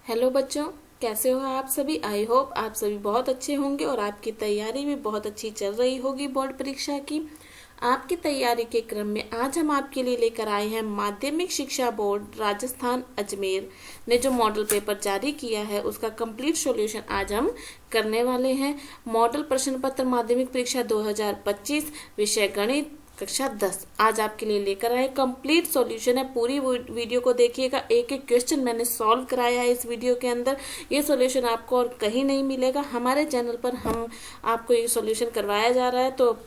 Hello बच्चों, कैसे हो आप सभी। आई होप आप सभी बहुत अच्छे होंगे और आपकी तैयारी भी बहुत अच्छी चल रही होगी बोर्ड परीक्षा की। आपकी तैयारी के क्रम में आज हम आपके लिए लेकर आए हैं माध्यमिक शिक्षा बोर्ड राजस्थान अजमेर ने जो मॉडल पेपर जारी किया है उसका कंप्लीट सॉल्यूशन आज हम करने वाले हैं। मॉडल प्रश्न पत्र माध्यमिक परीक्षा 2025 विषय गणित कक्षा 10 आज आपके लिए लेकर आए। कंप्लीट सॉल्यूशन है, पूरी वीडियो को देखिएगा। एक एक क्वेश्चन मैंने सॉल्व कराया है इस वीडियो के अंदर। ये सॉल्यूशन आपको और कहीं नहीं मिलेगा, हमारे चैनल पर हम आपको ये सॉल्यूशन करवाया जा रहा है, तो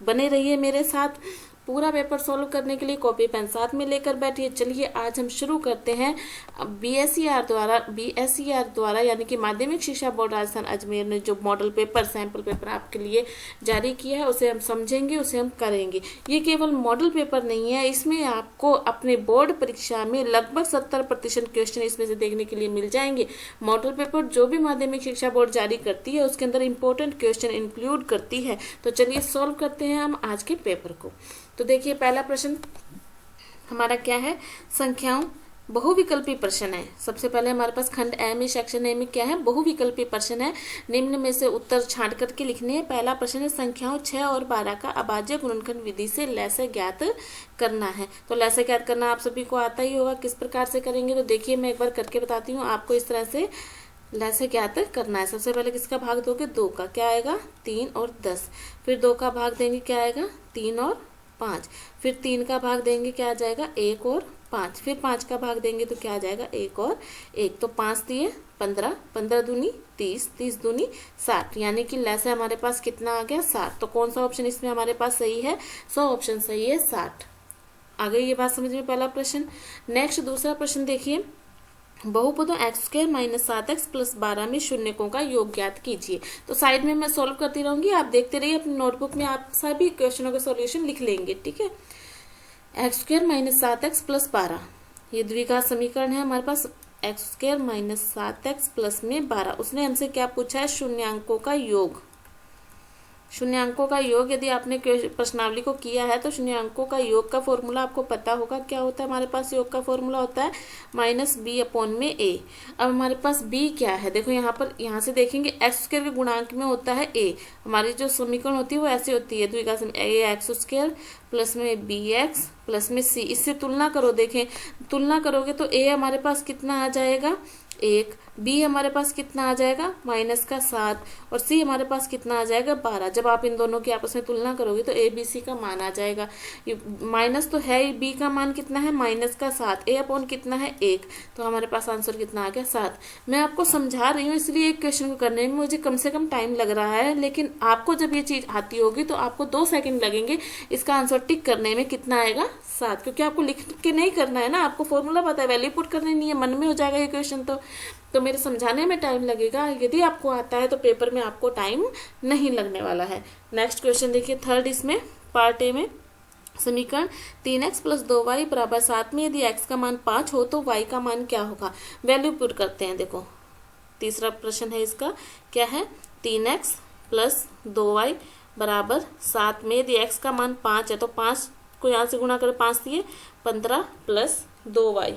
बने रहिए मेरे साथ। पूरा पेपर सॉल्व करने के लिए कॉपी पेन साथ में लेकर बैठिए। चलिए आज हम शुरू करते हैं। बीएसईआर द्वारा यानी कि माध्यमिक शिक्षा बोर्ड राजस्थान अजमेर ने जो मॉडल पेपर सैंपल पेपर आपके लिए जारी किया है उसे हम समझेंगे, उसे हम करेंगे। ये केवल मॉडल पेपर नहीं है, इसमें आपको अपने बोर्ड परीक्षा में लगभग 70% क्वेश्चन इसमें से देखने के लिए मिल जाएंगे। मॉडल पेपर जो भी माध्यमिक शिक्षा बोर्ड जारी करती है उसके अंदर इंपॉर्टेंट क्वेश्चन इंक्लूड करती है। तो चलिए सॉल्व करते हैं हम आज के पेपर को। तो देखिए पहला प्रश्न हमारा क्या है, संख्याओं बहुविकल्पी प्रश्न है। सबसे पहले हमारे पास खंड ए में सेक्शन ए में क्या है, बहुविकल्पी प्रश्न है। निम्न में से उत्तर छांट करके लिखने हैं। पहला प्रश्न है संख्याओं 6 और 12 का अभाज्य गुणनखंड विधि से लैसे ज्ञात करना है। तो लैसे ज्ञात करना आप सभी को आता ही होगा, किस प्रकार से करेंगे तो देखिए मैं एक बार करके बताती हूँ आपको। इस तरह से लैसे ज्ञात करना है। सबसे पहले किसका भाग दोगे, 2 का, क्या आएगा 3 और 10। फिर 2 का भाग देंगे, क्या आएगा 3 और 5। फिर 3 का भाग देंगे, क्या आ जाएगा 1 और 5। फिर 5 का भाग देंगे तो क्या आ जाएगा 1 और 1। तो 5 दिए 15, 15 दूनी 30, 30 दूनी 60, यानी कि लैसे हमारे पास कितना आ गया 60। तो कौन सा ऑप्शन इसमें हमारे पास सही है, 100 ऑप्शन सही है 60। आ गई ये बात समझ में, पहला प्रश्न। नेक्स्ट दूसरा प्रश्न देखिए, बहुपदों x² - 7x + 12 में शून्यकों का योग ज्ञात कीजिए। तो साइड में मैं सॉल्व करती रहूंगी, आप देखते रहिए। अपनी नोटबुक में आप सभी क्वेश्चनों का सॉल्यूशन लिख लेंगे, ठीक है। x² - 7x + 12 ये द्विघात समीकरण है हमारे पास। x² - 7x + में 12, उसने हमसे क्या पूछा है, शून्यांकों का योग। शून्यांकों का योग यदि आपने प्रश्नावली को किया है तो शून्यांकों का योग का फॉर्मूला आपको पता होगा। क्या होता है हमारे पास, योग का फॉर्मूला होता है -b/a। अब हमारे पास b क्या है, देखो यहाँ पर, यहाँ से देखेंगे x² के गुणांक में होता है a। हमारी जो समीकरण होती है वो ऐसे होती है, द्विघात ax² प्लस में bx प्लस में c। इससे तुलना करो, देखें तुलना करोगे तो a हमारे पास कितना आ जाएगा 1, b हमारे पास कितना आ जाएगा -7 और c हमारे पास कितना आ जाएगा 12। जब आप इन दोनों की आपस में तुलना करोगे तो a b c का मान आ जाएगा। माइनस तो है, b का मान कितना है -7, a/, कितना है 1, तो हमारे पास आंसर कितना आ गया 7। मैं आपको समझा रही हूँ इसलिए एक क्वेश्चन को करने में मुझे कम से कम टाइम लग रहा है, लेकिन आपको जब ये चीज आती होगी तो आपको 2 सेकंड लगेंगे इसका आंसर टिक करने में। कितना आएगा 7, क्योंकि आपको लिख के नहीं करना है ना, आपको फॉर्मूला पता है, वैल्यू पुट करनी नहीं है, मन में हो जाएगा ये क्वेश्चन। तो मेरे समझाने में टाइम लगेगा, यदि आपको आता है तो पेपर में आपको टाइम नहीं लगने वाला है। नेक्स्ट क्वेश्चन देखिए, थर्ड इसमें पार्ट ए में समीकरण 3x + 2y = 7 में यदि x का मान 5 हो तो y का मान क्या होगा। वैल्यू पुट करते हैं। देखो तीसरा प्रश्न है इसका, क्या है 3x + 2y = 7 में यदि x का मान 5 है तो 5 को यहाँ से गुणा करें, 5 दिए 15 + 2y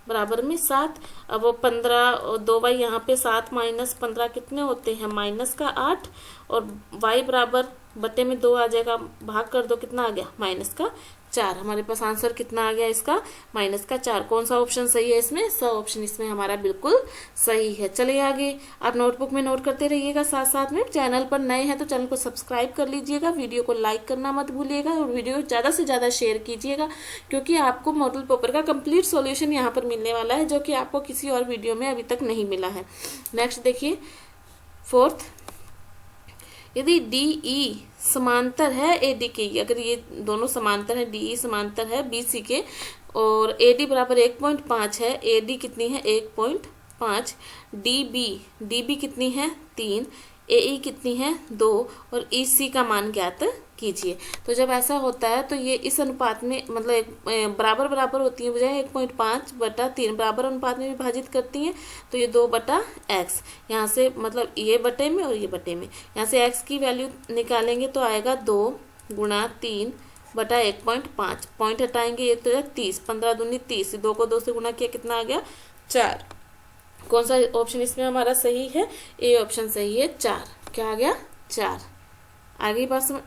बराबर में 7। अब वो 15 और 2y यहाँ पे 7 - 15 कितने होते हैं -8 और y बराबर बटे में 2 आ जाएगा, भाग कर दो, कितना आ गया -4। हमारे पास आंसर कितना आ गया इसका -4। कौन सा ऑप्शन सही है इसमें, स ऑप्शन इसमें हमारा बिल्कुल सही है। चलिए आगे आप नोटबुक में नोट करते रहिएगा साथ साथ में। चैनल पर नए हैं तो चैनल को सब्सक्राइब कर लीजिएगा, वीडियो को लाइक करना मत भूलिएगा और वीडियो ज़्यादा से ज़्यादा शेयर कीजिएगा, क्योंकि आपको मॉडल पेपर का कंप्लीट सॉल्यूशन यहाँ पर मिलने वाला है जो कि आपको किसी और वीडियो में अभी तक नहीं मिला है। नेक्स्ट देखिए फोर्थ, यदि DE समांतर है AD के, अगर ये दोनों समांतर है, DE समांतर है BC के और AD बराबर 1.5 है, AD कितनी है 1.5, DB कितनी है 3, AE कितनी है 2 और EC का मान ज्ञात कीजिए। तो जब ऐसा होता है तो ये इस अनुपात में मतलब बराबर बराबर होती है, बजाय 1.5/3 बराबर अनुपात में विभाजित करती हैं, तो ये 2/x यहाँ से मतलब ये बटे में और ये बटे में, यहाँ से x की वैल्यू निकालेंगे तो आएगा 2 × 3/1.5, पॉइंट हटाएंगे 1 तो 30, 15 दूनी 30, 2 को 2 से गुणा किया कितना आ गया 4। कौन सा ऑप्शन इसमें हमारा सही है? ए ऑप्शन सही है, 4। क्या आ गया? 4। आगे बात समझ,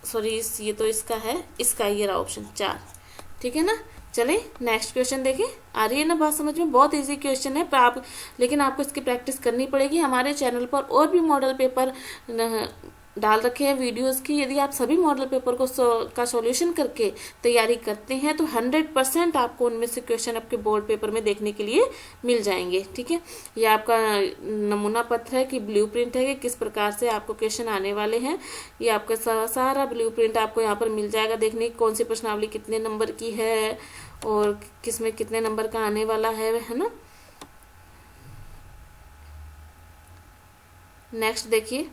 सॉरी ये तो इसका है, इसका ये रहा ऑप्शन 4। ठीक है ना। चले नेक्स्ट क्वेश्चन देखें। आ रही है ना बात समझ में? बहुत इजी क्वेश्चन है, पर आप लेकिन आपको इसकी प्रैक्टिस करनी पड़ेगी। हमारे चैनल पर और भी मॉडल पेपर डाल रखे हैं वीडियोस की। यदि आप सभी मॉडल पेपर को का सॉल्यूशन करके तैयारी करते हैं तो 100% आपको उनमें से क्वेश्चन आपके बोर्ड पेपर में देखने के लिए मिल जाएंगे। ठीक है, ये आपका नमूना पत्र है कि ब्लूप्रिंट है कि किस प्रकार से आपको क्वेश्चन आने वाले हैं। ये आपका सारा ब्लूप्रिंट आपको यहाँ पर मिल जाएगा देखने की, कौन सी प्रश्नावली कितने नंबर की है और किस में कितने नंबर का आने वाला है ना। नेक्स्ट देखिए,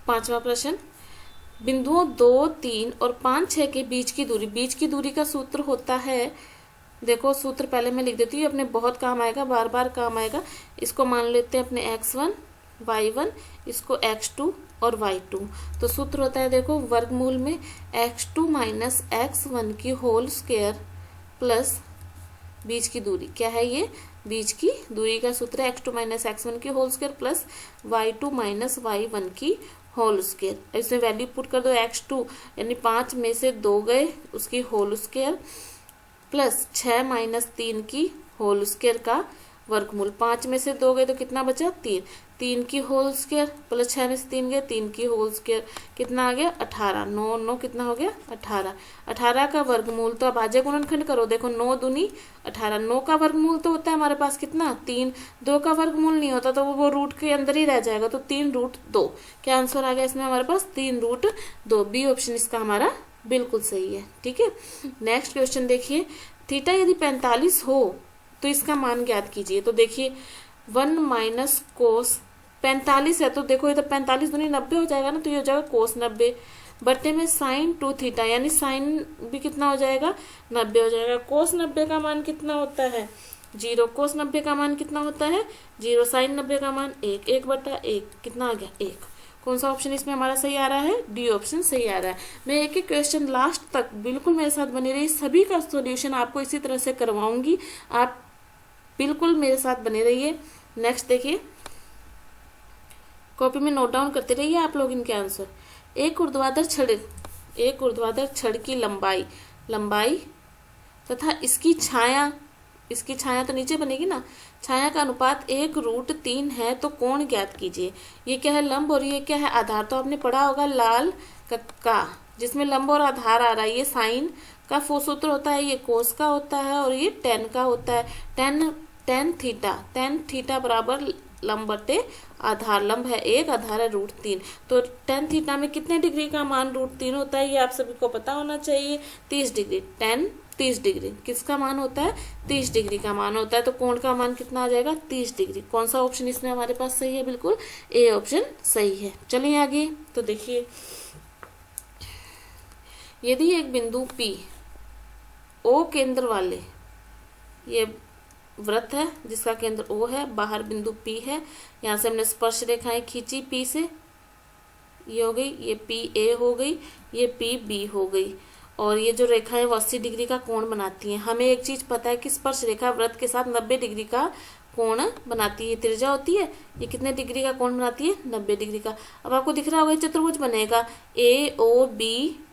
5वां प्रश्न। बिंदुओं 2, 3 और 5, 6 के बीच की दूरी का सूत्र होता है। देखो सूत्र पहले मैं लिख देती हूँ, अपने बहुत काम आएगा, बार बार काम आएगा। इसको मान लेते हैं अपने x1, y1, इसको x2 और y2। तो सूत्र होता है देखो, वर्गमूल में x2 माइनस x1 की होल स्क्वायर प्लस बीच की दूरी। क्या है ये? बीच की दूरी का सूत्र है x2 माइनस x1 की whole square plus y2 minus y1 की होल स्क्वायर। इसमें वैल्यू पुट कर दो, x2 यानी 5 में से 2 गए उसकी होल स्क्वायर प्लस 6 माइनस 3 की होल स्क्वायर का वर्गमूल। 5 में से 2 गए तो कितना बचा? 3। 3 की होल स्क्वायर प्लस 6 में से 3 गए, 3 की होल स्क्वायर, कितना आ गया? 18। 9 9 कितना हो गया? 18। 18 का वर्गमूल, तो अब भाज्य गुणनखंड करो। देखो 9 दूनी 18, 9 का वर्गमूल तो होता है हमारे पास कितना? 3। 2 का वर्गमूल नहीं होता तो वो रूट के अंदर ही रह जाएगा, तो 3√2। क्या आंसर आ गया इसमें हमारे पास? 3√2। बी ऑप्शन इसका हमारा बिल्कुल सही है। ठीक है, नेक्स्ट क्वेश्चन देखिए। थीटा यदि 45 हो तो इसका मान ज्ञात कीजिए। तो देखिए 1 माइनस कोस 45 है, तो देखो ये तो 45 दूनी 90 हो जाएगा ना, तो ये हो जाएगा कोस 90 बट्टे में साइन 2 थीटा, यानी साइन भी कितना हो जाएगा? 90 हो जाएगा। कोस 90 का मान कितना होता है? 0। कोस 90 का मान कितना होता है? 0। साइन 90 का मान 1। 1/1 कितना आ गया? 1। कौन सा ऑप्शन इसमें हमारा सही आ रहा है? डी ऑप्शन सही आ रहा है। मैं एक एक क्वेश्चन लास्ट तक बिल्कुल मेरे साथ बने रहिए, सभी का सॉल्यूशन आपको इसी तरह से करवाऊंगी, आप बिल्कुल मेरे साथ बने रहिए। नेक्स्ट देखिए, कॉपी में नोट डाउन करते रहिए आप लोग इनके आंसर। एक ऊर्ध्वाधर छड़ की लंबाई तथा इसकी छाया तो नीचे बनेगी ना, छाया का अनुपात 1√3 है, तो कोण ज्ञात कीजिए। ये क्या है? लंब, और ये क्या है? आधार। तो आपने पढ़ा होगा लाल का, जिसमें लंब और आधार आ रहा है। ये साइन का सूत्र होता है, ये कोस का होता है और ये टेन का होता है। टेन थीटा बराबर लंब बटे आधार। लंब है 1, आधार है √3। तो टेन थीटा में कितने डिग्री का मान √3 होता है? ये आप सभी को पता होना चाहिए। 30 डिग्री। 30 डिग्री किसका मान होता है? 30 डिग्री का मान होता है। तो कोण का मान कितना आ जाएगा? 30 डिग्री। कौन सा ऑप्शन इसमें हमारे पास सही है? बिल्कुल ए ऑप्शन सही है। चलिए आगे। तो देखिए, यदि एक बिंदु P O केंद्र वाले, ये वृत्त है जिसका केंद्र O है, बाहर बिंदु P है, यहाँ से हमने स्पर्श रेखाएं खींची P से, ये हो गई, ये PA हो गई, ये PB हो गई, और ये जो रेखा है वो 80 डिग्री का कोण बनाती है। हमें एक चीज पता है कि स्पर्श रेखा वृत्त के साथ 90 डिग्री का कोण बनाती है। त्रिज्या होती है, ये कितने डिग्री का कोण बनाती है? 90 डिग्री का। अब आपको दिख रहा होगा चतुर्भुज बनेगा AOBP,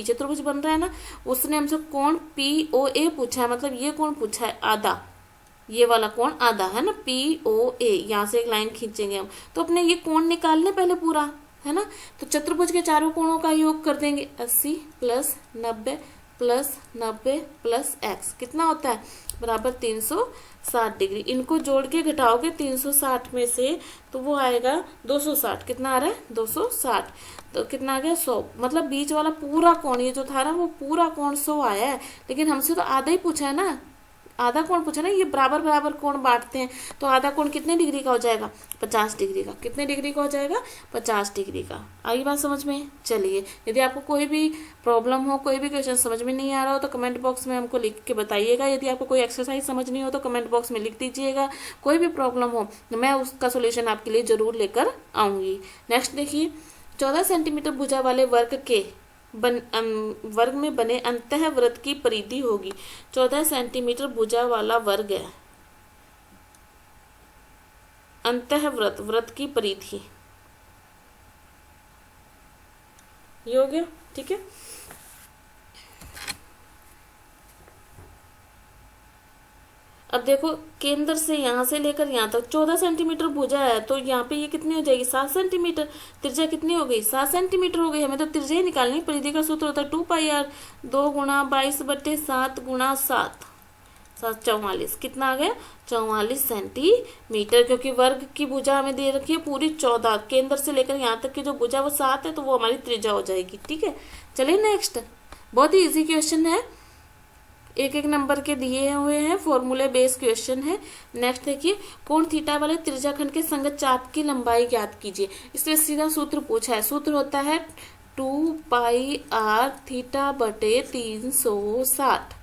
चतुर्भुज बन रहा है ना। उसने हमसे कोण POA पूछा है, मतलब ये कोण पूछा है आधा, ये वाला कोण आधा है ना, POA। यहाँ से एक लाइन खींचेंगे हम, तो अपने ये कोण निकाल लें पहले पूरा, है ना। तो चतुर्भुज के चारों कोणों का योग कर देंगे। 80 + 90 + 90 + x कितना होता है? बराबर 360 डिग्री। इनको जोड़ के घटाओगे 360 में से, तो वो आएगा 260। कितना आ रहा है? 260। तो कितना आ गया? 100। मतलब बीच वाला पूरा कोण, ये जो था ना, वो पूरा कोण 100 आया है। लेकिन हमसे तो आधा ही पूछा है ना, आधा कोण पूछा ना। ये बराबर कोण बांटते हैं, तो आधा कोण कितने डिग्री का हो जाएगा? 50 डिग्री का। कितने डिग्री का हो जाएगा? 50 डिग्री का। आई बात समझ में? चलिए, यदि आपको कोई भी प्रॉब्लम हो, कोई भी क्वेश्चन समझ में नहीं आ रहा हो, तो कमेंट बॉक्स में हमको लिख के बताइएगा। यदि आपको कोई एक्सरसाइज समझनी हो तो कमेंट बॉक्स में लिख दीजिएगा। कोई भी प्रॉब्लम हो, मैं उसका सोल्यूशन आपके लिए जरूर लेकर आऊंगी। नेक्स्ट देखिए, 14 सेंटीमीटर भुजा वाले वक्र के वर्ग में बने अंतः वृत्त की परिधि होगी। 14 सेंटीमीटर भुजा वाला वर्ग है। अंतः वृत्त की परिधि, ये हो गया। ठीक है, अब देखो केंद्र से यहाँ से लेकर यहाँ तक 14 सेंटीमीटर भुजा है, तो यहाँ पे ये कितनी हो जाएगी 7 सेंटीमीटर। त्रिज्या कितनी हो गई 7 सेंटीमीटर हो गई। हमें तो त्रिज्या ही निकालनी, परिधि का सूत्र होता है 2πr 2 गुणा 22/7 गुणा 7 44, कितना आ गया 44 सेंटीमीटर। क्योंकि वर्ग की भुजा हमें दे रखी है पूरी 14, केंद्र से लेकर यहाँ तक की जो भुजा वो 7 है, तो वो हमारी त्रिज्या हो जाएगी। ठीक है, चलिए नेक्स्ट, बहुत ही इजी क्वेश्चन है, एक एक नंबर के दिए हुए हैं, फॉर्मूले बेस्ड क्वेश्चन है। नेक्स्ट देखिए, कोण थीटा वाले त्रिज्याखंड के संगत चाप की लंबाई ज्ञात कीजिए। इसमें सीधा सूत्र पूछा है, सूत्र होता है 2πr थीटा बटे 360,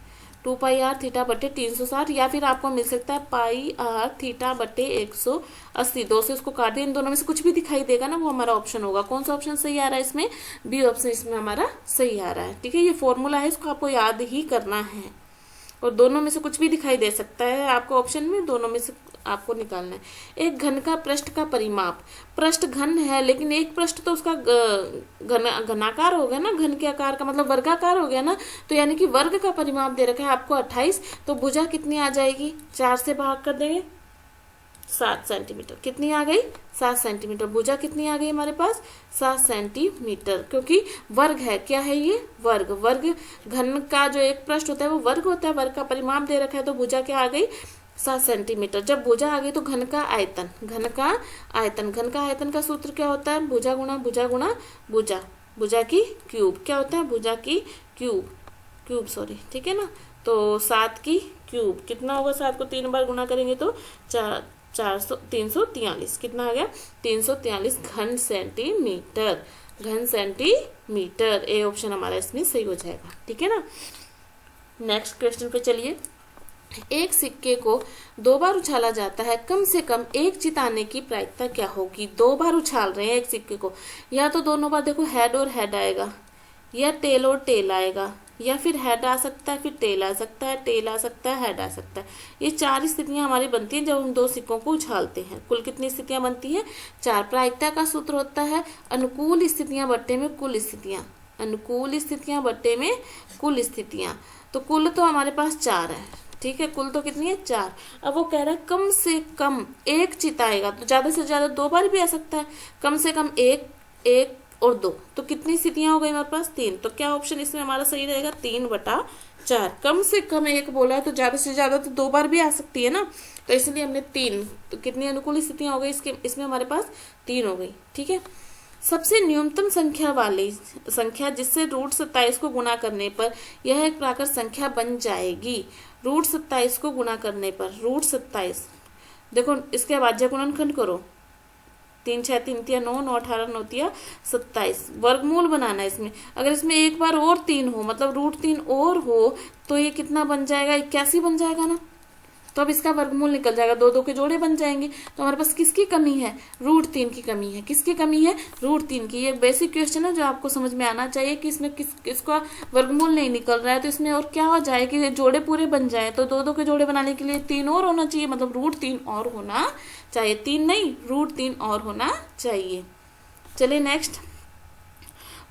2πr थीटा बटे 360, या फिर आपको मिल सकता है πr थीटा बटे 180। 2 से उसको काट दिया, इन दोनों में से कुछ भी दिखाई देगा ना, वो हमारा ऑप्शन होगा। कौन सा ऑप्शन सही आ रहा है इसमें, बी ऑप्शन इसमें हमारा सही आ रहा है। ठीक है, ये फॉर्मूला है, इसको आपको याद ही करना है, और दोनों में से कुछ भी दिखाई दे सकता है आपको ऑप्शन में, दोनों में से आपको निकालना है। एक घन का पृष्ठ का परिमाप, पृष्ठ घन है लेकिन एक पृष्ठ तो उसका घनाकार हो गया ना, घन के आकार का मतलब वर्गाकार हो गया ना, तो यानी कि वर्ग का परिमाप दे रखा है आपको 28, तो भुजा कितनी आ जाएगी, 4 से भाग कर देंगे 7 सेंटीमीटर, कितनी आ गई 7 सेंटीमीटर। भुजा कितनी आ गई हमारे पास 7 सेंटीमीटर, क्योंकि वर्ग है, क्या है ये वर्ग, वर्ग घन का जो एक पृष्ठ होता है वो वर्ग होता है, वर्ग का परिमाप दे रखा है, तो भुजा क्या आ गई 7 सेंटीमीटर। जब भुजा आ गई तो घन का आयतन, घन का आयतन, घन का आयतन का सूत्र क्या होता है, भुजा गुणा भुजा गुणा भुजा, भुजा की क्यूब, क्या होता है भुजा की क्यूब सॉरी, ठीक है ना। तो 7 की क्यूब कितना होगा, 7 को 3 बार गुणा करेंगे तो 343, कितना आ गया 343 घन सेंटीमीटर, घन सेंटीमीटर। ए ऑप्शन हमारा इसमें सही हो जाएगा। ठीक है ना, नेक्स्ट क्वेश्चन पे चलिए। एक सिक्के को 2 बार उछाला जाता है, कम से कम एक चिताने की प्रायिकता क्या होगी। 2 बार उछाल रहे हैं एक सिक्के को, या तो दोनों बार देखो हेड और हेड आएगा, या टेल और टेल आएगा, या फिर हेड आ सकता है, फिर टेल आ सकता है, टेल आ सकता है, हेड आ सकता है। ये 4 स्थितियां हमारी बनती हैं जब हम 2 सिक्कों को उछालते हैं। कुल कितनी स्थितियां बनती हैं 4। प्रायिकता का सूत्र होता है अनुकूल स्थितियां बट्टे में कुल स्थितियां, अनुकूल स्थितियां बट्टे में कुल स्थितियां। तो कुल तो हमारे पास 4 है, ठीक है, कुल तो कितनी है 4। अब वो कह रहा है कम से कम एक चित आएगा, तो ज्यादा से ज्यादा 2 बार भी आ सकता है, कम से कम एक और 2, तो कितनी स्थितियां हो गई हमारे पास 3। तो क्या ऑप्शन इसमें हमारा सही रहेगा 3/4। कम से कम एक बोला है, तो ज्यादा से ज्यादा तो 2 बार भी आ सकती है ना, तो इसलिए हमने 3, तो कितनी अनुकूल स्थितियां हो गई इसमें हमारे पास 3 हो गई। ठीक है, सबसे न्यूनतम संख्या वाली संख्या जिससे √27 को गुणा करने पर यह एक प्राकृत संख्या बन जाएगी। √27 को गुणा करने पर, √27 देखो इसके अभाज्य गुणनखंड करो, 3 6 3 3 9 9 18 9 3 27, वर्गमूल बनाना है इसमें। अगर इसमें एक बार और 3 हो, मतलब √3 और हो, तो ये कितना बन जाएगा 81 बन जाएगा ना। तो अब इसका वर्गमूल निकल जाएगा, 2 के जोड़े बन जाएंगे। तो हमारे पास किसकी कमी है, √3 की कमी है। किसकी कमी है, √3 की। ये बेसिक क्वेश्चन है जो आपको समझ में आना चाहिए कि इसमें किसका वर्गमूल नहीं निकल रहा है, तो इसमें और क्या हो जाए कि जोड़े पूरे बन जाए। तो 2 के जोड़े बनाने के लिए 3 और होना चाहिए, मतलब √3 और होना चाहिए, 3 नहीं √3 और होना चाहिए। चलिए नेक्स्ट,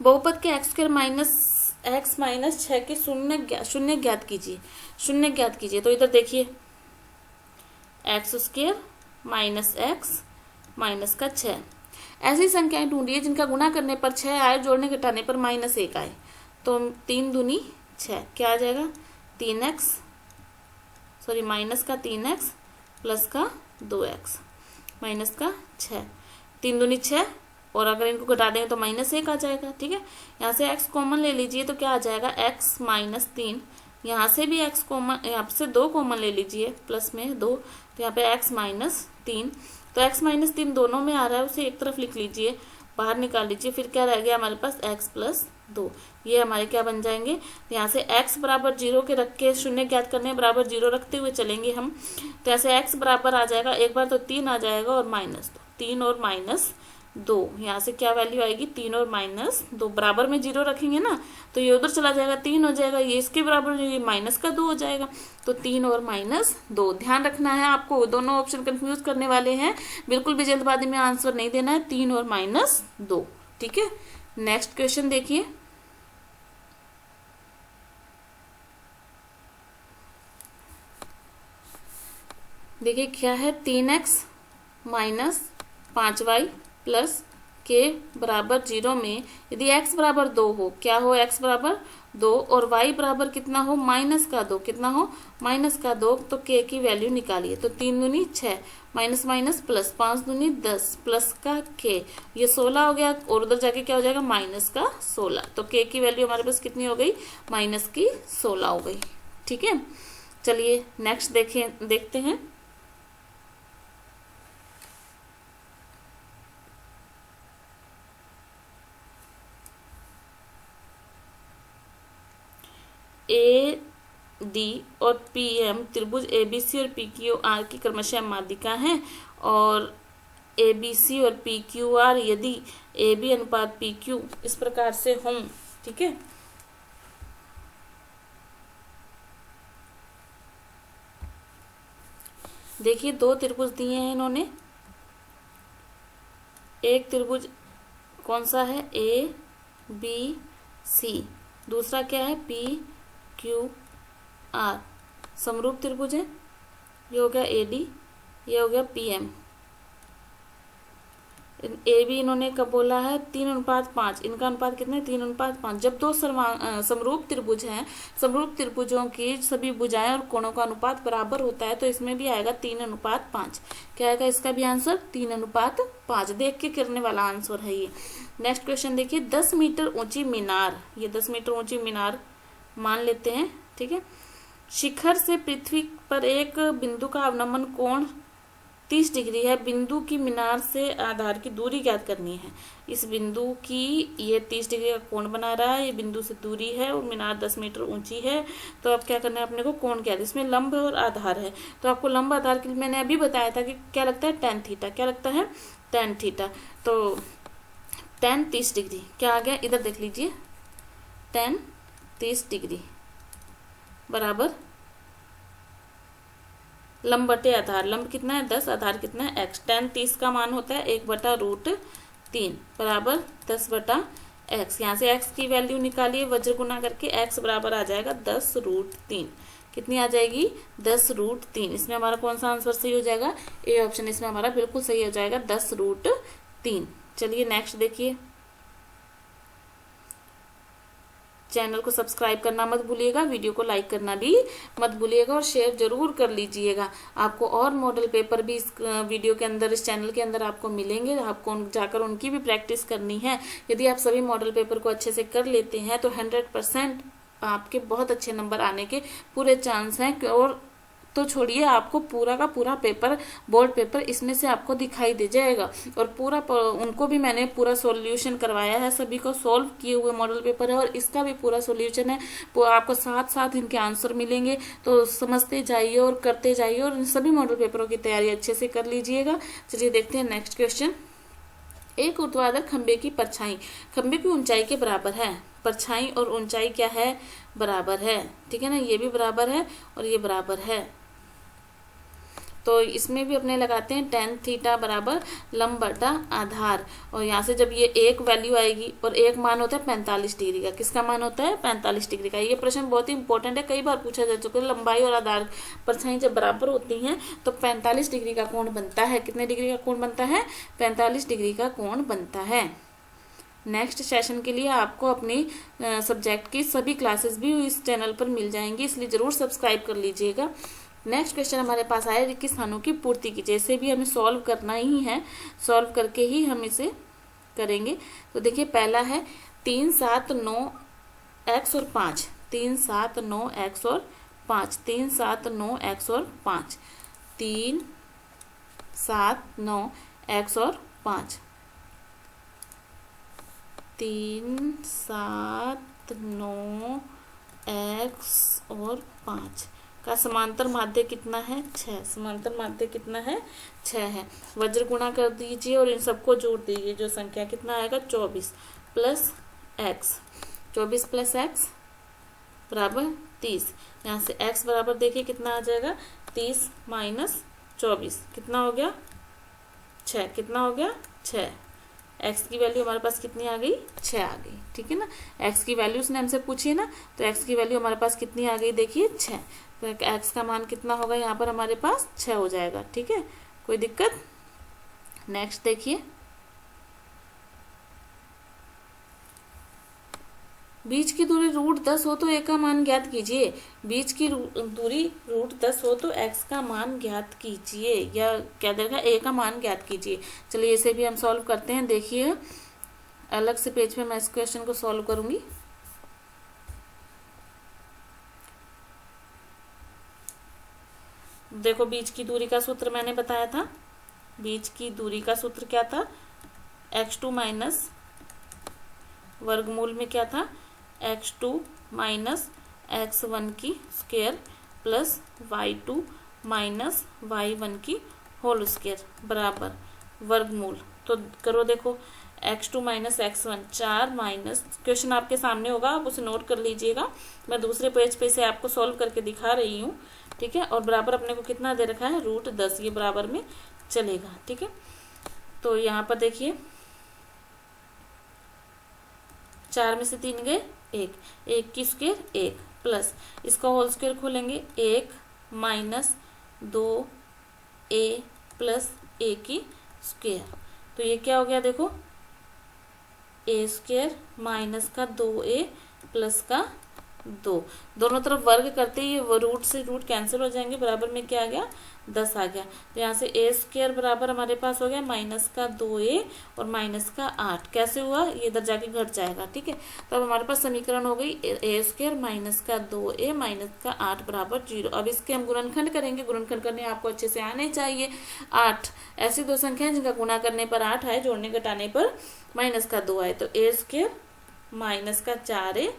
बहुपद के x माइनस 6 के शून्य ज्ञात कीजिए, शून्य ज्ञात कीजिए। तो इधर देखिए x² माइनस x माइनस का 6, ऐसी संख्याएं ढूंढिए जिनका गुणा करने पर 6 आए, जोड़ने घटाने पर -1 आए। तो 3 दूनी 6, क्या आ जाएगा 3x सॉरी माइनस का 3x प्लस का 2x माइनस का 6, 3 दूनी 6, और अगर इनको घटा देंगे तो -1 आ जाएगा। ठीक है, यहाँ से x कॉमन ले लीजिए, तो क्या आ जाएगा x माइनस 3, यहाँ से भी x कॉमन, यहाँ से 2 कॉमन ले लीजिए, प्लस में 2, तो यहाँ पे x माइनस 3, तो x माइनस 3 दोनों में आ रहा है, उसे एक तरफ लिख लीजिए, बाहर निकाल लीजिए, फिर क्या रह गया हमारे पास x प्लस 2, ये हमारे क्या बन जाएंगे। यहाँ से x बराबर 0 के रख के शून्य ज्ञात करने बराबर 0 रखते हुए चलेंगे हम, तो यहाँ से x बराबर आ जाएगा, एक बार तो 3 आ जाएगा और -2, 3 और दो, यहाँ से क्या वैल्यू आएगी 3 और -2, बराबर में 0 रखेंगे ना तो ये उधर चला जाएगा 3 हो जाएगा, ये इसके बराबर ये -2 हो जाएगा, तो 3 और -2। ध्यान रखना है आपको, दोनों ऑप्शन कंफ्यूज करने वाले हैं, बिल्कुल भी जल्दबाजी में आंसर नहीं देना है, 3 और -2। ठीक है, नेक्स्ट क्वेश्चन देखिए। देखिए क्या है, 3x - 5y प्लस के बराबर 0 में यदि x बराबर 2 हो, क्या हो, x बराबर 2 और y बराबर कितना हो, -2, कितना हो, -2, तो k की वैल्यू निकालिए। तो 3 दूनी 6, माइनस माइनस प्लस, 5 दूनी 10, प्लस का k, ये 16 हो गया, और उधर जाके क्या हो जाएगा, -16, तो k की वैल्यू हमारे पास कितनी हो गई, -16 हो गई। ठीक है, चलिए नेक्स्ट देखते हैं। ए डी और पी एम त्रिभुज ए बी सी और पी क्यू आर की क्रमशः माध्यिका हैं, और ए बी सी और पी क्यू आर यदि ए बी अनुपात पी क्यू इस प्रकार से हों। ठीक है, देखिए दो त्रिभुज दिए हैं इन्होंने, एक त्रिभुज कौन सा है, ए बी सी, दूसरा क्या है, पी क्यू आर, समरूप त्रिभुज है, ये हो गया ए डी, ये हो गया पी एम। ए बी इन्होंने कब बोला है, 3:5, इनका अनुपात कितना है, 3:5। जब दो समरूप त्रिभुज हैं, समरूप त्रिभुजों की सभी भुजाएं और कोणों का अनुपात बराबर होता है, तो इसमें भी आएगा 3:5। क्या आएगा इसका भी आंसर, 3:5। देख के करने वाला आंसर है ये। नेक्स्ट क्वेश्चन देखिए, 10 मीटर ऊंची मीनार, ये 10 मीटर ऊंची मीनार मान लेते हैं। ठीक है, शिखर से पृथ्वी पर एक बिंदु का अवनमन कोण 30 डिग्री है, बिंदु की मीनार से आधार की दूरी ज्ञात करनी है। इस बिंदु की ये 30 डिग्री का कोण बना रहा है, ये बिंदु से दूरी है और मीनार 10 मीटर ऊंची है। तो अब क्या करना है अपने को, कोण क्या है, इसमें लंब और आधार है, तो आपको लंब आधार के लिए मैंने अभी बताया था कि क्या लगता है, tan थीटा, क्या लगता है, tan थीटा। तो tan 30 डिग्री क्या आ गया, इधर देख लीजिए, tan 30 डिग्री बराबर लंब बटे आधार, लंब कितना है 10, आधार कितना है x, tan 30 का मान होता है 1/√3 बराबर 10/x। यहाँ से x की वैल्यू निकालिए, वज्र गुना करके x बराबर आ जाएगा 10√3। कितनी आ जाएगी, 10√3। इसमें हमारा कौन सा आंसर सही हो जाएगा, ए ऑप्शन इसमें हमारा बिल्कुल सही हो जाएगा, 10√3। चलिए नेक्स्ट देखिए, चैनल को सब्सक्राइब करना मत भूलिएगा, वीडियो को लाइक करना भी मत भूलिएगा और शेयर जरूर कर लीजिएगा। आपको और मॉडल पेपर भी इस वीडियो के अंदर, इस चैनल के अंदर आपको मिलेंगे, आपको जाकर उनकी भी प्रैक्टिस करनी है। यदि आप सभी मॉडल पेपर को अच्छे से कर लेते हैं तो 100% आपके बहुत अच्छे नंबर आने के पूरे चांस हैं। और तो छोड़िए, आपको पूरा का पूरा पेपर, बोर्ड पेपर इसमें से आपको दिखाई दे जाएगा, और पूरा उनको भी मैंने पूरा सॉल्यूशन करवाया है, सभी को सॉल्व किए हुए मॉडल पेपर है और इसका भी पूरा सॉल्यूशन है। वो आपको साथ साथ इनके आंसर मिलेंगे, तो समझते जाइए और करते जाइए और इन सभी मॉडल पेपरों की तैयारी अच्छे से कर लीजिएगा। चलिए देखते हैं नेक्स्ट क्वेश्चन। एक ऊर्ध्वाधर खंबे की परछाई खंबे की ऊंचाई के बराबर है, परछाई और ऊंचाई क्या है, बराबर है। ठीक है ना, ये भी बराबर है और ये बराबर है, तो इसमें भी अपने लगाते हैं tan थीटा बराबर लंब बटा आधार, और यहाँ से जब ये एक वैल्यू आएगी और एक मान होता है 45 डिग्री का, किसका मान होता है 45 डिग्री का। ये प्रश्न बहुत ही इंपॉर्टेंट है, कई बार पूछा जा चुका है। लंबाई और आधार परछाई जब बराबर होती हैं तो 45 डिग्री का कोण बनता है। कितने डिग्री का कोण बनता है, 45 डिग्री का कोण बनता है। नेक्स्ट सेशन के लिए आपको अपनी सब्जेक्ट की सभी क्लासेस भी इस चैनल पर मिल जाएंगी, इसलिए जरूर सब्सक्राइब कर लीजिएगा। नेक्स्ट क्वेश्चन हमारे पास आया, रिक्त स्थानों की पूर्ति कीजिए। इसे भी हमें सॉल्व करना ही है, सॉल्व करके ही हम इसे करेंगे। तो देखिए पहला है 3, 7, 9 x और 5, 3, 7, 9 x और 5, 3, 7, 9 x और 5, 3, 7, 9 x और 5, 3, 7, 9 x और 5 का समांतर माध्य कितना है 6, समांतर माध्य कितना है 6 है। वज्र गुणा कर दीजिए और इन सबको जोड़ दीजिए, जो संख्या कितना आएगा 24 प्लस एक्स, 24 प्लस एक्स बराबर 30। यहाँ से x बराबर देखिए कितना आ जाएगा 30 माइनस 24 कितना हो गया 6, कितना हो गया 6। x की वैल्यू हमारे पास कितनी आ गई 6 आ गई, ठीक है ना। x की वैल्यू उसने हमसे पूछी है ना, तो x की वैल्यू हमारे पास कितनी आ गई देखिए 6, तो x का मान कितना होगा यहाँ पर हमारे पास 6 हो जाएगा, ठीक है, कोई दिक्कत। नेक्स्ट देखिए, बीच की दूरी √10 हो तो a का मान ज्ञात कीजिए। बीच की दूरी √10 हो तो x का मान ज्ञात कीजिए, या क्या देगा a का मान ज्ञात कीजिए। चलिए इसे भी हम सॉल्व करते हैं। देखिए अलग से पेज पे मैं इस क्वेश्चन को सॉल्व करूंगी। देखो बीच की दूरी का सूत्र मैंने बताया था, बीच की दूरी का सूत्र क्या था x2 माइनस वर्गमूल में क्या था x2 माइनस x1 की square plus y2 minus y1 की होल स्क्वायर बराबर वर्गमूल। तो करो देखो x2 minus x1 4 minus, question आपके सामने होगा आप उसे नोट कर लीजिएगा, मैं दूसरे पेज पे से आपको सॉल्व करके दिखा रही हूँ, ठीक है। और बराबर अपने को कितना दे रखा है √10, ये बराबर में चलेगा, ठीक है। तो यहाँ पर देखिए 4 में से 3 गए 1, 1 की स्क्वायर 1 प्लस इसका होल स्क्वायर खोलेंगे 1 माइनस 2a प्लस a की स्क्वायर, तो ये क्या हो गया देखो a स्क्वायर माइनस का 2a प्लस का 2, दोनों तरफ वर्ग करते ही रूट से रूट कैंसिल हो जाएंगे, बराबर में क्या आ गया 10 आ गया। तो यहाँ से a स्क्वायर बराबर हमारे पास हो गया माइनस का 2a और माइनस का 8, कैसे हुआ ये इधर जाके घट जाएगा, ठीक है। तो अब हमारे पास समीकरण हो गई a स्क्वायर माइनस का 2a माइनस का 8 बराबर 0। अब इसके हम गुणनखंड करेंगे, गुणनखंड करने आपको अच्छे से आने चाहिए। 8 ऐसी दो संख्या है जिनका गुणा करने पर 8 आए, जोड़ने घटाने पर माइनस का 2 आए, तो a स्क्वायर माइनस का 4a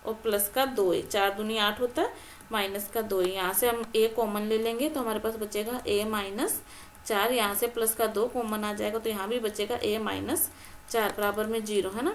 और प्लस का 2a, 4 दूनी 8 होता है माइनस का 2a, यहाँ से हम a कॉमन ले लेंगे तो हमारे पास बचेगा a माइनस 4, यहाँ से प्लस का 2 कॉमन आ जाएगा तो यहाँ भी बचेगा a माइनस 4 बराबर में 0, है ना।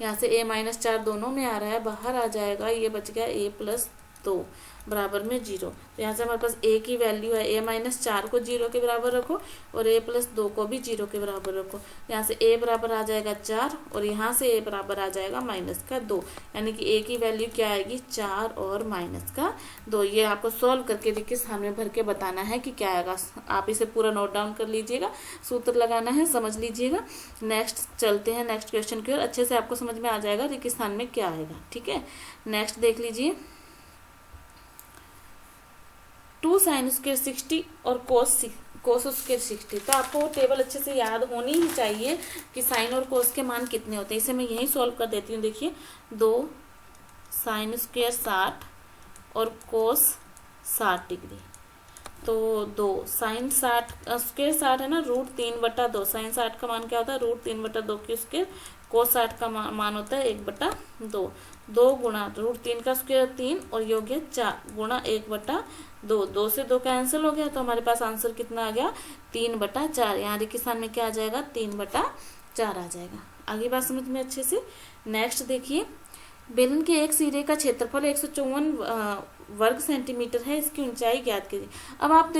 यहाँ से a माइनस 4 दोनों में आ रहा है, बाहर आ जाएगा, ये बच गया a प्लस 2 बराबर में 0। तो यहाँ से हमारे पास a की वैल्यू है a माइनस 4 को 0 के बराबर रखो और a प्लस 2 को भी 0 के बराबर रखो, यहाँ से a बराबर आ जाएगा 4 और यहाँ से a बराबर आ जाएगा माइनस का 2, यानी कि a की वैल्यू क्या आएगी 4 और माइनस का 2। ये आपको सॉल्व करके देखिए सामने भर के बताना है कि क्या आएगा, आप इसे पूरा नोट डाउन कर लीजिएगा, सूत्र लगाना है, समझ लीजिएगा। नेक्स्ट चलते हैं नेक्स्ट क्वेश्चन की ओर, अच्छे से आपको समझ में आ जाएगा रेगिस्तान में क्या आएगा, ठीक है। नेक्स्ट देख लीजिए 2 साइन स्क्वायर 60 और कोस स्क्वायर 60, तो आपको टेबल अच्छे से याद होनी ही चाहिए कि साइन और कोस के मान कितने होते हैं। इसे मैं यही सॉल्व कर देती हूँ। देखिए 2 साइन स्क्वायर 60 और कोस 60 डिग्री, तो 2 साइन 60 स्क्वायर 60 है ना, √3/2, साइन 60 का मान क्या होता है √3/2 की स्क्वायर, कोस 60 का मान होता है 1/2, 2 गुणा √3 का स्क्वायर 3 और योग है 4 गुणा 1/2, 2 से 2 कैंसिल हो गया, तो हमारे पास आंसर कितना आ गया 3/4। यहाँ रेगिस्तान में क्या आ जाएगा 3/4 आ जाएगा। आगे बात समझ में अच्छे से। नेक्स्ट देखिए बेलन के एक सिरे का क्षेत्रफल 154 वर्ग सेंटीमीटर है, इसकी ऊंचाई ज्ञात कीजिए। अब आप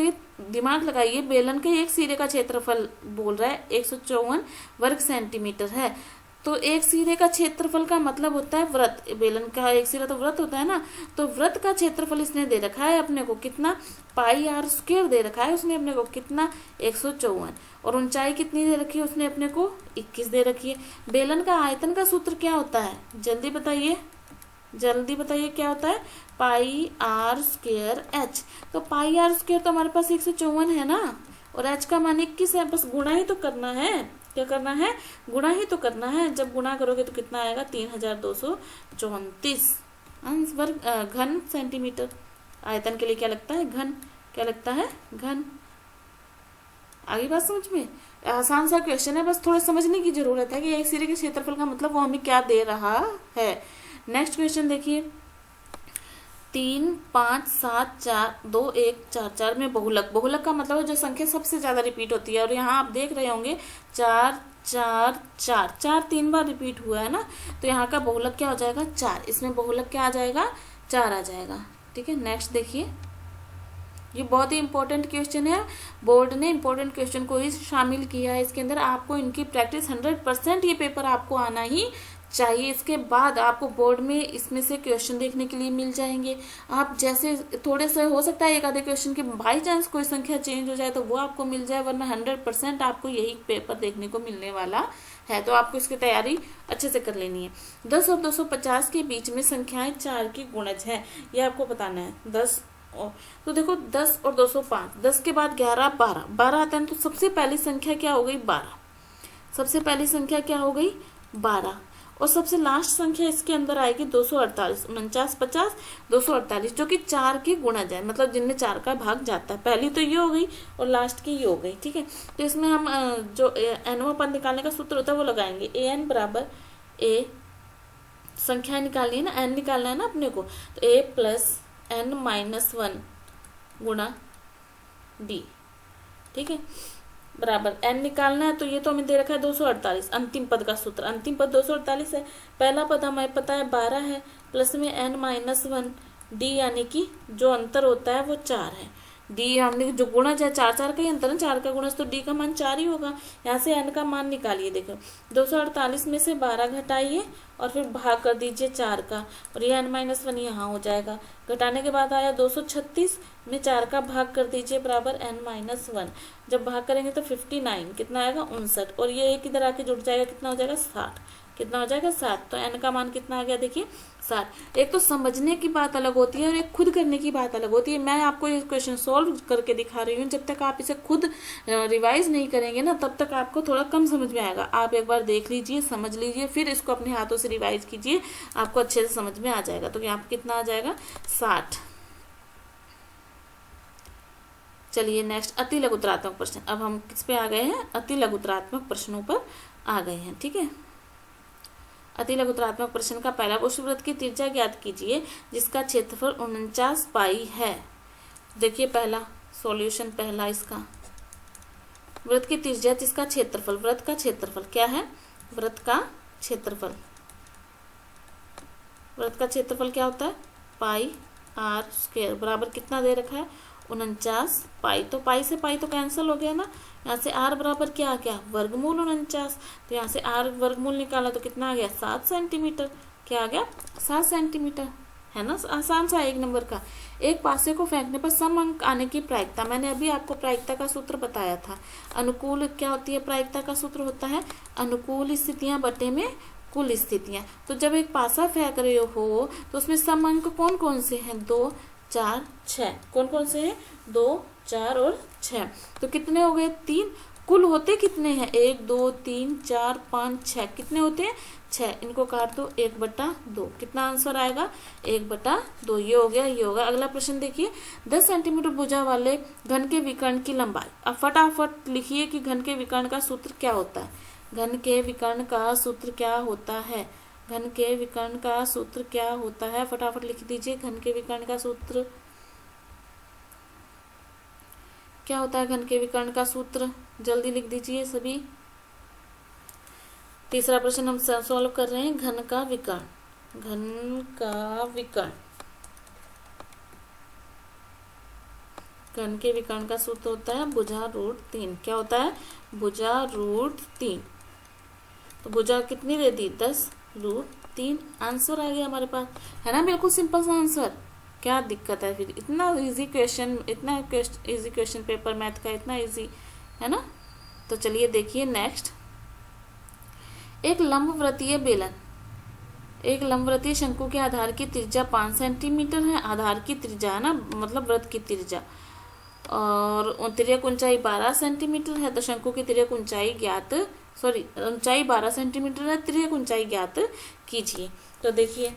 दिमाग लगाइए, बेलन के एक सिरे का क्षेत्रफल बोल रहा है 154 वर्ग सेंटीमीटर है, तो एक सिरे का क्षेत्रफल का मतलब होता है वृत्त, बेलन का एक सिरा तो वृत्त होता है ना, तो वृत्त का क्षेत्रफल इसने दे रखा है अपने को कितना πr² दे रखा है उसने अपने को कितना 154, और ऊंचाई कितनी दे रखी है उसने अपने को 21 दे रखी है। बेलन का आयतन का सूत्र क्या होता है जल्दी बताइए, जल्दी बताइए क्या होता है πr²h, तो πr² तो हमारे पास 154 है ना, और h का मान 21 है, बस गुणा ही तो करना है, क्या करना है गुणा ही तो करना है। जब गुणा करोगे तो कितना आएगा 3234 वर्ग घन सेंटीमीटर। आयतन के लिए क्या लगता है घन, क्या लगता है घन। आगे बात समझ में, आसान सा क्वेश्चन है, बस थोड़ा समझने की जरूरत है कि एक सिरे के क्षेत्रफल का मतलब वो हमें क्या दे रहा है। नेक्स्ट क्वेश्चन देखिए 3 5 7 4 2 1 4 4 में बहुलक, बहुलक का मतलब है जो संख्या सबसे ज्यादा रिपीट होती है। और यहाँ आप देख रहे होंगे 4 4 4 4 3 बार रिपीट हुआ है ना, तो यहाँ का बहुलक क्या हो जाएगा 4, इसमें बहुलक क्या आ जाएगा 4 आ जाएगा। ठीक है, नेक्स्ट देखिए, ये बहुत ही इंपॉर्टेंट क्वेश्चन है, बोर्ड ने इंपॉर्टेंट क्वेश्चन को ही शामिल किया है इसके अंदर। आपको इनकी प्रैक्टिस 100% ये पेपर आपको आना ही चाहिए। इसके बाद आपको बोर्ड में इसमें से क्वेश्चन देखने के लिए मिल जाएंगे। आप जैसे थोड़े से हो सकता है एक आधे क्वेश्चन के बाई चांस कोई संख्या चेंज हो जाए तो वो आपको मिल जाए, वरना 100% आपको यही पेपर देखने को मिलने वाला है। तो आपको इसकी तैयारी अच्छे से कर लेनी है। 10 और 250 के बीच में संख्याएं 4 की गुणज है, ये आपको बताना है। 10 तो देखो 10 और 205, 10 के बाद 11 12 12 आता है, तो सबसे पहली संख्या क्या हो गई 12, सबसे पहली संख्या क्या हो गई 12। और सबसे लास्ट संख्या इसके अंदर आएगी 248, 49 50 248, जो कि 4 की गुणज है, मतलब जिनमें 4 का भाग जाता है। पहली तो ये हो गई और लास्ट की ये हो गई। ठीक है, तो इसमें हम जो एनवा पद निकालने का सूत्र होता है वो लगाएंगे। an बराबर a, संख्या निकालनी है ना, n निकालना है ना अपने को, तो a प्लस n-1 गुणा d। ठीक है, बराबर n निकालना है, तो ये तो हमें दे रखा है 248, अंतिम पद का सूत्र, अंतिम पद 248 है। पहला पद हमें पता है 12 है, प्लस में n-1 d, यानी कि जो अंतर होता है वो 4 है। d यानी जो गुणज है 4 4 का ही अंतर है, 4 का गुणज, तो d का मान 4 ही होगा। यहाँ से n का मान निकालिए। देखो 248 में से 12 घटाइए और फिर भाग कर दीजिए 4 का, और ये n-1 यहाँ हो जाएगा। घटाने के बाद आया 236 में 4 का भाग कर दीजिए बराबर n-1, जब भाग करेंगे तो 59, कितना आएगा 59, और ये एक इधर आके जुड़ जाएगा, कितना हो जाएगा 60, कितना हो जाएगा 7। तो n का मान कितना आ गया देखिए 7। एक तो समझने की बात अलग होती है और एक खुद करने की बात अलग होती है। मैं आपको ये क्वेश्चन सॉल्व करके दिखा रही हूँ, जब तक आप इसे खुद रिवाइज नहीं करेंगे ना तब तक आपको थोड़ा कम समझ में आएगा। आप एक बार देख लीजिए, समझ लीजिए, फिर इसको अपने हाथों से रिवाइज कीजिए, आपको अच्छे से समझ में आ जाएगा। तो यहाँ कितना आ जाएगा 60। चलिए नेक्स्ट अति लघुतरात्मक प्रश्न। अब हम किस पे आ गए हैं, अति लघुतरात्मक प्रश्नों पर आ गए हैं। ठीक है, अति लघुतरात्मक प्रश्न का पहला, उस वृत्त की त्रिज्या ज्ञात कीजिए जिसका क्षेत्रफल 49 पाई है। देखिए पहला सॉल्यूशन, पहला इसका वृत्त की त्रिज्या जिसका क्षेत्रफल, वृत्त का क्षेत्रफल क्या है, वृत्त का क्षेत्रफल, वृत्त का क्षेत्रफल क्या होता है पाई r स्क्वायर, बराबर कितना दे रखा है 49 पाई। तो पाई से पाई तो कैंसिल हो गया ना, यहाँ से r बराबर क्या आ गया वर्गमूल 49, तो यहाँ से r वर्गमूल निकाला तो कितना आ गया 7 सेंटीमीटर, क्या आ गया 7 सेंटीमीटर, है ना, आसान सा एक नंबर का। एक पासे को फेंकने पर सम अंक आने की प्रायिकता, मैंने अभी आपको प्रायिकता का सूत्र बताया था। अनुकूल क्या होती है, प्रायिकता का सूत्र होता है अनुकूल स्थितियां बटे में कुल स्थितियां। तो जब एक पासा फेंक रहे हो तो उसमें सम अंक कौन कौन से हैं 2 4 6, कौन कौन से हैं 2 4 और 6, तो कितने हो गए 3। कुल होते कितने हैं 1 2 3 4 5 6, कितने होते हैं 6, इनको काट दो 1/2, कितना आंसर आएगा 1/2। ये हो गया, ये होगा। अगला प्रश्न देखिए, 10 सेंटीमीटर भुजा वाले घन के विकर्ण की लंबाई। अब फटाफट लिखिए कि घन के विकर्ण का सूत्र क्या होता है, घन के विकर्ण का सूत्र क्या होता है, घन के विकर्ण का सूत्र क्या होता है, फटाफट लिख दीजिए। घन के विकर्ण का सूत्र क्या होता है, घन के विकर्ण का सूत्र जल्दी लिख दीजिए सभी। तीसरा प्रश्न हम सॉल्व कर रहे हैं, घन का विकर्ण, घन का विकर्ण, घन के विकर्ण का सूत्र होता है भुजा √3। क्या होता है भुजा √3, तो भुजा कितनी दे दी 10 √3, आंसर आ गया हमारे पास, है ना, बिल्कुल सिंपल सा आंसर। क्या दिक्कत है फिर, इतना इजी क्वेश्चन, इतना इजी क्वेश्चन पेपर मैथ का, इतना इजी है ना। तो चलिए देखिए नेक्स्ट, एक लंबवृत्तीय बेलन, एक लंबवृत्तीय शंकु के आधार की त्रिज्या 5 सेंटीमीटर है, आधार की त्रिज्या है ना, मतलब वृत्त की त्रिज्या, और तिर्यक ऊंचाई 12 सेंटीमीटर है। तो शंकु की तिर्यक ऊंचाई ज्ञात, ऊंचाई 12 सेंटीमीटर है, तिर्यक ऊंचाई ज्ञात कीजिए। तो देखिए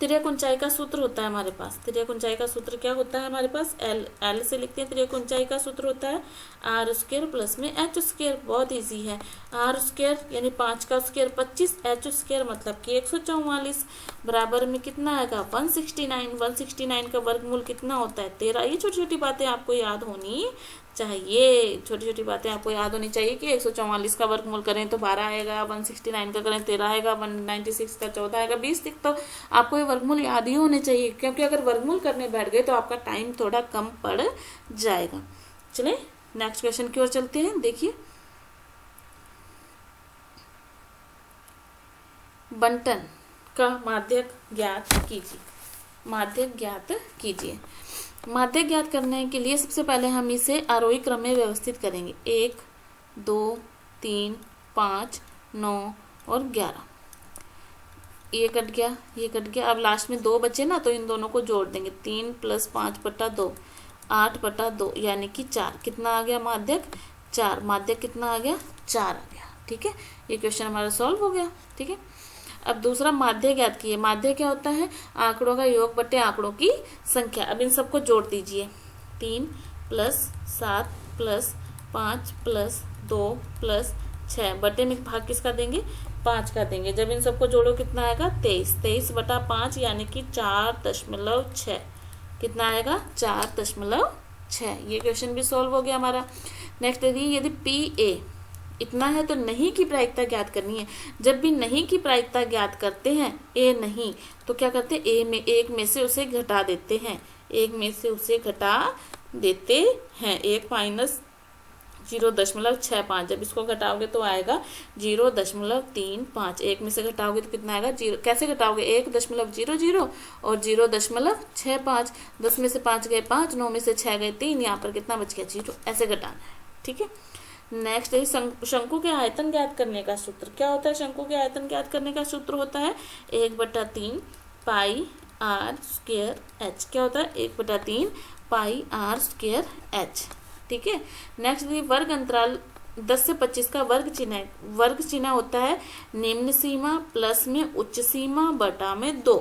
तिर्यक ऊंचाई का सूत्र होता है हमारे पास, तिर्यक ऊंचाई का सूत्र क्या होता है हमारे पास, एल से लिखते हैं। तिर्यक ऊंचाई का सूत्र होता है आर स्क्वायर प्लस में एच स्क्वायर। बहुत इजी है। आर स्क्वायर यानी 5 का स्क्वायर 25, एच स्क्वायर मतलब कि 144 बराबर में कितना आएगा 169। 169 का वर्गमूल कितना होता है 13। ये छोटी छोटी बातें आपको याद होनी चाहिए, छोटी छोटी बातें आपको याद होनी चाहिए कि 144 का वर्गमूल करें तो 12 आएगा, 169 का करें 13 आएगा, 196 का 14 आएगा, 20 तक तो आपको ये वर्गमूल याद ही होने चाहिए, क्योंकि अगर वर्गमूल करने बैठ गए तो आपका टाइम थोड़ा कम पड़ जाएगा। चलिए नेक्स्ट क्वेश्चन की ओर चलते हैं। देखिए, बंटन का माध्यक ज्ञात कीजिए। माध्यक ज्ञात कीजिए। माध्यक ज्ञात करने के लिए सबसे पहले हम इसे आरोही क्रम में व्यवस्थित करेंगे। 1, 2, 3, 5, 9 और 11। ये कट गया, ये कट गया। अब लास्ट में 2 बचे ना, तो इन दोनों को जोड़ देंगे। 3 + 5/2 8/2 यानी कि 4। कितना आ गया माध्यक 4। माध्यक कितना आ गया 4 आ गया। ठीक है, ये क्वेश्चन हमारा सॉल्व हो गया। ठीक है, अब दूसरा माध्य ज्ञात कीजिए। माध्य क्या होता है, आंकड़ों का योग बटे आंकड़ों की संख्या। अब इन सबको जोड़ दीजिए। 3 + 7 + 5 + 2 + 6 बटे में भाग किसका देंगे 5 का देंगे। जब इन सबको जोड़ो कितना आएगा 23। 23/5 यानी कि 4.6। कितना आएगा 4.6। ये क्वेश्चन भी सॉल्व हो गया हमारा। नेक्स्ट देखिए, यदि PA इतना है तो नहीं की प्रायिकता ज्ञात करनी है। जब भी नहीं की प्रायिकता ज्ञात करते हैं ए नहीं, तो क्या करते हैं एक में से उसे घटा देते हैं। एक में से उसे घटा देते हैं। 1 - 0.65। जब इसको घटाओगे तो आएगा 0.35। एक में से घटाओगे तो कितना आएगा 0। कैसे घटाओगे 1.00 और 0.65। 10 में से 5 गए 5, 9 में से 6 गए 3, यहाँ पर कितना बच गया 0। ऐसे घटाना है। ठीक है, नेक्स्ट है शंकु के आयतन ज्ञात करने का सूत्र। क्या होता है शंकु के आयतन ज्ञात करने का सूत्र होता है 1/3 πr² h। क्या होता है 1/3 πr² h। ठीक है, नेक्स्ट वर्ग अंतराल 10 से 25 का वर्ग चिन्ह है। वर्ग चिन्ह होता है निम्न सीमा प्लस में उच्च सीमा बटा में 2।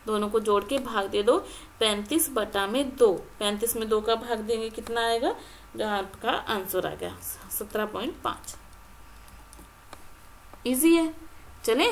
दोनों को जोड़ के भाग दे दो। 35/2। 35 में 2 का भाग देंगे कितना आएगा, जो आपका आंसर आ गया 17.5। इजी है। चले,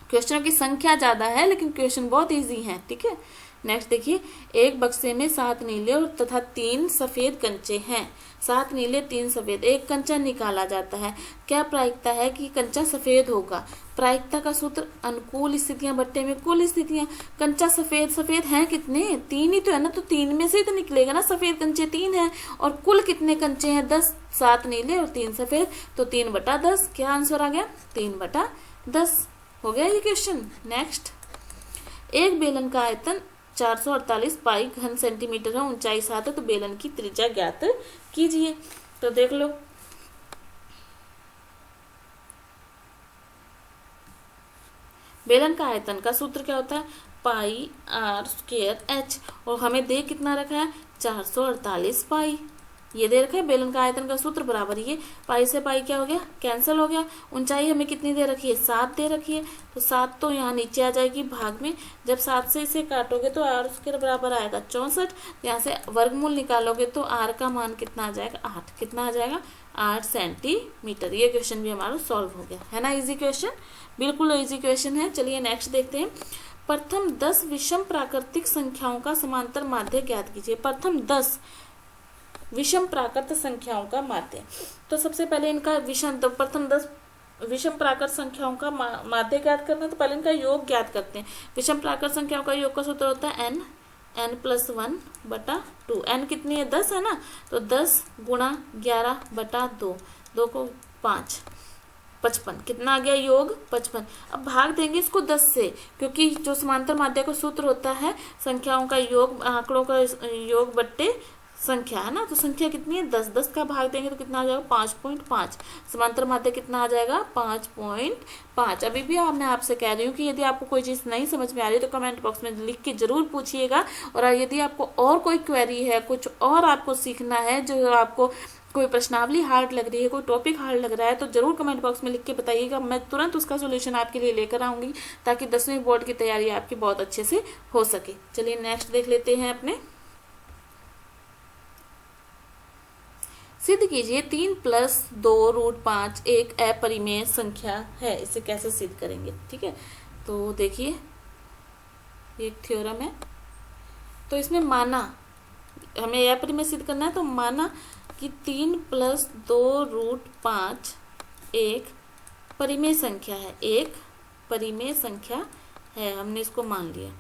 क्वेश्चनों की संख्या ज्यादा है लेकिन क्वेश्चन बहुत इजी है। ठीक है, नेक्स्ट देखिए, एक बक्से में 7 नीले और तथा 3 सफेद कंचे हैं। 7 नीले 3 सफेद। एक कंचा निकाला जाता है। क्या प्रायिकता है कि कंचा सफेद होगा। प्रायिकता का सूत्र अनुकूल स्थितियां बट्टे में कुल स्थितियां। कंचा सफेद सफेद हैं कितने 3 ही तो है ना, तो 3 में से ही तो निकलेगा ना। सफेद कंचे 3 हैं और कुल कितने कंचे हैं 10। 7 नीले और 3 सफेद, तो 3/10। क्या आंसर आ गया 3/10 हो गया ये क्वेश्चन। नेक्स्ट, एक बेलन का आयतन 448 पाई घन सेंटीमीटर है, ऊंचाई 7 है, तो बेलन की त्रिज्या ज्ञात कीजिए। तो देख लो, बेलन का आयतन का सूत्र क्या होता है πr² h, और हमें दे कितना रखा है 448 पाई। ये दे रखा है बेलन का आयतन का सूत्र बराबर ये पाई से पाई क्या हो गया कैंसिल हो गया। ऊंचाई हमें कितनी दे रखी है 7 दे रखी है, तो 7 तो यहाँ नीचे आ जाएगी भाग में। जब 7 से इसे काटोगे तो r उसके बराबर आएगा 64। यहाँ से वर्गमूल निकालोगे तो r का मान कितना आ जाएगा 8। कितना आ जाएगा 8 सेंटीमीटर। ये क्वेश्चन भी हमारा सॉल्व हो गया है ना। इजी क्वेश्चन, बिल्कुल इजी क्वेश्चन है। चलिए नेक्स्ट देखते हैं। प्रथम 10 विषम प्राकृतिक संख्याओं का समांतर माध्य ज्ञात कीजिए। प्रथम 10 विषम प्राकृत संख्याओं का माध्य। तो सबसे पहले इनका प्रथम 10 विषम प्राकृत संख्याओं का माध्य ज्ञात करना है, तो पहले इनका योग ज्ञात करते हैं। विषम प्राकृत संख्याओं का योग का सूत्र होता है n + 1/2। n कितनी है 10 है ना, तो 10 × 11/2, 2 को 5, 55। कितना आ गया योग 55। अब भाग देंगे इसको 10 से, क्योंकि जो समांतर माध्य का सूत्र होता है संख्याओं का योग, आंकड़ों का योग बट्टे संख्या है ना, तो संख्या कितनी है 10। 10 का भाग देंगे तो कितना आ जाएगा 5.5। समांतर माध्य कितना आ जाएगा 5.5। अभी भी मैं आपसे कह रही हूँ कि यदि आपको कोई चीज़ नहीं समझ में आ रही है तो कमेंट बॉक्स में लिख के जरूर पूछिएगा। और यदि आपको और कोई क्वेरी है, कुछ और आपको सीखना है जो आपको कोई प्रश्नावली हार्ड लग रही है, कोई टॉपिक हार्ड लग रहा है तो जरूर कमेंट बॉक्स में लिख के बताइएगा, मैं तुरंत उसका सोल्यूशन आपके लिए लेकर आऊंगी ताकि 10वीं बोर्ड की तैयारी आपकी बहुत अच्छे से हो सके। चलिए नेक्स्ट देख लेते हैं अपने। सिद्ध कीजिए 3 + 2√5 एक अपरिमेय संख्या है। इसे कैसे सिद्ध करेंगे, ठीक है। तो देखिए एक थ्योरम है, तो इसमें माना हमें अपरिमेय सिद्ध करना है, तो माना कि 3 + 2√5 एक परिमेय संख्या है, एक परिमेय संख्या है, हमने इसको मान लिया।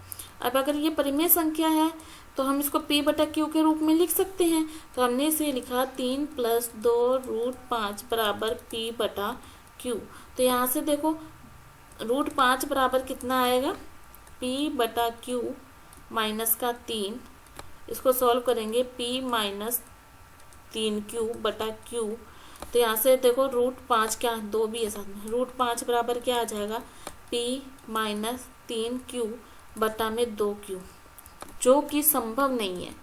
अब अगर ये परिमेय संख्या है तो हम इसको p/q के रूप में लिख सकते हैं। तो हमने इसे लिखा 3 + 2√5 बराबर p/q। तो यहाँ से देखो √5 बराबर कितना आएगा, p/q माइनस का 3, इसको सॉल्व करेंगे p - 3q/q। तो यहाँ से देखो √5 क्या, 2 भी है साथ में, √5 बराबर क्या आ जाएगा, p - 3q/2q, जो कि संभव नहीं है,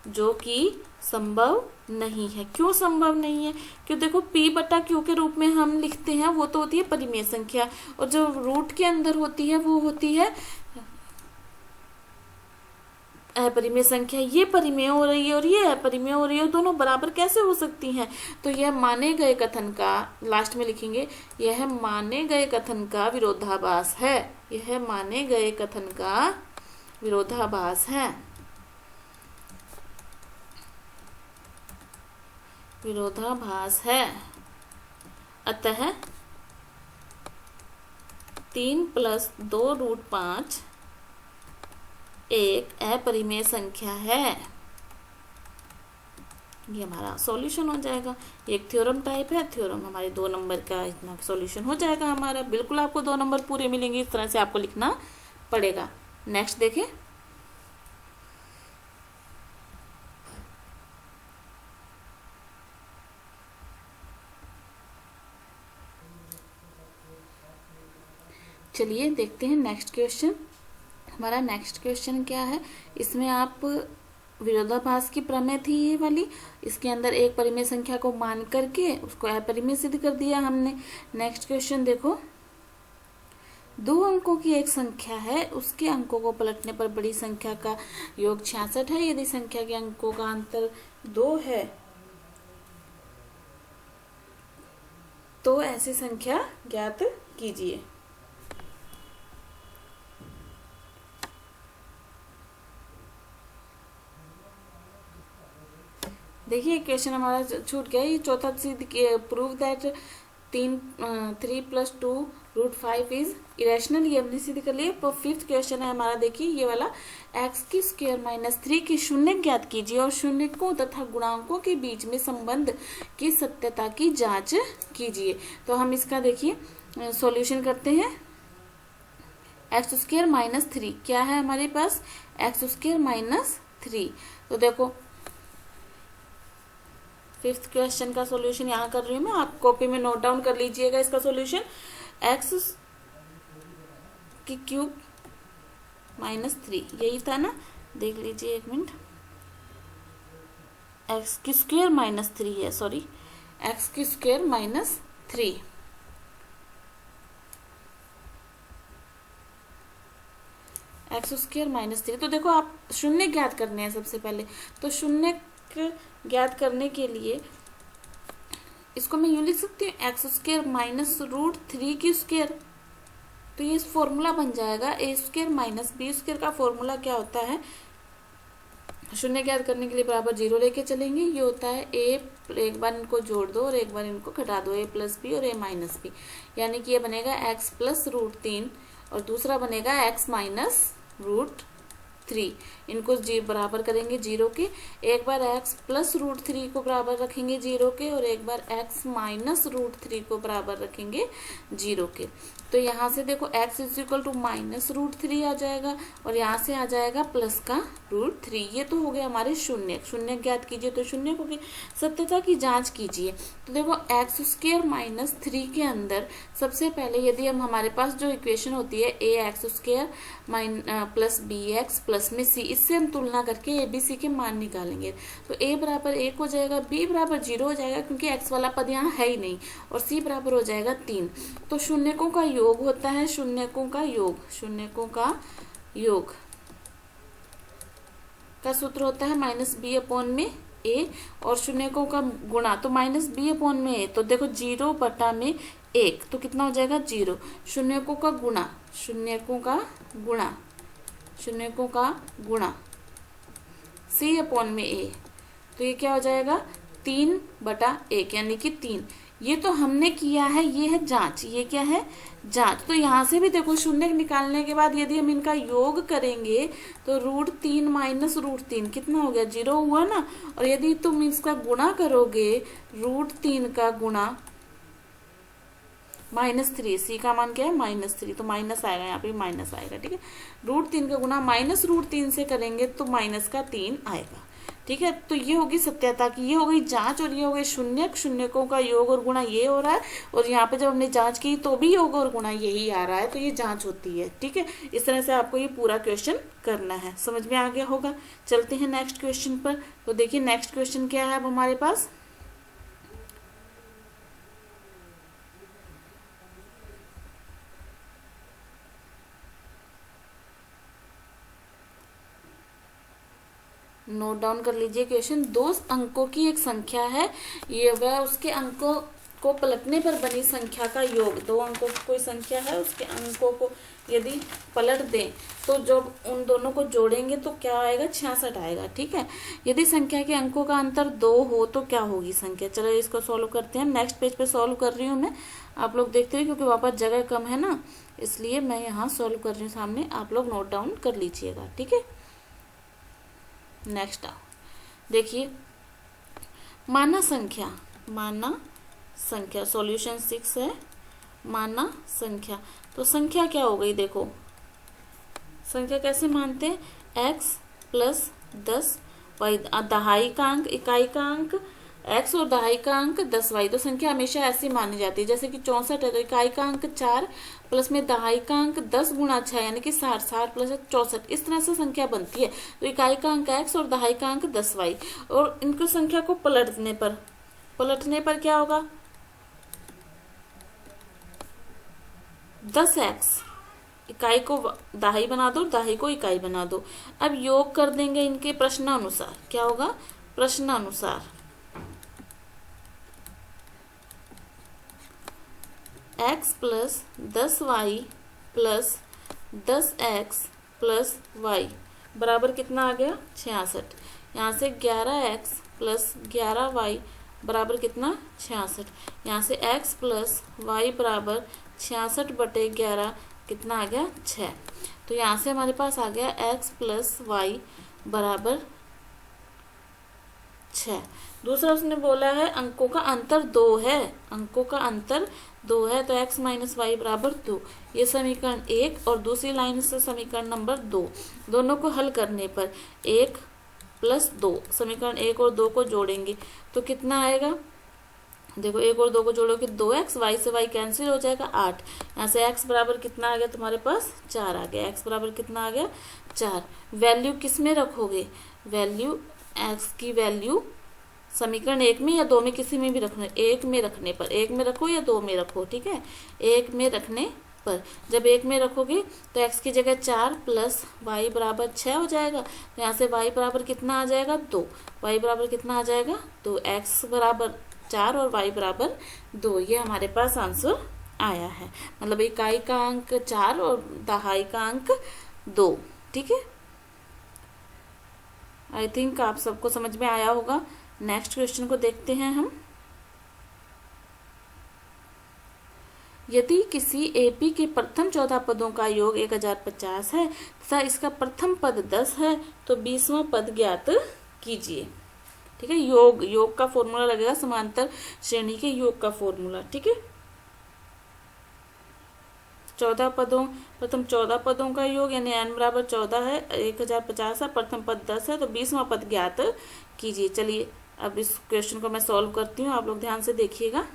जो कि संभव नहीं है। क्यों संभव नहीं है, क्यों देखो p/q के रूप में हम लिखते हैं वो तो होती है परिमेय संख्या, और जो रूट के अंदर होती है वो होती है अपरिमेय संख्या। ये परिमेय हो रही है और ये अपरिमेय हो रही है, दोनों बराबर कैसे हो सकती हैं। तो यह माने गए कथन का, लास्ट में लिखेंगे, यह माने गए कथन का विरोधाभास है, यह माने गए कथन का विरोधाभास है, विरोधाभास है। अतः 3 + 2√5 एक अपरिमेय संख्या है। ये हमारा सॉल्यूशन हो जाएगा। एक थ्योरम टाइप है, थ्योरम हमारे 2 नंबर का इतना सॉल्यूशन हो जाएगा हमारा। बिल्कुल आपको 2 नंबर पूरे मिलेंगे, इस तरह से आपको लिखना पड़ेगा। नेक्स्ट देखें। चलिए देखते हैं नेक्स्ट क्वेश्चन। हमारा नेक्स्ट क्वेश्चन क्या है, इसमें आप विरोधाभास की प्रमेय थी ये वाली, इसके अंदर एक परिमेय संख्या को मान करके उसको अपरिमेय सिद्ध कर दिया हमने। नेक्स्ट क्वेश्चन देखो, 2 अंकों की एक संख्या है, उसके अंकों को पलटने पर बड़ी संख्या का योग 66 है। यदि संख्या के अंकों का अंतर 2 है तो ऐसी संख्या ज्ञात कीजिए। देखिए क्वेश्चन हमारा छूट गया। ये चौथा सिद्ध प्रूव दैट 3 + 2√5 इज इरेशनल, ये हमने सिद्ध कर लिया। तो 5th क्वेश्चन है हमारा, देखिए ये वाला, x² - 3 के शून्य ज्ञात कीजिए और शून्यकों तथा गुणांकों के बीच में संबंध की सत्यता की जांच कीजिए। तो हम इसका देखिए सॉल्यूशन करते हैं। x² - 3 क्या है हमारे पास, x² - 3। तो देखो 5th क्वेश्चन का सॉल्यूशन यहाँ कर रही हूँ मैं, आप कॉपी में नोट डाउन कर लीजिएगा इसका सॉल्यूशन। x³ - 3 यही था ना, देख लीजिए एक मिनट, x² - 3 है, सॉरी x² - 3। x² - 3, तो देखो आप शून्य ज्ञात करने हैं सबसे पहले। तो शून्य ज्ञात करने के लिए इसको मैं यूं लिख सकती हूँ, x² - √3 तो ये फॉर्मूला बन जाएगा a² - b² का फॉर्मूला क्या होता है, शून्य ज्ञात करने के लिए बराबर 0 लेके चलेंगे। ये होता है एक बार इनको जोड़ दो और एक बार इनको घटा दो, a + b और a - b, यानी कि ये बनेगा x + √3 और दूसरा बनेगा x - √3। इनको बराबर करेंगे 0 के, एक बार x + √3 को बराबर रखेंगे 0 के और एक बार x - √3 को बराबर रखेंगे 0 के। तो यहाँ से देखो x इज इक्वल टू -√3 आ जाएगा और यहाँ से आ जाएगा प्लस का √3। ये तो हो गया हमारे शून्य। शून्य ज्ञात कीजिए तो शून्य हो गए। सत्यता की जांच कीजिए तो देखो x² - 3 के अंदर सबसे पहले यदि हम हमारे पास जो इक्वेशन होती है ax² + bx प्लस में c, इससे हम तुलना करके a b c के मान निकालेंगे। तो a बराबर 1 हो जाएगा, b बराबर 0 हो जाएगा क्योंकि x वाला पद यहाँ है ही नहीं, और c बराबर हो जाएगा 3। तो शून्यकों का योग होता है, शून्यकों का योग, शून्यकों का योग का सूत्र होता है -b/a, और शून्यकों का गुणा तो -b/a। तो देखो 0/1 तो कितना हो जाएगा 0। शून्यकों का गुणा, शून्यकों का गुणा, शून्यकों का गुणा c/a, तो ये क्या हो जाएगा 3/1 यानी कि 3। ये तो हमने किया है, ये है जांच, ये क्या है जांच। तो यहाँ से भी देखो शून्य निकालने के बाद यदि हम इनका योग करेंगे तो √3 - √3 कितना हो गया 0 हुआ ना। और यदि तुम इसका गुणा करोगे √3 का गुणा -3, सी का मान क्या है -3, तो माइनस आएगा, यहाँ पे माइनस आएगा, ठीक है। √3 का गुणा -√3 से करेंगे तो -3 आएगा, ठीक है। तो ये होगी सत्यता की, ये हो गई जांच, और ये हो गई शून्यक, शून्यकों का योग और गुणा ये हो रहा है, और यहाँ पे जब हमने जांच की तो भी योग और गुणा यही आ रहा है, तो ये जांच होती है, ठीक है। इस तरह से आपको ये पूरा क्वेश्चन करना है। समझ में आ गया होगा। चलते हैं नेक्स्ट क्वेश्चन पर। तो देखिए नेक्स्ट क्वेश्चन क्या है अब हमारे पास। नोट डाउन कर लीजिए क्वेश्चन। 2 अंकों की एक संख्या है, ये वह उसके अंकों को पलटने पर बनी संख्या का योग। 2 अंकों की कोई संख्या है, उसके अंकों को यदि पलट दें तो जब उन दोनों को जोड़ेंगे तो क्या आएगा 66 आएगा, ठीक है। यदि संख्या के अंकों का अंतर 2 हो तो क्या होगी संख्या। चलो इसको सॉल्व करते हैं। नेक्स्ट पेज पे सॉल्व कर रही हूँ मैं, आप लोग देखते रहिए क्योंकि वापस जगह कम है ना, इसलिए मैं यहाँ सॉल्व कर रही हूँ सामने, आप लोग नोट डाउन कर लीजिएगा, ठीक है। नेक्स्ट आओ, देखिए माना संख्या, माना संख्या सॉल्यूशन 6 है। माना संख्या, तो संख्या क्या हो गई, देखो संख्या कैसे मानते हैं, x + 10y, दहाई का अंक, इकाई का अंक x और दहाई का अंक 10y। तो संख्या हमेशा ऐसी मानी जाती है, जैसे कि 64 है तो इकाई का अंक 4 प्लस में दहाई का अंक 10 × 6 यानी कि 60, 60 + 64, इस तरह से संख्या बनती है। तो इकाई का अंक x और दहाई का अंक 10y, और इनको संख्या को पलटने पर क्या होगा 10x, इकाई को दहाई बना दो, दहाई को इकाई बना दो। अब योग कर देंगे इनके प्रश्नानुसार, क्या होगा प्रश्नानुसार x + 10y + 10x + y बराबर कितना आ गया 66। यहाँ से 11x + 11y बराबर कितना 66। यहाँ से x + y बराबर 66/11 कितना आ गया 6। तो यहाँ से हमारे पास आ गया x + y बराबर 6। दूसरा उसने बोला है अंकों का अंतर 2 है, अंकों का अंतर 2 है, तो x - y बराबर 2। ये समीकरण 1 और दूसरी लाइन से समीकरण नंबर 2, दोनों को हल करने पर 1 + 2, समीकरण 1 और 2 को जोड़ेंगे तो कितना आएगा, देखो 1 और 2 को जोड़ोगे 2x, y से y कैंसिल हो जाएगा 8। यहाँ से x बराबर कितना आ गया तुम्हारे पास 4 आ गया, x बराबर कितना आ गया 4। वैल्यू किस में रखोगे, वैल्यू x की वैल्यू समीकरण 1 में या 2 में, किसी में भी रखना, 1 में रखने पर, 1 में रखो या 2 में रखो, ठीक है। 1 में रखने पर, जब 1 में रखोगे तो x की जगह 4 + y बराबर 6 हो जाएगा। तो यहाँ से y बराबर कितना आ जाएगा 2, y बराबर कितना आ जाएगा 2, x बराबर 4 और y बराबर 2। ये हमारे पास आंसर आया है, मतलब इकाई का अंक 4 और दहाई का अंक 2, ठीक है। आई थिंक आप सबको समझ में आया होगा। नेक्स्ट क्वेश्चन को देखते हैं हम। यदि किसी AP के प्रथम 14 पदों का योग 1050 है तथा इसका प्रथम पद 10 है तो 20वां पद ज्ञात कीजिए, ठीक है। योग का फॉर्मूला लगेगा समांतर श्रेणी के योग का फॉर्मूला, ठीक है। 14 पदों, प्रथम 14 पदों का योग यानी n बराबर 14 है, 1050 है, प्रथम पद 10 है, तो 20वां पद ज्ञात कीजिए। चलिए अब इस क्वेश्चन को मैं सॉल्व करती हूँ, आप लोग ध्यान से देखिएगा।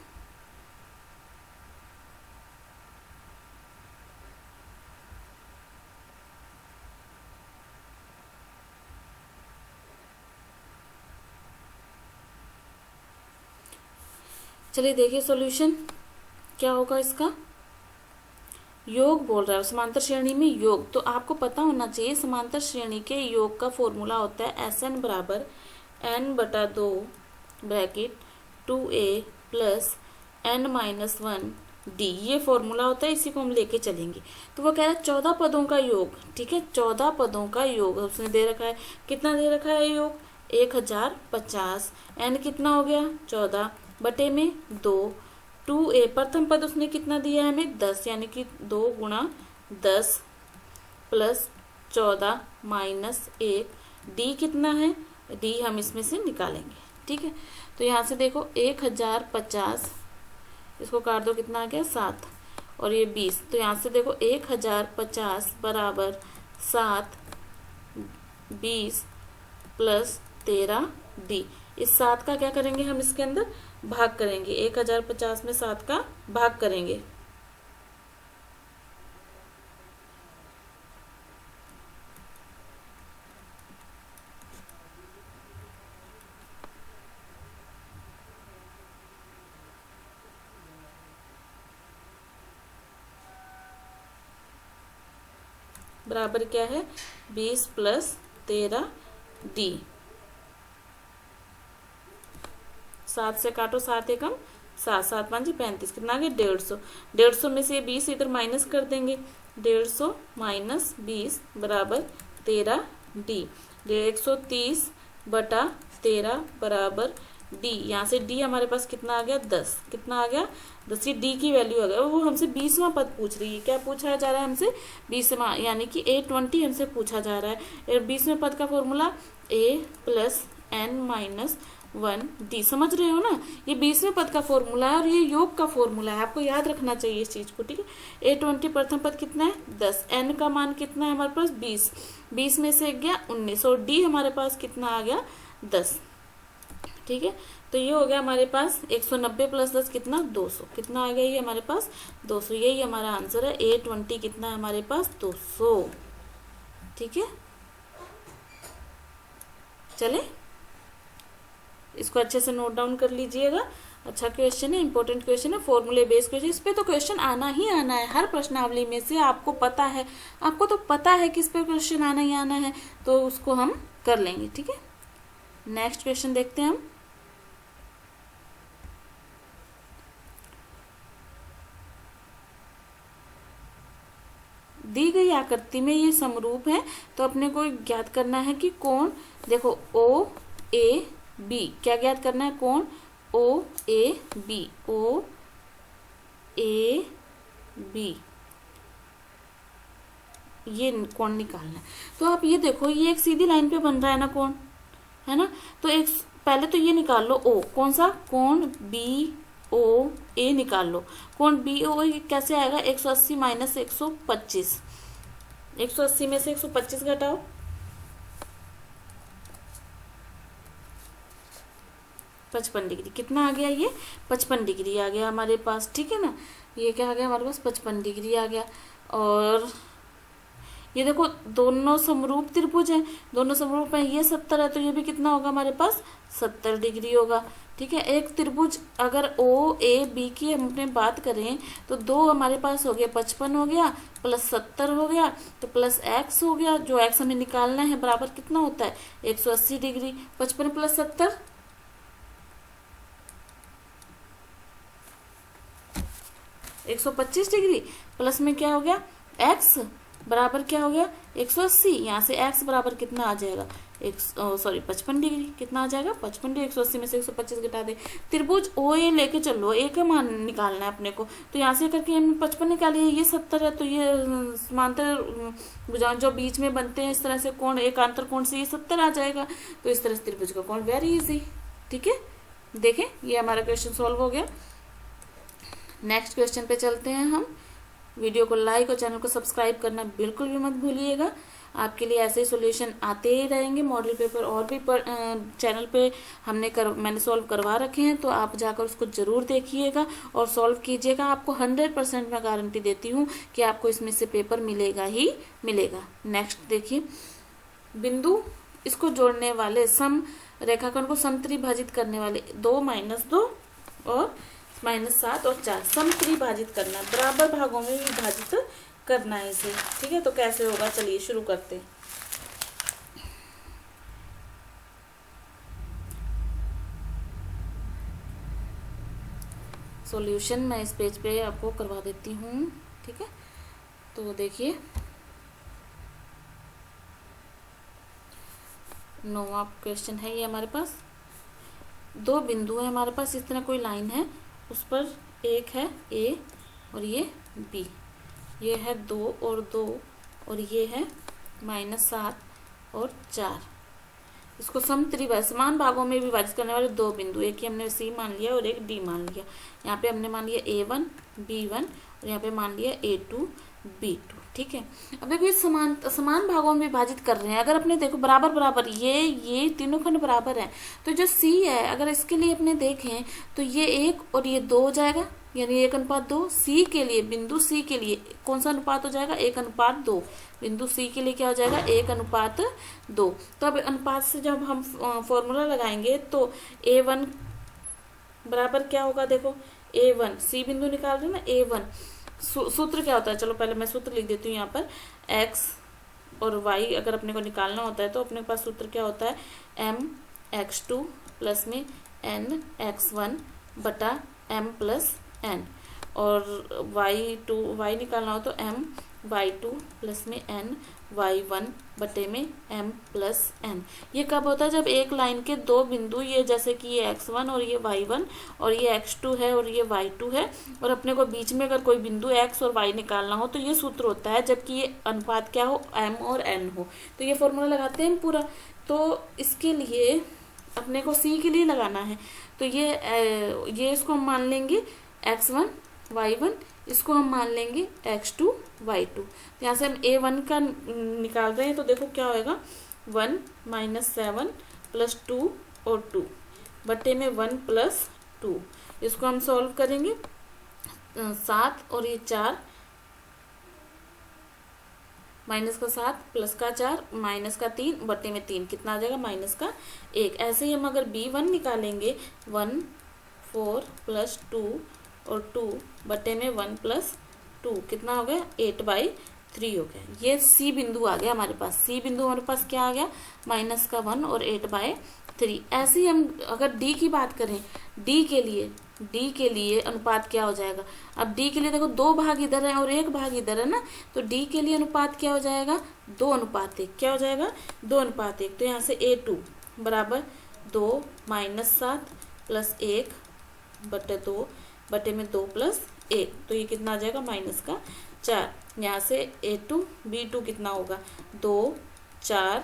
चलिए देखिए सॉल्यूशन क्या होगा इसका। योग बोल रहा है समांतर श्रेणी में योग, तो आपको पता होना चाहिए समांतर श्रेणी के योग का फॉर्मूला होता है SN बराबर n/2 bracket 2a plus n-1 d, ये फॉर्मूला होता है, इसी को हम लेके चलेंगे। तो वो कह रहा है 14 पदों का योग, ठीक है, 14 पदों का योग उसने दे रखा है, कितना दे रखा है योग 1050, n कितना हो गया 14 बटे में 2, 2a प्रथम पद उसने कितना दिया है हमें 10, यानी कि 2 गुणा 10 प्लस 14 माइनस 1, d कितना है, d हम इसमें से निकालेंगे, ठीक है। तो यहाँ से देखो 1050, इसको काट दो, कितना आ गया 7, और ये 20, तो यहाँ से देखो 1050 बराबर 7, 20 प्लस 13d, इस 7 का क्या करेंगे हम इसके अंदर भाग करेंगे, 1050 में 7 का भाग करेंगे, बराबर क्या है 20 प्लस 13d, 7 से काटो, 7 एकम 7, 7 5 35, कितना आ गया 150, 150 में से 20 इधर माइनस कर देंगे, 150 माइनस 20 बराबर 13d, 130 बटा 13 बराबर d, यहाँ से d हमारे पास कितना आ गया 10, कितना आ गया 10, ये d की वैल्यू आ गया। वो हमसे 20वां पद पूछ रही है, क्या पूछा जा रहा है हमसे 20वां, यानी कि A20 हमसे पूछा जा रहा है। 20वें पद का formula a plus n-1 d, समझ रहे हो ना, ये 20वें पद का फॉर्मूला है और ये योग का फॉर्मूला है, आपको याद रखना चाहिए इस चीज को, ठीक है। A20 प्रथम पद कितना है 10, n का मान कितना है हमारे पास 20, 20 में से गया 19, और d हमारे पास कितना आ गया 10, ठीक है। तो ये हो गया हमारे पास 190 प्लस 10 कितना 200, कितना आ गया ये हमारे पास 200, यही हमारा आंसर है। A20 कितना है हमारे पास 200, ठीक है। चले इसको अच्छे से नोट डाउन कर लीजिएगा, अच्छा क्वेश्चन है, इंपॉर्टेंट क्वेश्चन है, फॉर्मूले बेस्ड क्वेश्चन, इस पे तो क्वेश्चन आना ही आना है, हर प्रश्नावली में से आपको पता है, आपको तो पता है कि इस पे क्वेश्चन आना ही आना है, तो उसको हम कर लेंगे, ठीक है। नेक्स्ट क्वेश्चन देखते हैं हम। दी गई आकृति में ये समरूप है, तो अपने को ज्ञात करना है कि कोण, देखो ओ ए बी, क्या ज्ञात करना है कोण ओ A B, O A B, ये कोण निकालना है। तो आप ये देखो ये एक सीधी लाइन पे बन रहा है ना कोण, है ना, तो एक पहले तो ये निकाल लो ओ, कौन सा कोण बी ओ ए निकाल लो, कोण बी ओ ए कैसे आएगा 180 माइनस 125, 180 में से 125 घटाओ, 55 डिग्री, कितना आ गया ये 55 डिग्री आ गया हमारे पास, ठीक है ना, ये क्या आ गया हमारे पास 55 डिग्री आ गया। और ये देखो दोनों समरूप त्रिभुज हैं, दोनों समरूप हैं, ये 70 है तो ये भी कितना होगा हमारे पास 70 डिग्री होगा, ठीक है। एक त्रिभुज अगर ओ ए बी की हम अपने बात करें तो दो हमारे पास हो गया 55 हो गया प्लस 70 हो गया, तो प्लस x हो गया, जो x हमें निकालना है बराबर कितना होता है 180 डिग्री, 55 प्लस 70 125 डिग्री, प्लस में क्या हो गया x बराबर क्या हो गया 180, यहाँ से x बराबर कितना आ जाएगा 55 डिग्री, कितना आ जाएगा 55 डिग्री, 180 में से 125 घटा दे, त्रिभुज ओ ए लेके चलो, ए का मान निकालना है अपने को, तो यहाँ से करके हमने 55 निकाली है, ये 70 है, तो ये समांतर भुजाएं जो बीच में बनते हैं इस तरह से कोण, एकांतर कोण से ये 70 आ जाएगा, तो इस तरह से त्रिभुज का कोण वेरी इजी, ठीक है। देखें ये हमारा क्वेश्चन सॉल्व हो गया। नेक्स्ट क्वेश्चन पे चलते हैं हम। वीडियो को लाइक और चैनल को सब्सक्राइब करना बिल्कुल भी मत भूलिएगा। आपके लिए ऐसे ही सॉल्यूशन आते ही रहेंगे। मॉडल पेपर और भी चैनल पे मैंने सॉल्व करवा रखे हैं, तो आप जाकर उसको ज़रूर देखिएगा और सॉल्व कीजिएगा। आपको 100% मैं गारंटी देती हूँ कि आपको इसमें से पेपर मिलेगा ही मिलेगा। नेक्स्ट देखिए, बिंदु इसको जोड़ने वाले सम रेखाखंड को समत्रिभाजित करने वाले 2 - 2 और -7 और 4 समत्रिभाजित करना, बराबर भागों में विभाजित करना है इसे। ठीक है, तो कैसे होगा, चलिए शुरू करते हैं। सॉल्यूशन मैं इस पेज पे आपको करवा देती हूँ। ठीक है, तो देखिए 9वां क्वेश्चन है ये हमारे पास। 2 बिंदु है हमारे पास, इस तरह कोई लाइन है, उस पर एक है ए और ये बी, ये है 2 और 2 और ये है -7 और 4। इसको समान भागों में विभाजित करने वाले 2 बिंदु, एक ही हमने सी मान लिया और एक डी मान लिया। यहाँ पे हमने मान लिया A1 B1 और यहाँ पे मान लिया A2 B2। ठीक है, अब देखो ये समान भागों में विभाजित कर रहे हैं। अगर अपने देखो बराबर बराबर ये तीनों खंड बराबर हैं, तो जो C है अगर इसके लिए अपने देखें तो ये 1 और ये 2 हो जाएगा, यानी 1:2। सी के लिए, बिंदु सी के लिए कौन सा अनुपात हो जाएगा, 1:2। बिंदु सी के लिए क्या हो जाएगा, 1:2। तो अब अनुपात से जब हम फॉर्मूला लगाएंगे तो A1 बराबर क्या होगा, देखो A1 सी बिंदु निकाल रहे हैं ना, A1 सूत्र क्या होता है, चलो पहले मैं सूत्र लिख देती हूँ यहाँ पर। x और y अगर अपने को निकालना होता है तो अपने पास सूत्र क्या होता है, mx2 प्लस में nx1 बटा m+n, और y निकालना हो तो my2 प्लस में ny1 बटे में m+n। ये कब होता है, जब एक लाइन के 2 बिंदु, ये जैसे कि ये x1 और ये y1 और ये x2 है और ये y2 है, और अपने को बीच में अगर कोई बिंदु x और y निकालना हो तो ये सूत्र होता है, जबकि ये अनुपात क्या हो, m और n हो। तो ये फॉर्मूला लगाते हैं पूरा। तो इसके लिए अपने को c के लिए लगाना है, तो ये इसको हम मान लेंगे x1 y1, इसको हम मान लेंगे x2 y2। तो यहाँ से हम A1 का निकाल रहे हैं, तो देखो क्या होएगा, 1 - 7 + 2 और 2 बटे में 1 + 2। इसको हम सॉल्व करेंगे, 7 और ये 4, -7 +4 -3 बटे में 3, कितना आ जाएगा, -1। ऐसे ही हम अगर B1 निकालेंगे, 1 4 + 2 और 2 बटे में 1 + 2, कितना हो गया, 8/3 हो गया। ये सी बिंदु आ गया हमारे पास। सी बिंदु हमारे पास क्या आ गया, -1 और 8/3। ऐसे ही हम अगर डी की बात करें, डी के लिए अनुपात क्या हो जाएगा। अब डी के लिए देखो 2 भाग इधर है और 1 भाग इधर है ना, तो डी के लिए अनुपात क्या हो जाएगा, 2:1। क्या हो जाएगा, 2:1। तो यहाँ से A2 बराबर 2 - 7 + 1 बटे 2 बटे में 2 + 1, तो ये कितना आ जाएगा, -4। यहाँ से A2 B2 कितना होगा, 2 4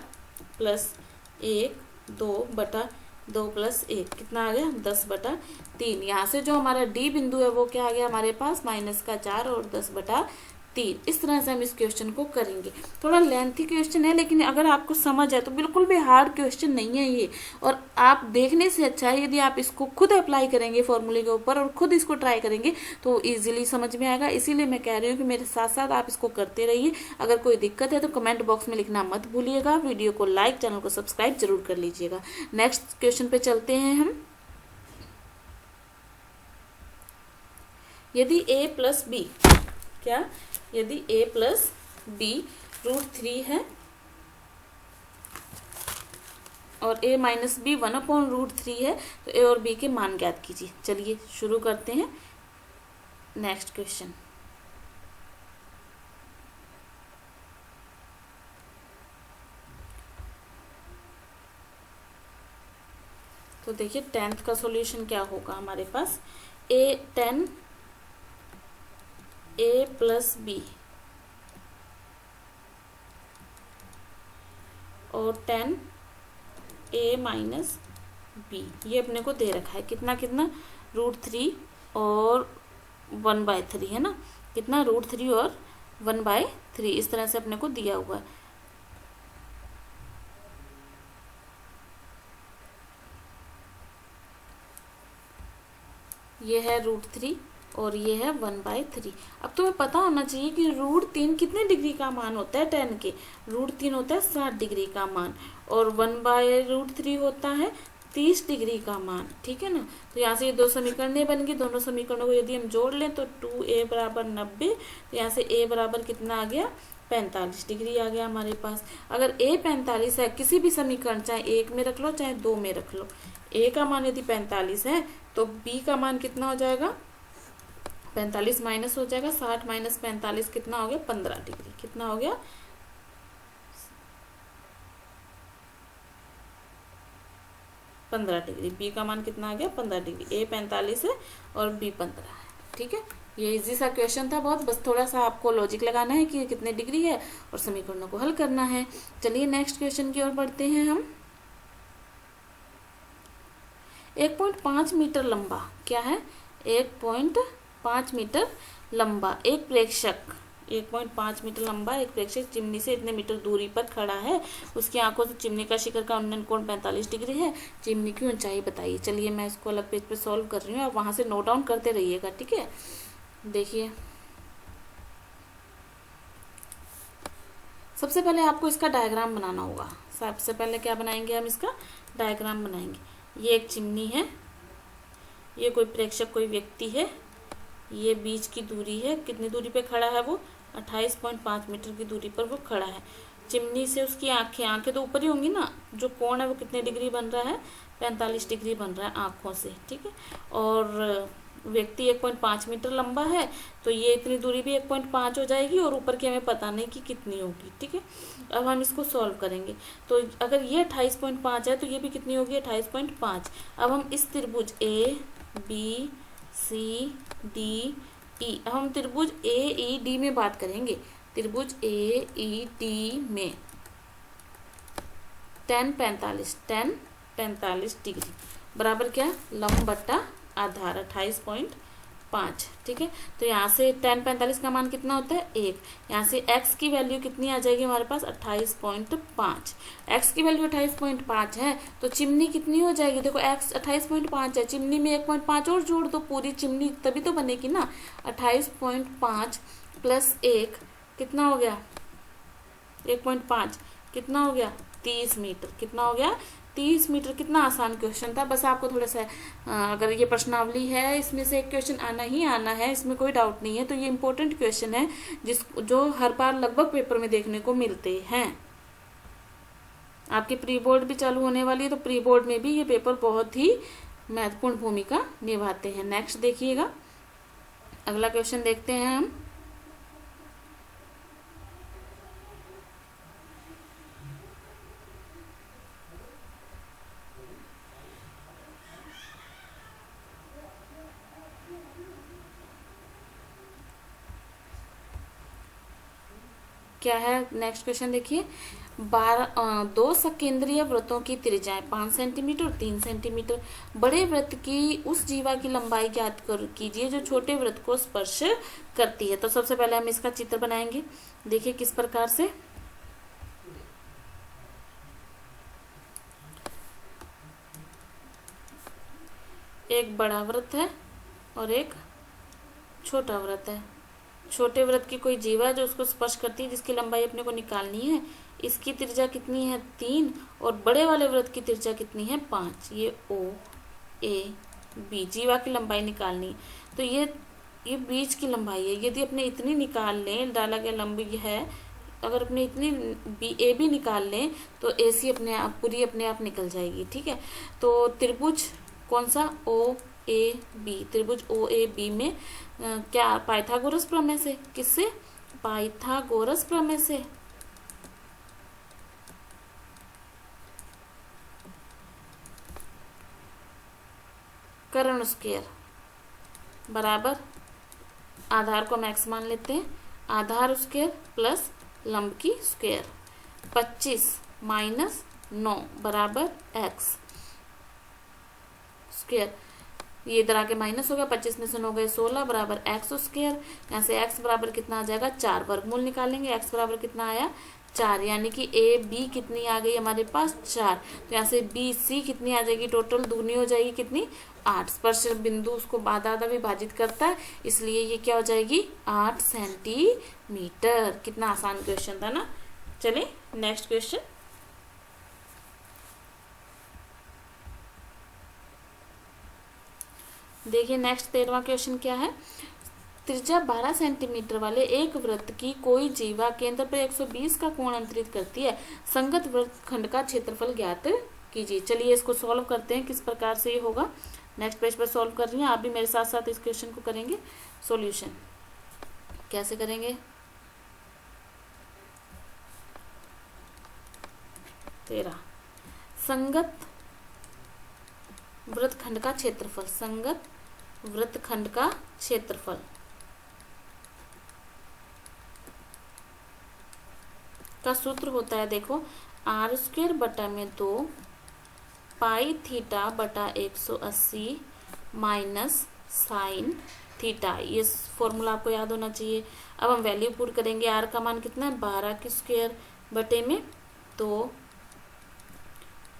+ 1 2 बटा 2 + 1, कितना आ गया, 10/3। यहाँ से जो हमारा डी बिंदु है वो क्या आ गया हमारे पास, -4 और 10/3। इस तरह से हम इस क्वेश्चन को करेंगे। थोड़ा लेंथी क्वेश्चन है, लेकिन अगर आपको समझ है तो बिल्कुल भी हार्ड क्वेश्चन नहीं है ये, और आप देखने से अच्छा है यदि आप इसको खुद अप्लाई करेंगे फॉर्मूले के ऊपर और खुद इसको ट्राई करेंगे तो इजीली समझ में आएगा। इसीलिए मैं कह रही हूँ कि मेरे साथ साथ आप इसको करते रहिए। अगर कोई दिक्कत है तो कमेंट बॉक्स में लिखना मत भूलिएगा। वीडियो को लाइक, चैनल को सब्सक्राइब जरूर कर लीजिएगा। नेक्स्ट क्वेश्चन पे चलते हैं हम। यदि a + b, क्या, यदि a + b √3 है और a - b 1/√3 है, तो a और b के मान ज्ञात कीजिए। चलिए शुरू करते हैं नेक्स्ट क्वेश्चन। तो देखिए 10th का सॉल्यूशन क्या होगा हमारे पास, A10 a + b और 10 a - b, ये अपने को दे रखा है, कितना √3 और 1/3 है ना। कितना, √3 और 1/3 इस तरह से अपने को दिया हुआ है। ये है √3 और ये है 1/3। अब तुम्हें पता होना चाहिए कि √3 कितने डिग्री का मान होता है 10 के, √3 होता है 60 डिग्री का मान और 1/√3 होता है 30 डिग्री का मान, ठीक है ना। तो यहाँ से ये दो समीकरण बन गई, दोनों समीकरणों को यदि हम जोड़ लें तो 2a बराबर 90, तो यहाँ से a बराबर कितना आ गया, 45 डिग्री आ गया हमारे पास। अगर a 45 है, किसी भी समीकरण चाहे 1 में रख लो चाहे 2 में रख लो, a का मान यदि 45 है तो b का मान कितना हो जाएगा, 45 माइनस हो जाएगा, 60 माइनस 45 कितना हो गया, 15 डिग्री। कितना हो गया, 15 डिग्री। बी का मान कितना आ गया, 15 डिग्री। ए 45 है और बी 15 है, ठीक है। ये इजी सा क्वेश्चन था बहुत, बस थोड़ा सा आपको लॉजिक लगाना है कि कितने डिग्री है और समीकरणों को हल करना है। चलिए नेक्स्ट क्वेश्चन की ओर बढ़ते हैं हम। 1.5 मीटर लंबा, क्या है, 1.5 मीटर लंबा एक प्रेक्षक, 1.5 मीटर लंबा एक प्रेक्षक चिमनी से इतने मीटर दूरी पर खड़ा है। उसकी आंखों से चिमनी का शिखर का उन्नयन कोण 45 डिग्री है। चिमनी की ऊंचाई बताइए। चलिए मैं इसको अलग पेज पे सॉल्व कर रही हूँ, आप वहां से नोट डाउन करते रहिएगा, ठीक है। देखिए सबसे पहले आपको इसका डायग्राम बनाना होगा। सबसे पहले क्या बनाएंगे हम, इसका डायग्राम बनाएंगे। ये एक चिमनी है, ये कोई प्रेक्षक कोई व्यक्ति है, ये बीच की दूरी है, कितनी दूरी पे खड़ा है वो, 28.5 मीटर की दूरी पर वो खड़ा है। चिमनी से उसकी आंखें तो ऊपर ही होंगी ना, जो कोण है वो कितने डिग्री बन रहा है, 45 डिग्री बन रहा है आंखों से, ठीक है। और व्यक्ति 1.5 मीटर लंबा है, तो ये इतनी दूरी भी 1.5 हो जाएगी और ऊपर की हमें पता नहीं कि कितनी होगी, ठीक है। अब हम इसको सॉल्व करेंगे, तो अगर ये 28.5 है तो ये भी कितनी होगी, 28.5। अब हम इस त्रिभुज ABCDE, अब हम त्रिभुज AED में बात करेंगे। त्रिभुज AED में 10 45 डिग्री बराबर क्या, लंब बट्टा आधार 28.5, ठीक है। तो यहाँ से 10 45 का मान कितना होता है, 1। यहाँ से x की वैल्यू कितनी आ जाएगी हमारे पास, 28.5। x की वैल्यू 28.5 है तो चिमनी कितनी हो जाएगी, देखो x 28.5 है, चिमनी में 1.5 और जोड़ दो, पूरी चिमनी तभी तो बनेगी ना। 28.5 प्लस 1 कितना हो गया, 1.5 कितना हो गया, 30 मीटर। कितना हो गया, 30 मीटर। कितना आसान क्वेश्चन था, बस आपको थोड़ा सा अगर ये प्रश्नावली है इसमें से एक क्वेश्चन आना ही आना है, इसमें कोई डाउट नहीं है। तो ये इंपॉर्टेंट क्वेश्चन है जो हर बार लगभग पेपर में देखने को मिलते हैं। आपकी प्री बोर्ड भी चालू होने वाली है, तो प्री बोर्ड में भी ये पेपर बहुत ही महत्वपूर्ण भूमिका निभाते हैं। नेक्स्ट देखिएगा, अगला क्वेश्चन देखते हैं हम। क्या है नेक्स्ट क्वेश्चन, देखिए 2 सकेंद्रीय वृत्तों की त्रिज्याएं 5 सेंटीमीटर और 3 सेंटीमीटर। बड़े वृत्त की उस जीवा की लंबाई ज्ञात कीजिए जो छोटे वृत्त को स्पर्श करती है। तो सबसे पहले हम इसका चित्र बनाएंगे, देखिए किस प्रकार से। एक बड़ा वृत्त है और एक छोटा वृत्त है। छोटे वृत्त की कोई जीवा है जो उसको स्पर्श करती है, जिसकी लंबाई अपने को निकालनी है। इसकी त्रिज्या कितनी है, 3, और बड़े वाले वृत्त की त्रिज्या कितनी है, 5। ये OAB जीवा की लंबाई निकालनी है। तो ये बीच की लंबाई है। यदि अपने इतनी निकाल लें, डाला गया लंबी है, अगर अपने इतनी AB निकाल लें तो AC अपने आप पूरी अपने आप निकल जाएगी, ठीक है। तो त्रिभुज कौन सा, OAB, त्रिभुज OAB में क्या पाइथागोरस प्रमेय से, किससे, पाइथागोरस प्रमेय से कर्ण स्क्वायर बराबर आधार को हम x मान लेते हैं, आधार स्क्वायर प्लस लंब की स्क्वायर, 25 माइनस 9 बराबर x स्क्वायर। ये इधर आके माइनस हो गया, 25 में से 9 गए 16 बराबर एक्स स्क्वायर। यहाँ से एक्स बराबर कितना आ जाएगा 4, वर्गमूल निकालेंगे, एक्स बराबर कितना आया 4, यानी कि ए बी कितनी आ गई हमारे पास 4। तो यहाँ से बी सी कितनी आ जाएगी, टोटल दुगनी हो जाएगी कितनी 8। स्पर्श बिंदु उसको आधा आधा विभाजित करता है, इसलिए ये क्या हो जाएगी 8 सेंटीमीटर। कितना आसान क्वेश्चन था ना। चलिए नेक्स्ट क्वेश्चन देखिए। नेक्स्ट 13वां क्वेश्चन क्या है। त्रिज्या 12 सेंटीमीटर वाले एक वृत्त की कोई जीवा केंद्र पर 120 का कोण अंतरित करती है, संगत वृत्तखंड का क्षेत्रफल ज्ञात कीजिए। चलिए इसको सॉल्व करते हैं, किस प्रकार से ये होगा। नेक्स्ट पेज पर सॉल्व कर रही हैं, आप भी मेरे साथ साथ इस क्वेश्चन को करेंगे। सॉल्यूशन कैसे करेंगे। 13 संगत वृत्तखंड का क्षेत्रफल, संगत वृत्तखंड का क्षेत्रफल का सूत्र होता है, देखो आर स्क्वायर बटा में 2 पाई थीटा बटा 180 माइनस साइन थीटा। ये फॉर्मूला आपको याद होना चाहिए। अब हम वैल्यू पुट करेंगे। आर का मान कितना है 12 के स्क्वायर बटे में 2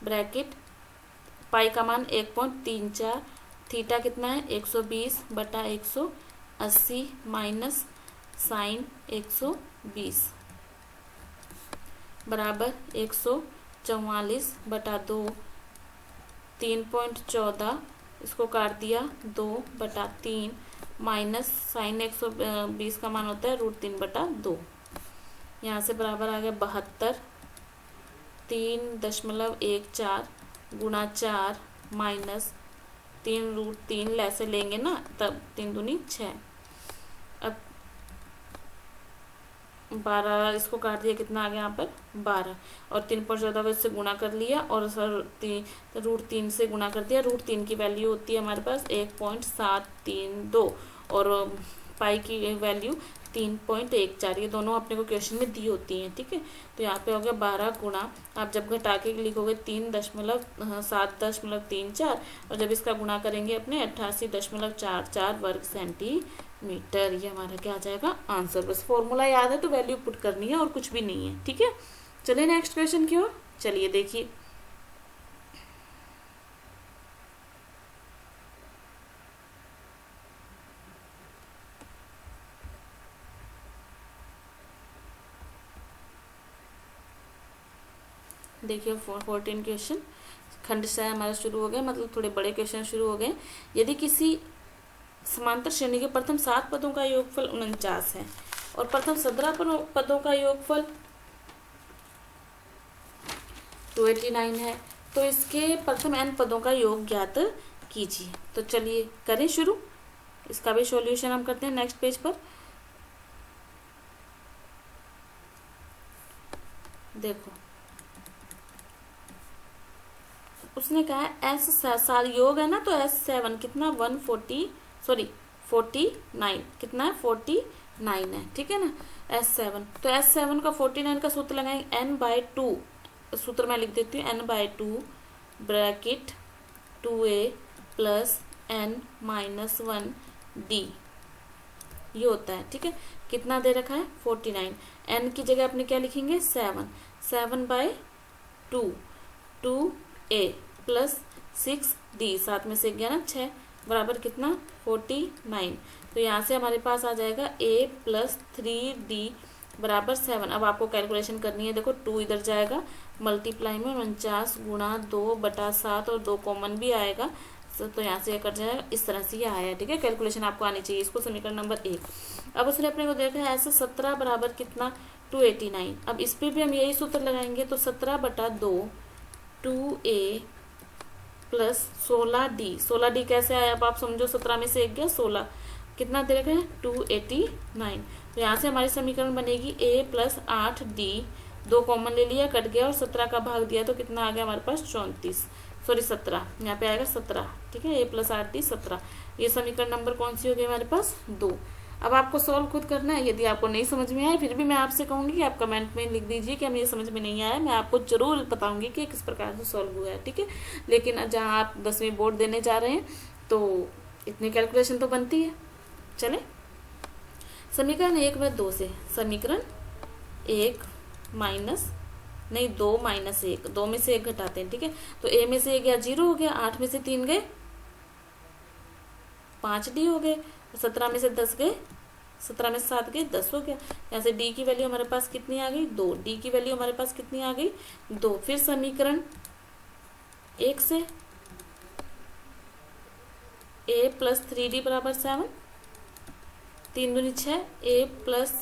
ब्रैकेट, पाई का मान 1.34, थीटा कितना है 120 बटा 180 माइनस साइन 120 बराबर 144 बटा 2, 3.14, इसको काट दिया 2 बटा 3 माइनस साइन 120 का मान होता है √3 बटा 2। यहाँ से बराबर आ गया 72, 3.14 गुणा 4 माइनस 3√3 ऐसे लेंगे ना, तब 3 दूनी 6। अब 12 इसको काट दिया, कितना आ गया यहाँ पर 12, और 3.14 से गुणा कर लिया और √3 से गुणा कर दिया। √3 की वैल्यू होती है हमारे पास 1.732 और पाई की वैल्यू 3.14। ये दोनों अपने को क्वेश्चन में दी होती हैं, ठीक है। तो यहाँ पे हो गया 12 गुणा, आप जब घटा के लिखोगे 3.734 और जब इसका गुणा करेंगे अपने 88.44 वर्ग सेंटीमीटर। ये हमारा क्या आ जाएगा आंसर। बस फॉर्मूला याद है तो वैल्यू पुट करनी है और कुछ भी नहीं है, ठीक है। चलिए नेक्स्ट क्वेश्चन की ओर चलिए। देखिए देखिए 14 क्वेश्चन खंड से हमारा शुरू हो गया, मतलब थोड़े बड़े क्वेश्चन शुरू हो गए। यदि किसी समांतर श्रेणी के प्रथम 7 पदों का योगफल 49 है और प्रथम 17 पदों का योगफल 289 है, तो इसके प्रथम n पदों का योग ज्ञात कीजिए। तो चलिए करें शुरू। इसका भी सॉल्यूशन हम करते हैं नेक्स्ट पेज पर। देखो उसने कहा S योग है ना, तो S7 कितना 49 कितना है 49 है, ठीक है ना। S7 तो S7 का 49 का सूत्र लगाएंगे n/2, सूत्र मैं लिख देती हूँ n/2 bracket 2a plus n-1d, ये होता है, ठीक है। कितना दे रखा है 49, n की जगह अपने क्या लिखेंगे 7/2 2a प्लस 6d, 7 में से 11 6 बराबर कितना 49। तो यहाँ से हमारे पास आ जाएगा a प्लस 3d बराबर 7। अब आपको कैलकुलेशन करनी है। देखो 2 इधर जाएगा, मल्टीप्लाई में 49 गुणा 2/7 और 2 कॉमन भी आएगा, तो यहाँ से कट जाएगा। इस तरह से ये आया, ठीक है। कैलकुलेशन आपको आनी चाहिए। इसको समीकरण नंबर 1। अब उसने अपने को देखा है ऐसे 17 बराबर कितना 289। अब इस पे भी हम यही सूत्र लगाएंगे, तो 17/2 2a प्लस 16d कैसे आया, अब आप समझो 17 में से 1 गया 16, कितना दे रखा है 289। तो यहाँ से हमारी समीकरण बनेगी a प्लस 8d, 2 कॉमन ले लिया कट गया और 17 का भाग दिया तो कितना आ गया हमारे पास 17, यहाँ पे आएगा 17, ठीक है। a plus 8d 17। ये समीकरण नंबर कौन सी हो गई हमारे पास 2। अब आपको सॉल्व खुद करना है। यदि आपको नहीं समझ में आए फिर भी मैं आपसे कहूँगी कि आप कमेंट में लिख दीजिए कि हमें ये समझ में नहीं आया, मैं आपको जरूर बताऊंगी कि किस प्रकार से सॉल्व हुआ है, ठीक है। लेकिन जहाँ आप 10वीं बोर्ड देने जा रहे हैं तो इतनी कैलकुलेशन तो बनती है। चले समीकरण 1 व 2 से, समीकरण 1 माइनस नहीं 2 माइनस 1, 2 में से 1 घटाते हैं, ठीक है। तो ए में से 1 गया 0 हो गया, 8 में से 3 गए 5d हो गए, 17 में से 10 गए 17 में से 7 गए 10 हो गया। यहाँ से d की वैल्यू हमारे पास कितनी आ गई 2, d की वैल्यू हमारे पास कितनी आ गई 2। फिर समीकरण 1 से a प्लस 3d बराबर 7, 3 दूनी 6, a प्लस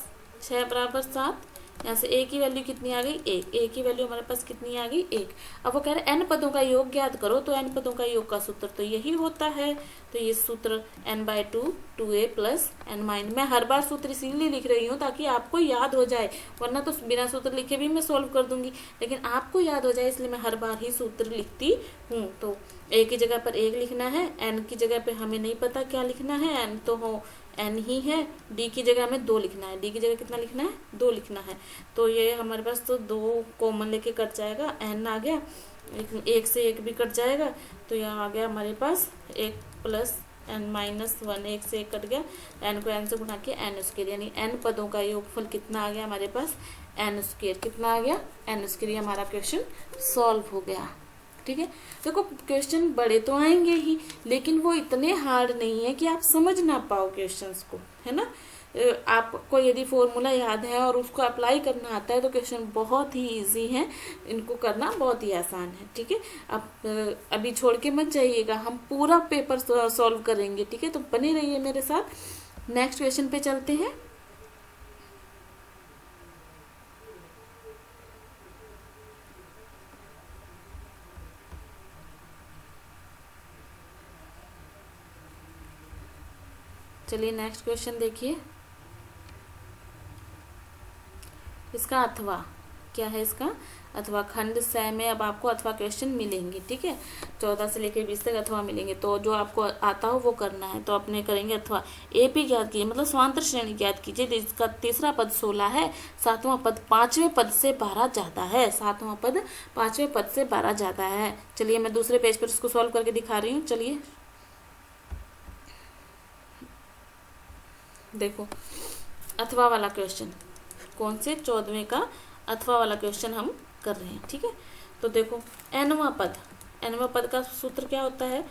6 बराबर 7। यहाँ से a की वैल्यू कितनी आ गई 1, a की वैल्यू हमारे पास कितनी आ गई 1। अब वो कह रहे n पदों का योग ज्ञात करो, तो n पदों का योग का सूत्र तो यही होता है। तो ये सूत्र n/2 2a plus n minus, मैं हर बार सूत्र इसीलिए लिख रही हूँ ताकि आपको याद हो जाए, वरना तो बिना सूत्र लिखे भी मैं सॉल्व कर दूंगी, लेकिन आपको याद हो जाए इसलिए मैं हर बार ही सूत्र लिखती हूँ। तो a की जगह पर 1 लिखना है, n की जगह पे हमें नहीं पता क्या लिखना है, n तो हो n ही है, d की जगह हमें 2 लिखना है, d की जगह कितना लिखना है 2 लिखना है। तो ये हमारे पास तो 2 कॉमन लेके कट जाएगा, n आ गया, 1 से 1 भी कट जाएगा, तो यहाँ आ गया हमारे पास 1 प्लस n माइनस 1, 1 से 1 कट गया, n को n से गुणा किया n स्क्वायर, यानी n पदों का योगफल कितना आ गया हमारे पास n स्क्वायर, कितना आ गया n स्क्वायर। हमारा क्वेश्चन सॉल्व हो गया, ठीक है। देखो क्वेश्चन बड़े तो आएंगे ही, लेकिन वो इतने हार्ड नहीं है कि आप समझ ना पाओ क्वेश्चंस को, है ना। आपको यदि फॉर्मूला याद है और उसको अप्लाई करना आता है तो क्वेश्चन बहुत ही इजी है, इनको करना बहुत ही आसान है, ठीक है। आप अभी छोड़ के मत जाइएगा, हम पूरा पेपर सॉल्व करेंगे, ठीक है। तो बने रहिए मेरे साथ। नेक्स्ट क्वेश्चन पे चलते हैं। चलिए नेक्स्ट क्वेश्चन देखिए, इसका अथवा क्या है, इसका अथवा खंड 6 में अब आपको अथवा क्वेश्चन मिलेंगे, ठीक है। 14 से लेकर 20 तक अथवा मिलेंगे, तो जो आपको आता हो वो करना है। तो अपने करेंगे अथवा एपी ज्ञात कीजिए, मतलब समांतर श्रेणी ज्ञात कीजिए, जिसका तीसरा पद 16 है, सातवां पद 5वें पद से 12 ज्यादा है, सातवां पद 5वें पद से 12 ज्यादा है। चलिए मैं दूसरे पेज पर इसको सॉल्व करके दिखा रही हूँ। चलिए देखो अथवा वाला क्वेश्चन, कौन से 14वें का अथवा वाला क्वेश्चन हम कर रहे हैं, ठीक है। तो देखो nवां पद का सूत्र क्या होता है,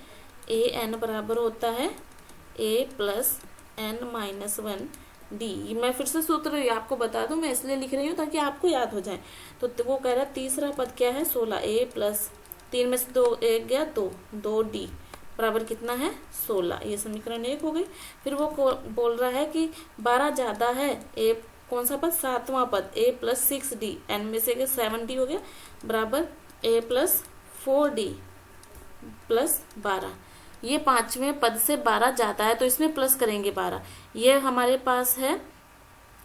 ए एन बराबर होता है a plus n minus 1d। मैं फिर से सूत्र आपको बता दूं, मैं इसलिए लिख रही हूँ ताकि आपको याद हो जाए। तो वो कह रहा है तीसरा पद क्या है 16, a प्लस 3 में से 2 1 गया 2d बराबर कितना है 16। ये समीकरण 1 हो गई। फिर वो बोल रहा है कि 12 ज्यादा है, ए कौन सा पद सातवां पद a प्लस 6d, n में से 7d हो गया बराबर a प्लस 4d प्लस 12। ये 5वें पद से 12 ज्यादा है, तो इसमें प्लस करेंगे 12। ये हमारे पास है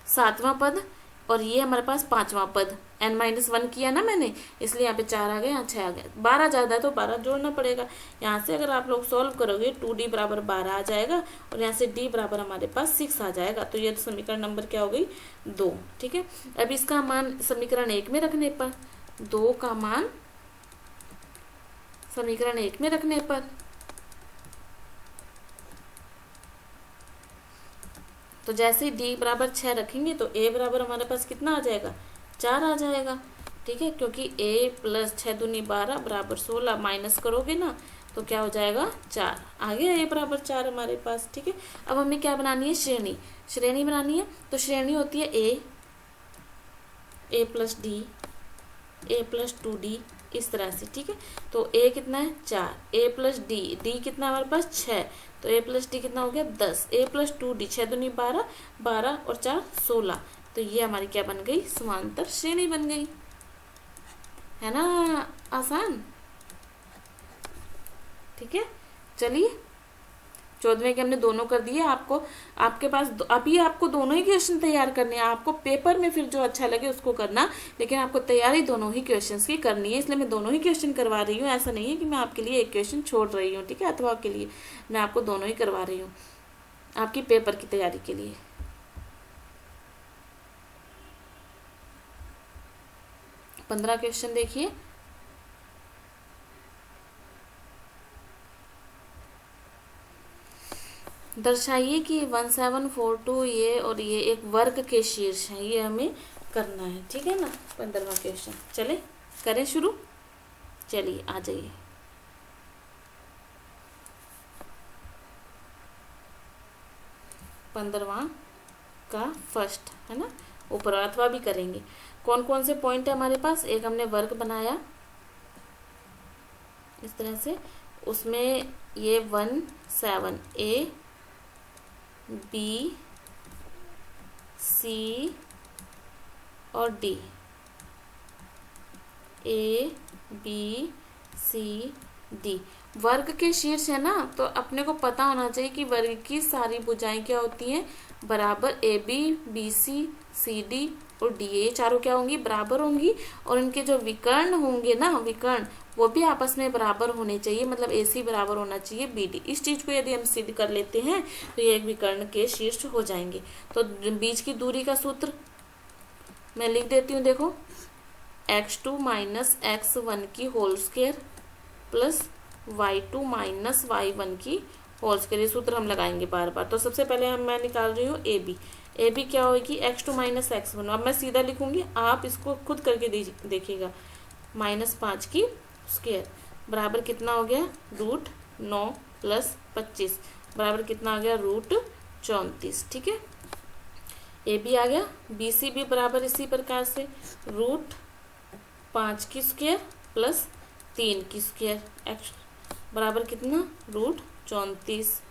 7वां पद और ये हमारे पास 5वां पद, n माइनस 1 किया ना मैंने, इसलिए यहाँ पे 4 आ गए, यहाँ 6 आ गए। 12 ज्यादा है तो 12 जोड़ना पड़ेगा। यहाँ से अगर आप लोग सॉल्व करोगे 2d बराबर 12 आ जाएगा और यहाँ से d बराबर हमारे पास 6 आ जाएगा। तो ये समीकरण नंबर क्या हो गई 2, ठीक है। अब इसका मान समीकरण 1 में रखने पर, 2 का मान समीकरण 1 में रखने पर, तो जैसे ही d बराबर 6 रखेंगे तो a बराबर हमारे पास कितना आ जाएगा 4 आ जाएगा, ठीक है। क्योंकि a प्लस 6 दूनी 12 बराबर 16, माइनस करोगे ना तो क्या हो जाएगा 4 आ गया, a बराबर 4 हमारे पास, ठीक है। अब हमें क्या बनानी है श्रेणी बनानी है। तो श्रेणी होती है a plus d, a plus 2d, इस तरह से, ठीक है। तो a कितना है 4, a प्लस d कितना हमारे पास 6, तो a प्लस d कितना हो गया 10, a प्लस 2d 6 दूनी 12, 12 और 4 16। तो ये हमारी क्या बन गई समांतर श्रेणी बन गई, है ना, आसान, ठीक है। चलिए 14वें के हमने दोनों कर दिए। आपको आपके पास अभी आपको दोनों ही क्वेश्चन तैयार करने हैं, आपको पेपर में फिर जो अच्छा लगे उसको करना, लेकिन आपको तैयारी दोनों ही क्वेश्चंस की करनी है, इसलिए मैं दोनों ही क्वेश्चन करवा रही हूँ। ऐसा नहीं है कि मैं आपके लिए एक क्वेश्चन छोड़ रही हूँ, ठीक है। अथवा के लिए मैं आपको दोनों ही करवा रही हूँ आपकी पेपर की तैयारी के लिए। 15 क्वेश्चन देखिए, दर्शाइए कि 1742 ये और ये एक वर्ग के शीर्ष है, ये हमें करना है, ठीक है ना। 15वां क्वेश्चन, चले करें शुरू। चलिए आ जाइए। 15वां का फर्स्ट है ना, ऊपर अथवा भी करेंगे। कौन कौन से पॉइंट है हमारे पास, एक हमने वर्ग बनाया इस तरह से, उसमें ये 1 7 A B C और D, A B C D वर्ग के शीर्ष है ना, तो अपने को पता होना चाहिए कि वर्ग की सारी भुजाएं क्या होती हैं, बराबर। A B B C C D और डी, ये चारों क्या होंगी, बराबर होंगी। और इनके जो विकर्ण होंगे ना, विकर्ण वो भी आपस में बराबर होने चाहिए, मतलब ए सी बराबर होना चाहिए बी डी। इस चीज को यदि हम सिद्ध कर लेते हैं तो ये एक विकर्ण के शीर्ष हो जाएंगे। तो बीच की दूरी का सूत्र मैं लिख देती हूँ, देखो x2 माइनस x1 की whole square plus y2 minus y1 की होल स्क्वायर, ये सूत्र हम लगाएंगे बार बार। तो सबसे पहले मैं निकाल रही हूँ ए बी क्या होगी, x2 माइनस x1। अब मैं सीधा लिखूंगी, आप इसको खुद करके देखिएगा। -5 की स्क्वायर बराबर कितना हो गया, √9 प्लस 25 बराबर कितना आ गया, √34। ठीक है, ए बी आ गया। बी सी भी बराबर इसी प्रकार से √5 की स्क्वायर प्लस 3 की स्क्वायर, एक्स बराबर कितना, √34।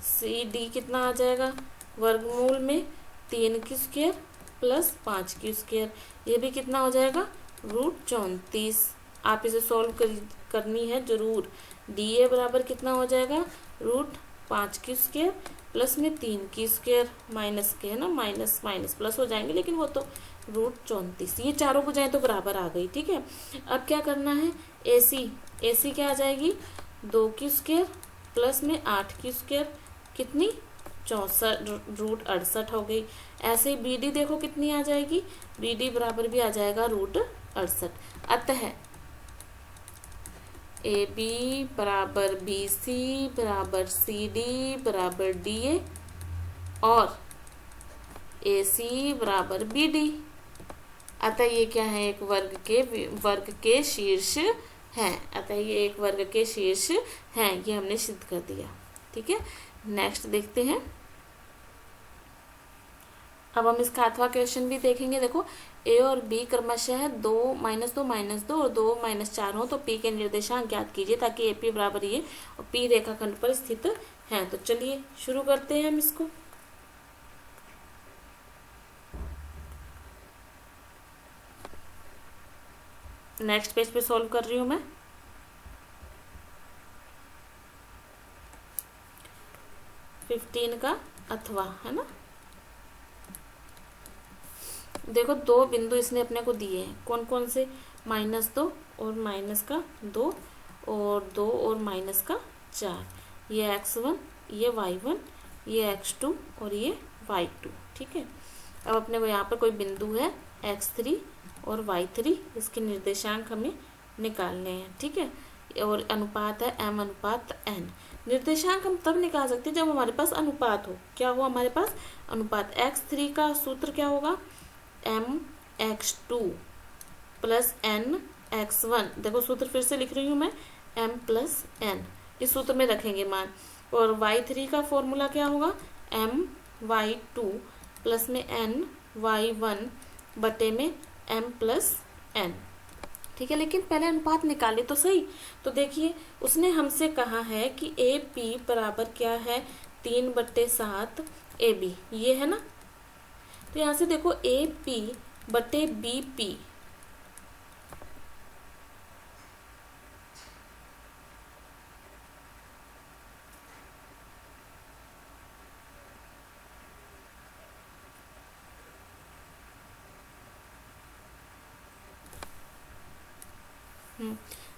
सी डी कितना आ जाएगा, वर्गमूल में 3 की स्क्वायर प्लस 5 की स्क्वायर, ये भी कितना हो जाएगा, √34। आप इसे सॉल्व करनी है जरूर। डी ए बराबर कितना हो जाएगा, √5 की स्क्वायर प्लस में 3 की स्क्वायर, माइनस के है ना, माइनस माइनस प्लस हो जाएंगे, लेकिन वो तो √34। ये चारों भुजाएं तो बराबर आ गई। ठीक है, अब क्या करना है, ए सी क्या आ जाएगी, 2 की स्क्वायर प्लस में 8 की स्क्वायर, कितनी, 64, √68 हो गई। ऐसे ही बी डी देखो कितनी आ जाएगी, बी डी बराबर भी आ जाएगा √68। अतः ए बी बराबर बी सी बराबर सी डी बराबर डी ए और ए सी बराबर बी डी। अतः ये क्या है, एक वर्ग के शीर्ष हैं। अतः ये एक वर्ग के शीर्ष हैं, ये हमने सिद्ध कर दिया। ठीक है, नेक्स्ट देखते हैं। अब हम इसका अथवा क्वेश्चन भी देखेंगे। देखो ए और बी क्रमशः 2 -2 और 2 -4 हो तो पी के निर्देशांक ज्ञात कीजिए, ताकि ए पी बराबर ये और पी रेखाखंड पर स्थित है। तो चलिए शुरू करते हैं हम इसको। नेक्स्ट पेज पे सॉल्व कर रही हूं मैं। फिफ्टीन का अथवा है ना, देखो 2 बिंदु इसने अपने को दिए हैं, कौन कौन से, -2 और -2 और 2 और -4, ये x1, ये y1, ये x2 और ये y2। ठीक है, अब अपने को यहाँ पर कोई बिंदु है x3 और y3, इसके निर्देशांक हमें निकालने हैं। ठीक है, और अनुपात है m/n। निर्देशांक हम तब निकाल सकते हैं जब हमारे पास अनुपात हो। क्या हो हमारे पास, अनुपात। x3 का सूत्र क्या होगा, mx2 प्लस nx1। देखो सूत्र फिर से लिख रही हूँ मैं, m+n, इस सूत्र में रखेंगे मान। और y3 का फॉर्मूला क्या होगा, my2 प्लस में ny1 बटे में m+n। ठीक है, लेकिन पहले अनुपात निकाले तो सही। तो देखिए उसने हमसे कहा है कि ए पी बराबर क्या है, 3/7 ए बी, ये है ना। तो यहां से देखो ए पी बटे बी पी,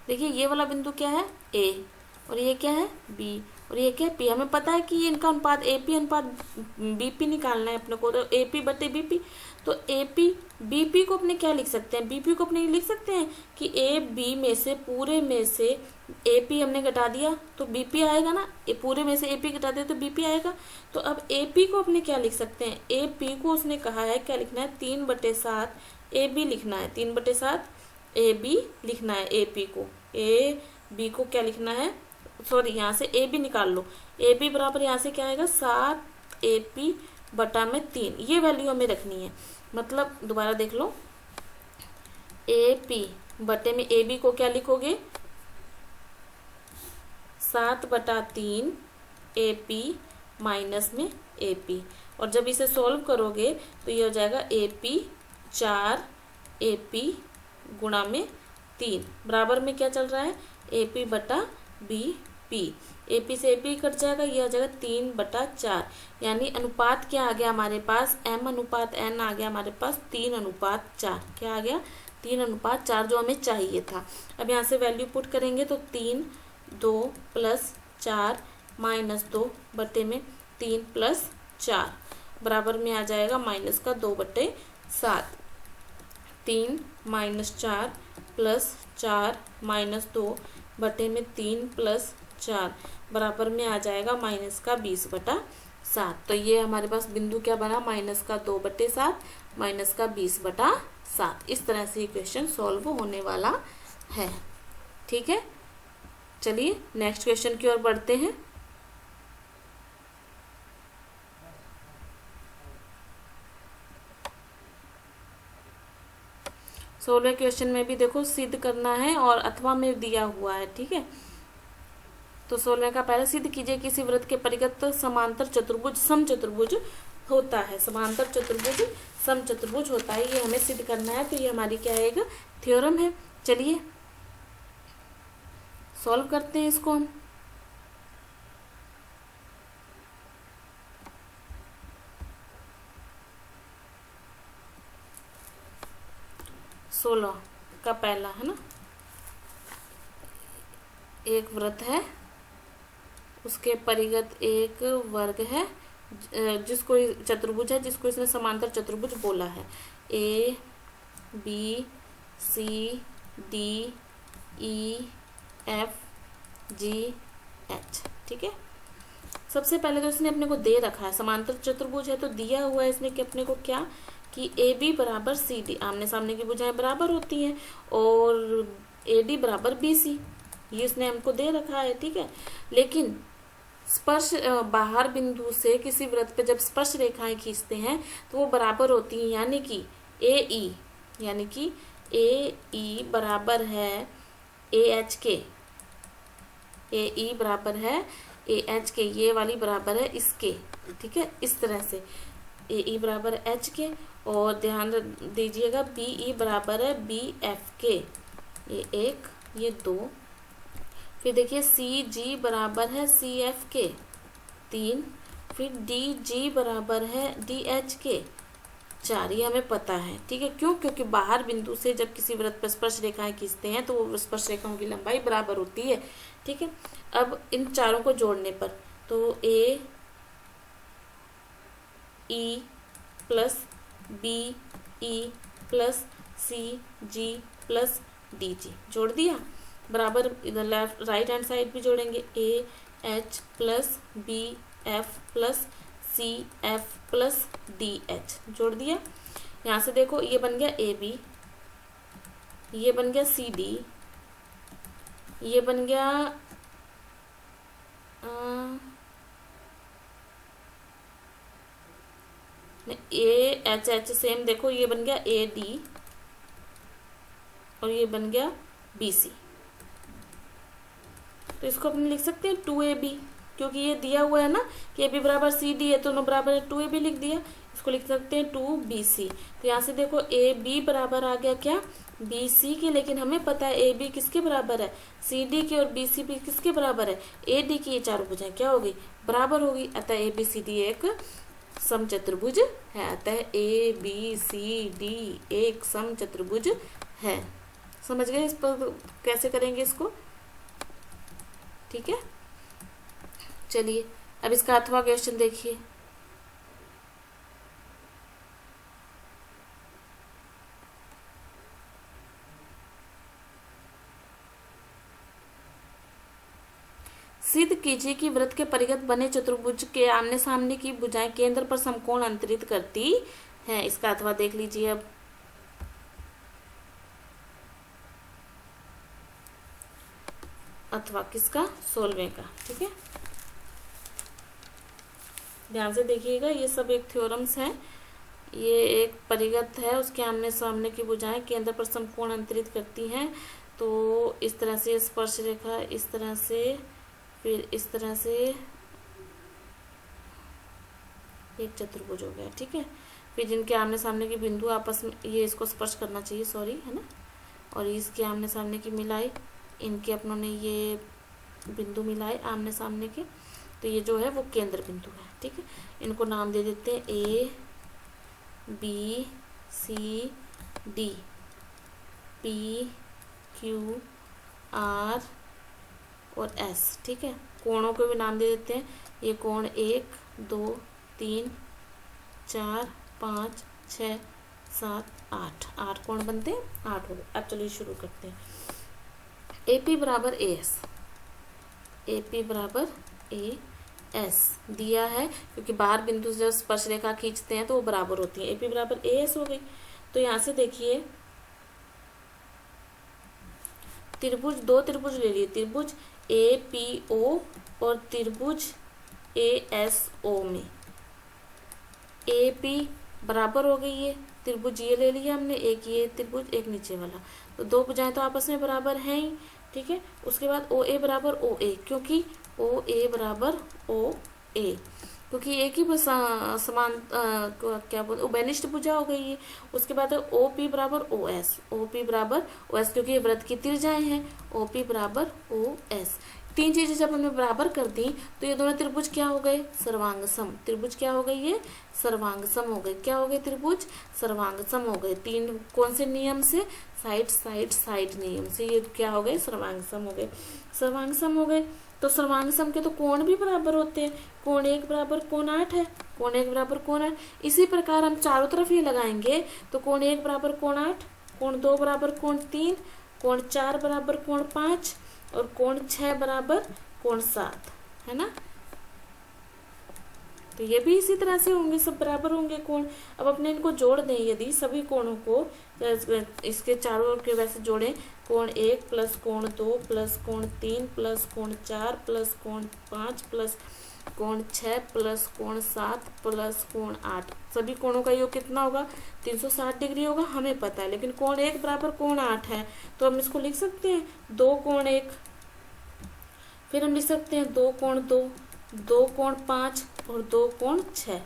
देखिए ये वाला बिंदु क्या है, ए, और ये क्या है, बी, और ये क्या पी, हमें पता है कि इनका अनुपात एपी अनुपात बीपी निकालना है अपने को, तो एपी बटे बीपी। तो एपी बीपी को अपने क्या लिख सकते हैं, बीपी को अपने लिख सकते हैं कि ए बी में से पूरे में से एपी हमने घटा दिया तो बीपी आएगा ना, पूरे में से एपी घटा दिया तो बीपी आएगा। तो अब एपी को अपने क्या लिख सकते हैं, एपी को उसने कहा है क्या लिखना है, 3/7 ए बी लिखना है, 3/7 ए बी लिखना है। ए पी को, ए बी को क्या लिखना है, सॉरी यहाँ से ए बी निकाल लो, ए बी बराबर यहाँ से क्या आएगा 7 ए पी बटा में 3, ये वैल्यू हमें रखनी है। मतलब दोबारा देख लो, ए पी बटे में ए बी को क्या लिखोगे 7/3 ए पी माइनस में ए पी, और जब इसे सॉल्व करोगे तो ये हो जाएगा ए पी 4 ए पी गुणा में 3 बराबर में क्या चल रहा है ए पी बटा बी पी, ए पी से ए पी कट जाएगा, ये आ जाएगा 3/4, यानी अनुपात क्या आ गया हमारे पास, m अनुपात n आ गया हमारे पास 3:4, क्या आ गया 3:4 जो हमें चाहिए था। अब यहाँ से वैल्यू पुट करेंगे तो 3 2 + 4 - 2 बटे में 3 + 4 बराबर में आ जाएगा -2/7, 3 - 4 + 4 - 2 बटे में 3 + 4 बराबर में आ जाएगा -20/7। तो ये हमारे पास बिंदु क्या बना, -2/7 -20/7। इस तरह से ये क्वेश्चन सॉल्व होने वाला है। ठीक है, चलिए नेक्स्ट क्वेश्चन की ओर बढ़ते हैं। सोलह क्वेश्चन में भी देखो सिद्ध करना है और अथवा में दिया हुआ है। ठीक है, तो 16 का पहले सिद्ध कीजिए किसी वृत्त के परिगत समांतर चतुर्भुज समचतुर्भुज होता है, समांतर चतुर्भुज समचतुर्भुज होता है, ये हमें सिद्ध करना है। तो ये हमारी क्या है, एक थ्योरम है। चलिए सॉल्व करते हैं इसको हम। सोलह का पहला है ना, एक वृत्त है, उसके परिगत एक वर्ग है, जिसको चतुर्भुज है, जिसको इसने समांतर चतुर्भुज बोला है। A B C D E F G H. ठीक है, सबसे पहले तो इसने अपने को दे रखा है, समांतर चतुर्भुज है तो दिया हुआ है इसने कि अपने को क्या कि ए बी बराबर सी डी, आमने सामने की भुजाएं बराबर होती हैं, और ए डी बराबर बी सी, ये इसने हमको दे रखा है। ठीक है, लेकिन स्पर्श बाहर बिंदु से किसी वृत्त पे जब स्पर्श रेखाएं खींचते हैं तो वो बराबर होती हैं, यानी कि ए ई बराबर है ए एच के, ए ई बराबर है ए एच के, ये वाली बराबर है इसके। ठीक है, इस तरह से ए ई बराबर एच के, और ध्यान दीजिएगा बी ई बराबर है बी एफ के, ये 1 ये 2, फिर देखिए सी जी बराबर है सी एफ के 3, फिर डी जी बराबर है डी एच के 4, ये हमें पता है। ठीक है, क्यों, क्योंकि बाहर बिंदु से जब किसी वृत्त पर स्पर्श रेखाएं खींचते हैं तो वो स्पर्श रेखाओं की लंबाई बराबर होती है। ठीक है, अब इन चारों को जोड़ने पर तो A E plus B E plus C G plus D G जोड़ दिया, बराबर इधर लेफ्ट राइट हैंड साइड भी जोड़ेंगे, A H plus B F plus C F plus D H जोड़ दिया। यहाँ से देखो ये बन गया ए बी, ये बन गया सी डी, ये बन गया ए एच एच, सेम देखो ये बन गया ए डी, और ये बन गया बी सी। तो इसको अपन लिख सकते हैं 2AB, क्योंकि ये दिया हुआ है ना कि AB बराबर CD है तो बराबर है 2AB लिख दिया, इसको लिख सकते हैं 2BC। तो यहाँ से देखो AB बराबर आ गया क्या BC के, लेकिन हमें पता है AB किसके बराबर है CD के, और BC भी किसके बराबर है AD की। ये चारों भुजाएं क्या हो गई, बराबर होगी, अतः ABCD एक समचतुर्भुज है, अतः ABCD एक समचतुर्भुज है। समझ गए इस पर कैसे करेंगे इसको। ठीक है, चलिए अब इसका अथवा क्वेश्चन देखिए। सिद्ध कीजिए कि वृत्त के परिगत बने चतुर्भुज के आमने सामने की भुजाएं केंद्र पर समकोण अंतरित करती हैं। इसका अथवा देख लीजिए अब। अथवा किसका? 16वें का। ठीक है, ध्यान से देखिएगा, ये सब एक थ्योरम्स हैं। ये एक परिगत है, उसके आमने सामने की भुजाएं केंद्र पर समकोण अंतरित करती हैं। तो इस तरह से स्पर्श रेखा, इस तरह से, फिर इस तरह से एक चतुर्भुज हो गया। ठीक है, फिर जिनके आमने सामने के बिंदु आपस में, ये इसको स्पर्श करना चाहिए, सॉरी, है ना, और इसके आमने सामने की मिलाई, इनके अपनों ने ये बिंदु मिलाए आमने सामने के, तो ये जो है वो केंद्र बिंदु है। ठीक है, इनको नाम दे देते हैं A, B, C, D, P, Q, R और एस। ठीक है, कोणों को भी नाम दे देते हैं। ये कोण 1, 2, 3, 4, 5, 6, 7, 8, 8 कोण बनते हैं, 8 हो गए। अब चलिए शुरू करते हैं। AP बराबर AS, AP बराबर AS दिया है, क्योंकि बाहर बिंदु से जब स्पर्श रेखा खींचते हैं तो वो बराबर होती है। AP बराबर AS हो गई। तो यहाँ से देखिए, त्रिभुज, दो त्रिभुज ले लिए, त्रिभुज APO और त्रिभुज ASO में AP बराबर हो गई है। त्रिभुज ये ले लिया हमने, एक ये त्रिभुज, एक नीचे वाला, तो दो भुजाएं तो आपस में बराबर हैं ही। ठीक है, उसके बाद OA बराबर OA, क्योंकि OA बराबर OA, क्योंकि एक ही समान क्या बोलते, उभयनिष्ठ भुजा हो गई है। उसके बाद OP बराबर OS, OP बराबर OS, क्योंकि ये वृत्त की त्रिज्याएं हैं। OP बराबर OS, तीन चीजें जब हमने बराबर कर दी तो ये दोनों त्रिभुज क्या हो गए? सर्वांगसम। त्रिभुज क्या हो गई? ये सर्वांगसम हो गए। क्या हो गए? त्रिभुज सर्वांगसम हो गए। तीन कौन से नियम से? साइड साइड साइड नियम से ये क्या हो गए? सर्वांगसम हो गए। सर्वांगसम हो गए तो सर्वांगसम के तो कोण भी बराबर होते हैं। कोण 1 बराबर कोण 8 है, कोण 1 बराबर कोण 8। इसी प्रकार हम चारों तरफ ये लगाएंगे तो कोण 1 बराबर कोण 8, कोण 2 बराबर कोण 3, कोण 4 बराबर कोण 5 और कोण 6 बराबर कोण 7, है ना। तो ये भी इसी तरह से होंगे, सब बराबर होंगे कोण। अब अपने इनको जोड़ दें, यदि सभी कोणों को इसके चारों ओर के वैसे जोड़ें, कोण 1 प्लस कोण 2 प्लस कोण 3 प्लस कोण 4 प्लस कोण 5 प्लस कोण 6 प्लस कोण 7 प्लस कोण 8, सभी कोणों का योग कितना होगा? 360 डिग्री होगा, हमें पता है। लेकिन कोण 1 बराबर कोण 8 है, तो हम इसको लिख सकते हैं 2 कोण 1, फिर हम लिख सकते हैं 2 कोण 2, 2 कोण 5 और 2 कोण 6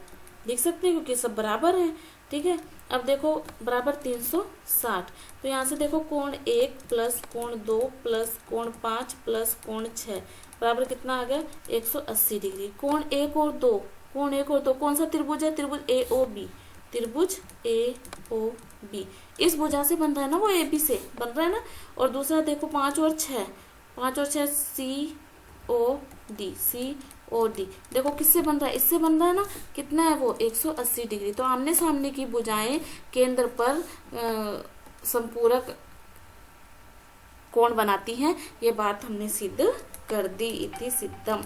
लिख सकते हैं, क्योंकि सब बराबर हैं। ठीक है, अब देखो बराबर 360, तो यहाँ से देखो कोण 1 प्लस कोण 2 प्लस कोण 5 प्लस कोण 6 बराबर कितना आ गया? 180 डिग्री। कोण 1 और 2, कोण 1 और 2 कौन सा त्रिभुज है? त्रिभुज AOB, त्रिभुज AOB इस भुजा से बन रहा है ना, वो AB से बन रहा है ना। और दूसरा देखो 5 और 6, 5 और 6 COD, COD देखो किससे बन रहा है? इससे बन रहा है ना। कितना है वो? 180 डिग्री। तो आमने सामने की भुजाएं केंद्र पर संपूरक कोण बनाती हैं। ये बात हमने सिद्ध कर दी, इति सिद्धम।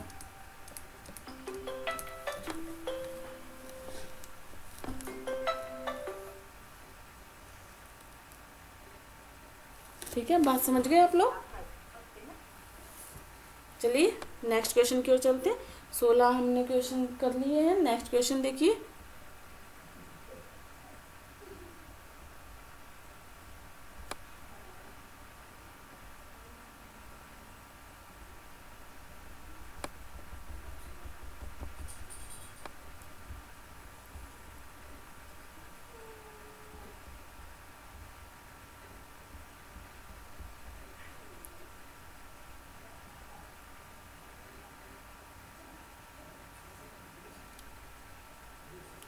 ठीक है, बात समझ गए आप लोग? चलिए नेक्स्ट क्वेश्चन की ओर चलते हैं। 16 हमने क्वेश्चन कर लिए हैं। नेक्स्ट क्वेश्चन देखिए।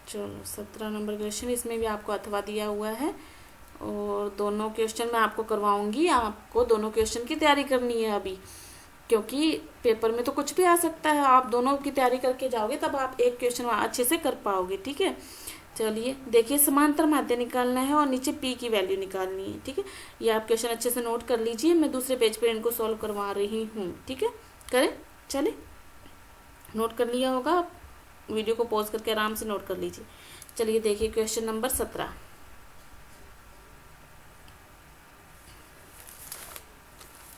चलो 17 नंबर क्वेश्चन, इसमें भी आपको अथवा दिया हुआ है और दोनों क्वेश्चन मैं आपको करवाऊंगी। आपको दोनों क्वेश्चन की तैयारी करनी है अभी, क्योंकि पेपर में तो कुछ भी आ सकता है, आप दोनों की तैयारी करके जाओगे तब आप एक क्वेश्चन अच्छे से कर पाओगे। ठीक है, चलिए देखिए, समांतर माध्य निकालना है और नीचे पी की वैल्यू निकालनी है। ठीक है, ये आप क्वेश्चन अच्छे से नोट कर लीजिए, मैं दूसरे पेज पे इनको सॉल्व करवा रही हूँ। ठीक है, करें, चले, नोट कर लिया होगा, आप वीडियो को पॉज करके आराम से नोट कर लीजिए। चलिए देखिए क्वेश्चन नंबर 17,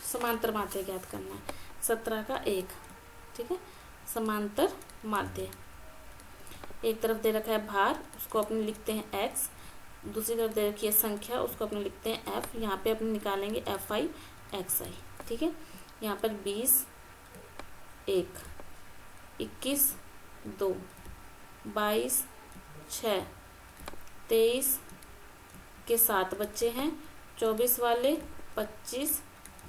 समांतर माध्य ज्ञात करना है। 17 का 1। ठीक है, समांतर माध्य, एक तरफ दे रखा है भार, उसको अपने लिखते हैं x, दूसरी तरफ दे रखी है संख्या, उसको अपने लिखते हैं f। यहाँ पे अपने निकालेंगे fi xi। ठीक है, यहाँ पर 20 1, 21 2, 22 6, 23 के 7 बच्चे हैं, 24 वाले 25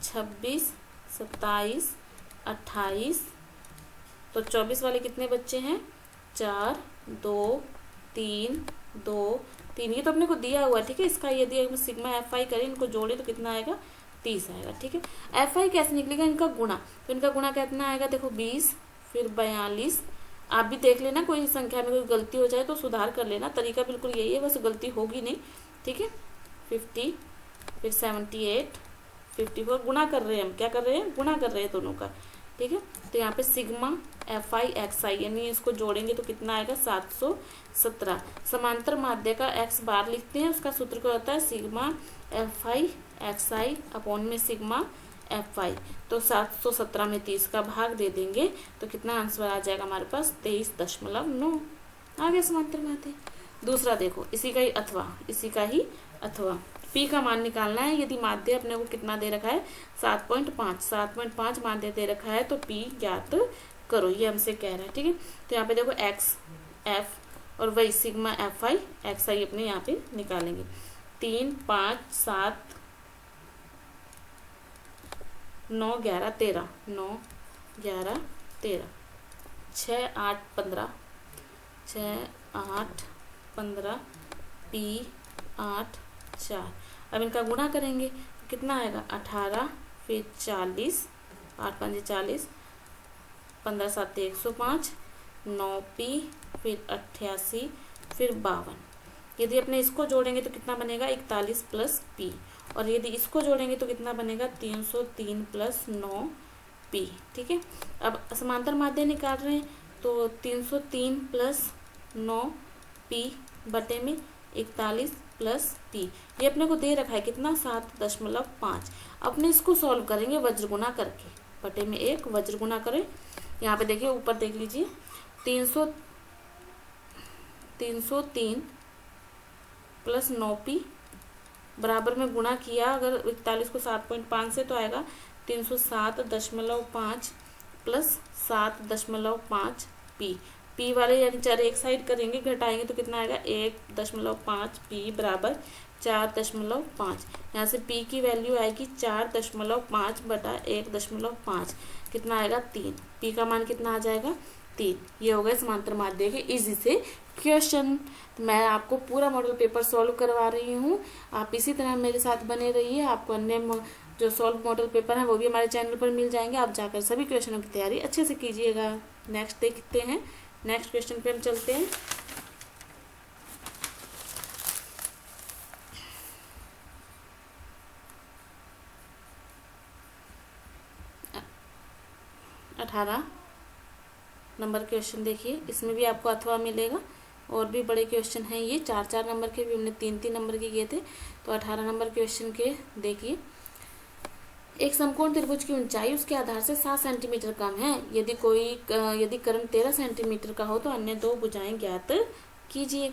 26 27 28। तो 24 वाले कितने बच्चे हैं, 4 2 3 2 3, ये तो अपने को दिया हुआ है। ठीक है, इसका यदि हम सिग्मा fi करें, इनको जोड़े तो कितना आएगा, 30 आएगा। ठीक है, fi कैसे निकलेगा, इनका गुणा, तो इनका गुणा कितना आएगा, देखो 20 फिर 42। आप भी देख लेना, कोई संख्या में कोई गलती हो जाए तो सुधार कर लेना, तरीका बिल्कुल यही है, बस गलती होगी नहीं। ठीक है, 50 फिर 78 54, गुणा कर रहे हैं हम, क्या कर रहे हैं, गुणा कर रहे हैं दोनों का। ठीक है, तो यहाँ पे सिग्मा fi xi यानी इसको जोड़ेंगे तो कितना आएगा, 717। समांतर माध्य का x बार लिखते हैं, उसका सूत्र क्या होता है, सिग्मा fi xi अपॉन में सिग्मा fi। तो 717 में 30 का भाग दे देंगे तो कितना आंसर आ जाएगा हमारे पास, 23.9 आ गया समांतर माध्य। दूसरा देखो, इसी का ही अथवा P का मान निकालना है। यदि माध्य अपने को कितना दे रखा है, 7.5 माध्य दे रखा है, तो P ज्ञात करो, ये हमसे कह रहा है। ठीक है, तो यहाँ पे देखो x f और वही सिग्मा fi xi अपने यहाँ पे निकालेंगे। 3 5 7 9 11 13 9 11 13 6 8 15 6 8 15 P 8 4। अब इनका गुणा करेंगे तो कितना आएगा, 18 फिर 40, 8 5 40, 15 7 105, 9p फिर 88 फिर 52। यदि अपने इसको जोड़ेंगे तो कितना बनेगा, 41 प्लस p, और यदि इसको जोड़ेंगे तो कितना बनेगा, 303 प्लस 9p। ठीक है, अब समांतर माध्य निकाल रहे हैं तो 303 प्लस 9p बटे में 41 प्लस p, ये अपने को दे रखा है कितना, 7.5। अपने इसको सॉल्व करेंगे वज्र गुना करके, बटे में 1 वज्र गुना करें। यहाँ पे देखिए ऊपर देख लीजिए, 303 प्लस 9p बराबर में गुणा किया, अगर 41 को 7.5 से तो आएगा 307.5 प्लस 7.5 p वाले यानी 4 एक साइड करेंगे, घटाएंगे तो कितना आएगा, 1.5 p बराबर 4.5। यहाँ से p की वैल्यू आएगी 4.5 बटा 1.5, कितना आएगा, 3। p का मान कितना आ जाएगा, 3। ये हो गए समांतर माध्य के इजी से क्वेश्चन। तो मैं आपको पूरा मॉडल पेपर सॉल्व करवा रही हूँ, आप इसी तरह मेरे साथ बने रहिए। आपको अन्य जो सॉल्व मॉडल पेपर है वो भी हमारे चैनल पर मिल जाएंगे, आप जाकर सभी क्वेश्चनों की तैयारी अच्छे से कीजिएगा। नेक्स्ट देखते हैं, नेक्स्ट क्वेश्चन पे हम चलते हैं। अठारह नंबर क्वेश्चन देखिए, इसमें भी आपको अथवा मिलेगा, और भी बड़े क्वेश्चन हैं ये, 4-4 नंबर के भी, हमने 3-3 नंबर के किए थे। तो 18 नंबर क्वेश्चन के देखिए, एक समकोण त्रिभुज की ऊंचाई उसके आधार से 7 सेंटीमीटर कम है, यदि कर्ण 13 सेंटीमीटर का हो तो अन्य दो भुजाएं ज्ञात कीजिए।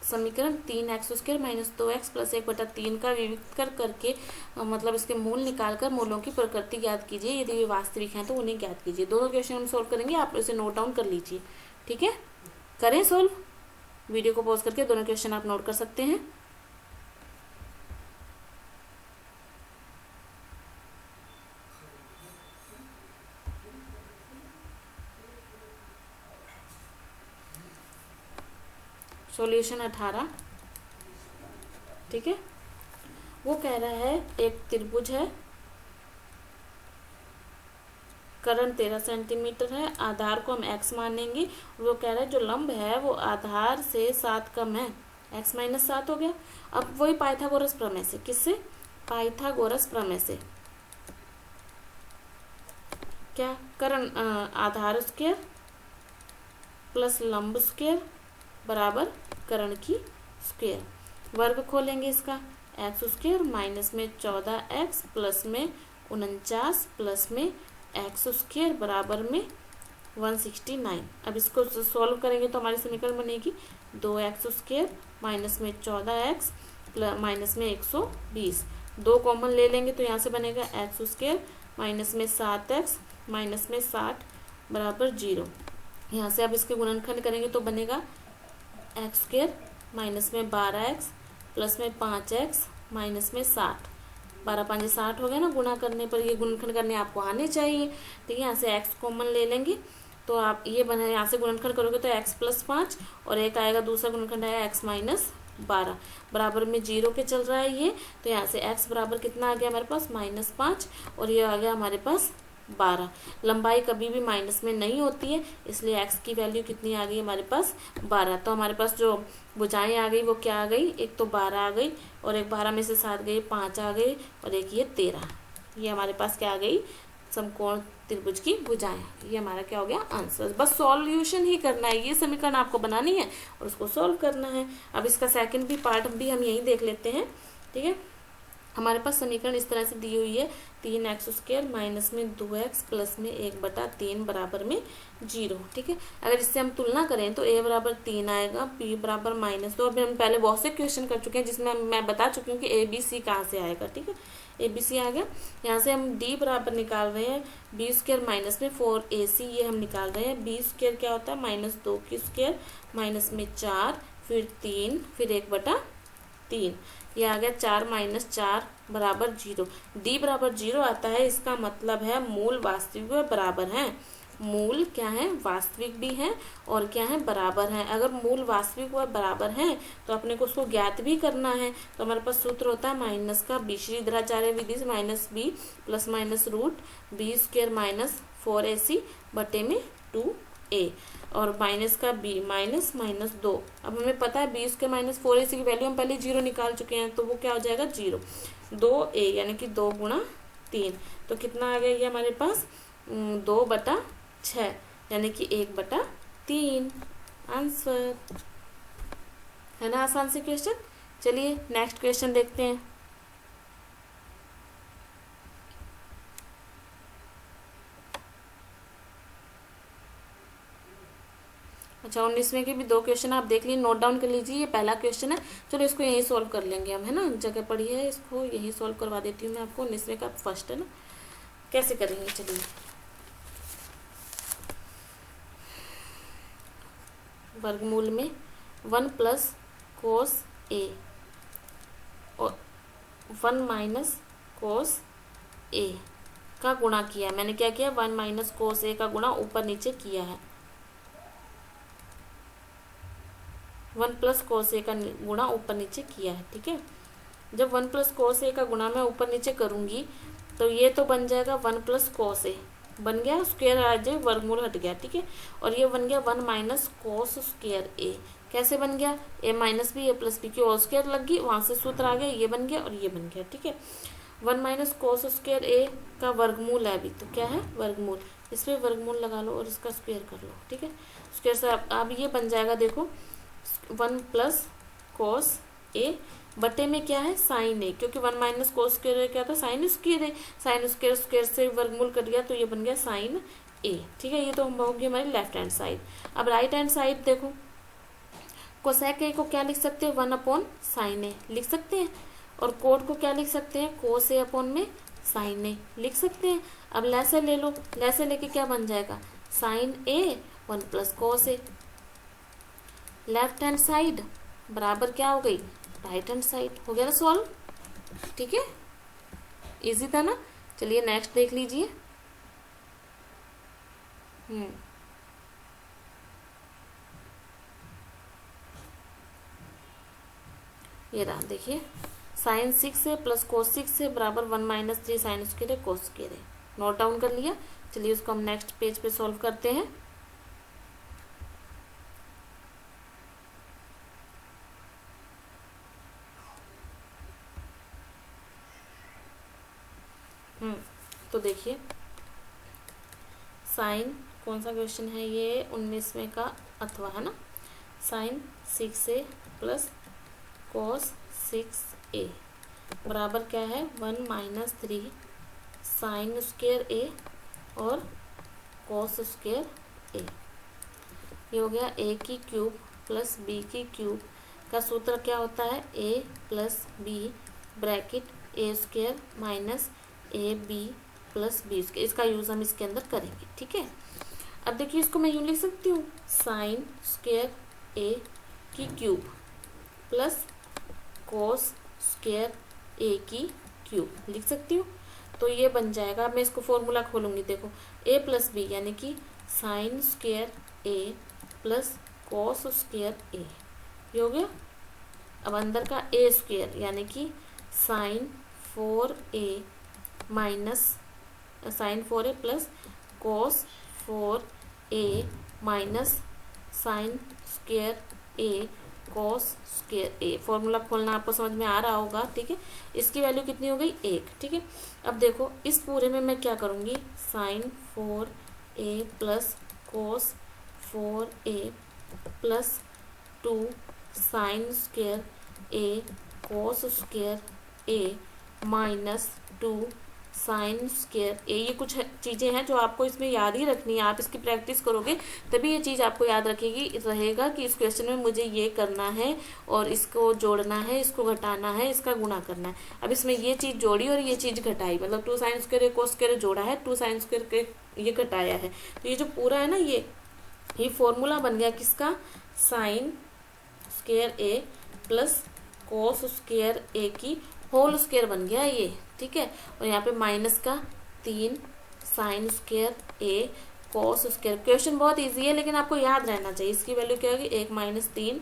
समीकरण 3x² माइनस 2x प्लस 1/3 का विविक्त करके मतलब इसके मूल निकालकर मूलों की प्रकृति ज्ञात कीजिए, यदि वे वास्तविक हैं तो उन्हें ज्ञात कीजिए। दोनों क्वेश्चन हम सोल्व करेंगे, आप इसे नोट डाउन कर लीजिए। ठीक है, करें सोल्व, वीडियो को पॉज करके दोनों क्वेश्चन आप नोट कर सकते हैं। सॉल्यूशन 18। ठीक है, वो कह रहा है एक त्रिभुज है कर्ण 13 सेंटीमीटर है, आधार को हम x मानेंगे। वो कह रहा है जो लंब है वो आधार से 7 कम है, x माइनस 7 हो गया। अब वही पाइथागोरस प्रमेय से, किससे? पाइथागोरस प्रमेय से। क्या? कर्ण आधार स्क्वायर प्लस लंब स्क्वायर बराबर कर्ण की स्क्वायर। वर्ग खोलेंगे इसका, एक्स स्क्वायर माइनस में 14x प्लस में 49 प्लस में एक्स स्क्वायर बराबर में 169। अब इसको सॉल्व करेंगे तो हमारी समीकरण बनेगी 2x स्क्वायर माइनस में 14x प्लस माइनस में 120। 2 कॉमन ले लेंगे तो यहाँ से बनेगा एक्स स्क्वायर माइनस में 7x माइनस में 60 बराबर 0। यहाँ से अब इसके गुणनखंड करेंगे तो बनेगा एक्स स्क्वायर माइनस में 12x प्लस में 5x माइनस में 60। 12 5 60 हो गया ना, गुणा करने पर ये गुणनखंड करने आपको आने चाहिए। ठीक है, यहाँ से x कॉमन ले लेंगे तो आप ये बने, यहाँ से गुणनखंड करोगे तो x प्लस 5 और एक आएगा, दूसरा गुणनखंड आएगा x माइनस 12 बराबर में 0 के चल रहा है ये। तो यहाँ से x बराबर कितना आ गया हमारे पास? -5 और ये आ गया हमारे पास 12। लंबाई कभी भी माइनस में नहीं होती है, इसलिए x की वैल्यू कितनी आ गई हमारे पास? 12। तो हमारे पास जो भुजाएं आ गई वो क्या आ गई? एक तो 12 आ गई और एक 12 में से 7 गई, 5 आ गई और एक ये 13। ये हमारे पास क्या आ गई? समकोण त्रिभुज की भुजाएं। ये हमारा क्या हो गया? आंसर। बस सॉल्यूशन ही करना है, ये समीकरण आपको बनानी है और उसको सॉल्व करना है। अब इसका सेकंड भी पार्ट भी हम यही देख लेते हैं। ठीक है, हमारे पास समीकरण इस तरह से दी हुई है, 3x स्क्वायर माइनस में 2x प्लस में 1/3 बराबर में 0। ठीक है, अगर इससे हम तुलना करें तो a बराबर 3 आएगा, b बराबर -2। अभी हम पहले बहुत से क्वेश्चन कर चुके हैं जिसमें मैं बता चुकी हूँ कि a b c कहाँ से आएगा। ठीक है, a b c आ गया। यहाँ से हम d बराबर निकाल रहे हैं, b स्क्वायर माइनस में 4ac ये हम निकाल रहे हैं। b स्क्वायर क्या होता है? -2 की स्क्वायर माइनस में 4 फिर 3 फिर 1/3। ये आ गया 4 - 4 बराबर 0। d बराबर 0 आता है, इसका मतलब है मूल वास्तविक व बराबर है। मूल क्या है? वास्तविक भी है और क्या है? बराबर है। अगर मूल वास्तविक व बराबर है तो अपने को उसको ज्ञात भी करना है। तो हमारे पास सूत्र होता है माइनस का b श्रीधराचार्य विधि से -b plus minus root b square minus 4ac बटे में 2a और माइनस का b माइनस -2। अब हमें पता है b स्क्वायर माइनस 4ac की वैल्यू हम पहले 0 निकाल चुके हैं, तो वो क्या हो जाएगा? 0। 2a यानी कि 2 × 3 तो कितना आ गया ये हमारे पास? 2/6 यानी कि 1/3 आंसर। है ना आसान से क्वेश्चन। चलिए नेक्स्ट क्वेश्चन देखते हैं। अच्छा, 19वें के भी 2 क्वेश्चन आप देख लीजिए, नोट डाउन कर लीजिए। ये पहला क्वेश्चन है, चलो इसको यहीं सॉल्व कर लेंगे हम, है ना। जगह पड़ी है, इसको यहीं सॉल्व करवा देती हूँ मैं आपको। 19वें का फर्स्ट है ना, कैसे करेंगे चलिए। वर्गमूल में 1 प्लस कोस a और 1 माइनस कोस a का गुणा किया है। मैंने क्या किया? 1 माइनस कोस a का गुणा ऊपर नीचे किया है। 1 प्लस कोस a का गुणा ऊपर नीचे किया है। ठीक है, जब 1 प्लस कोस a का गुणा मैं ऊपर नीचे करूंगी तो ये तो बन जाएगा 1 प्लस कोस a बन गया, स्क्वायर आ जाए, वर्गमूल हट गया। ठीक है, और ये बन गया 1 माइनस कोस स्क्वायर a। कैसे बन गया? a minus B a plus B की होल स्क्वायर लग गई, वहां से सूत्र आ गया, ये बन गया और ये बन गया। ठीक है, 1 माइनस कोस स्क्वायर a का वर्गमूल है अभी, तो क्या है? वर्गमूल। इस पर वर्गमूल लगा लो और इसका स्क्वायर कर लो। ठीक है, स्क्वायर से अब ये बन जाएगा, देखो 1 प्लस कोस a बटे में क्या है? साइन a, क्योंकि 1 माइनस कोस स्क्वायर क्या था? साइन स्क्वायर है। साइन स्क्वायर स्क्वायर से वर्गमूल कर दिया तो ये बन गया साइन a। ठीक है, ये तो हम होगी हमारी लेफ्ट हैंड साइड। अब राइट हैंड साइड देखो, कोसेक a को क्या लिख सकते हैं? 1/sin a लिख सकते हैं। और कोट को क्या लिख सकते हैं? कोस a अपॉन में साइन a लिख सकते हैं। अब लैसे ले लो, लैसे लेके क्या बन जाएगा? Sine a 1 plus cos a। Left hand side बराबर क्या हो गई? Right hand side. हो गया ना सॉल्व। ठीक है, इजी था ना। चलिए नेक्स्ट देख लीजिए। ये रहा, देखिए साइन 6 है प्लस कोस 6 है बराबर 1 माइनस 3 साइन स्क्वायर है कोस स्क्वायर है। नोट डाउन कर लिया। चलिए उसको हम नेक्स्ट पेज पे सॉल्व करते हैं। तो देखिए साइन कौन सा क्वेश्चन है ये, 19वें का अथवा है ना। Sign 6a plus cos 6a बराबर क्या है 1 माइनस 3 साइन स्क्वायर a और कॉस स्क्वायर a। ये हो गया a की क्यूब प्लस b की क्यूब का सूत्र क्या होता है a plus b bracket a square minus A B plus B square. इसका यूज़ हम इसके अंदर करेंगे, ठीक है। अब देखिए इसको मैं यूँ लिख सकती हूँ साइन स्क्वायर ए की क्यूब प्लस कॉस स्क्वायर ए की क्यूब लिख सकती हूँ। तो ये बन जाएगा, मैं इसको फॉर्मूला खोलूँगी, देखो a प्लस बी यानी कि sign square A plus cos square a, ये हो गया। अब अंदर का ए स्क्वायर यानी कि sine 4a minus sine 4a plus cos 4a minus sine square a cos square a। Formula खोलना आपको समझ में आ रहा होगा, ठीक है। इसकी वैल्यू कितनी हो गई 1, ठीक है। अब देखो इस पूरे में मैं क्या करूँगी sine 4a plus cos 4a plus 2 sine square a cos square a minus 2 sine square a. ये कुछ चीज़ें हैं जो आपको इसमें याद ही रखनी है। आप इसकी प्रैक्टिस करोगे तभी ये चीज़ आपको याद रहेगा कि इस क्वेश्चन में मुझे ये करना है और इसको जोड़ना है, इसको घटाना है, इसका गुणा करना है। अब इसमें ये चीज़ जोड़ी और ये चीज़ घटाई, मतलब 2 साइन स्क्वायर ए कोस स्क्वायर जोड़ा है, 2 साइन स्क्वायर के ये घटाया है। तो ये जो पूरा है ना ये फॉर्मूला बन गया किसका, साइन स्क्वायर ए प्लस कोस स्क्वायर ए की होल स्क्वायर बन गया ये, ठीक है। और यहाँ पे माइनस का 3 साइन स्क्वायर ए कॉस स्क्वायर। क्वेश्चन बहुत इजी है लेकिन आपको याद रहना चाहिए। इसकी वैल्यू क्या होगी 1 minus 3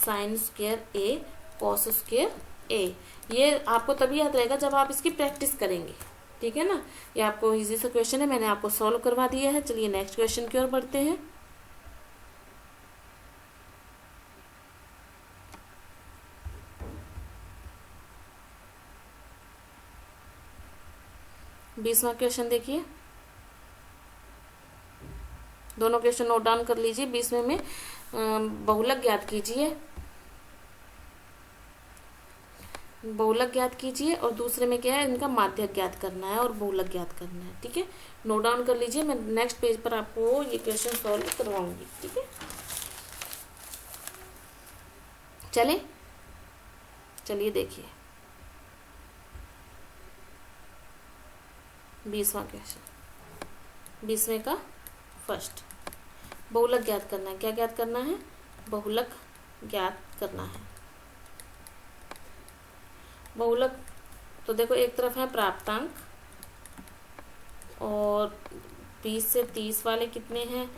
sine square A cos square a. ये आपको तभी याद रहेगा जब आप इसकी प्रैक्टिस करेंगे, ठीक है ना। ये आपको इजी सा क्वेश्चन है, मैंने आपको सॉल्व करवा दिया है। चलिए नेक्स्ट क्वेश्चन की ओर बढ़ते हैं। बीसवां क्वेश्चन देखिए, दोनों क्वेश्चन नोट डाउन कर लीजिए। 20वें में बहुलक ज्ञात कीजिए, बहुलक ज्ञात कीजिए और दूसरे में क्या है इनका माध्यक ज्ञात करना है और बहुलक ज्ञात करना है, ठीक है। नोट डाउन कर लीजिए, मैं नेक्स्ट पेज पर आपको ये क्वेश्चन सॉल्व करवाऊंगी, ठीक है। चलिए देखिए 20वां क्वेश्चन, 20वें का फर्स्ट, बहुलक ज्ञात करना है। क्या ज्ञात करना है, बहुलक ज्ञात करना है। बहुलक तो देखो एक तरफ है प्राप्तांक और 20 से 30 वाले कितने हैं,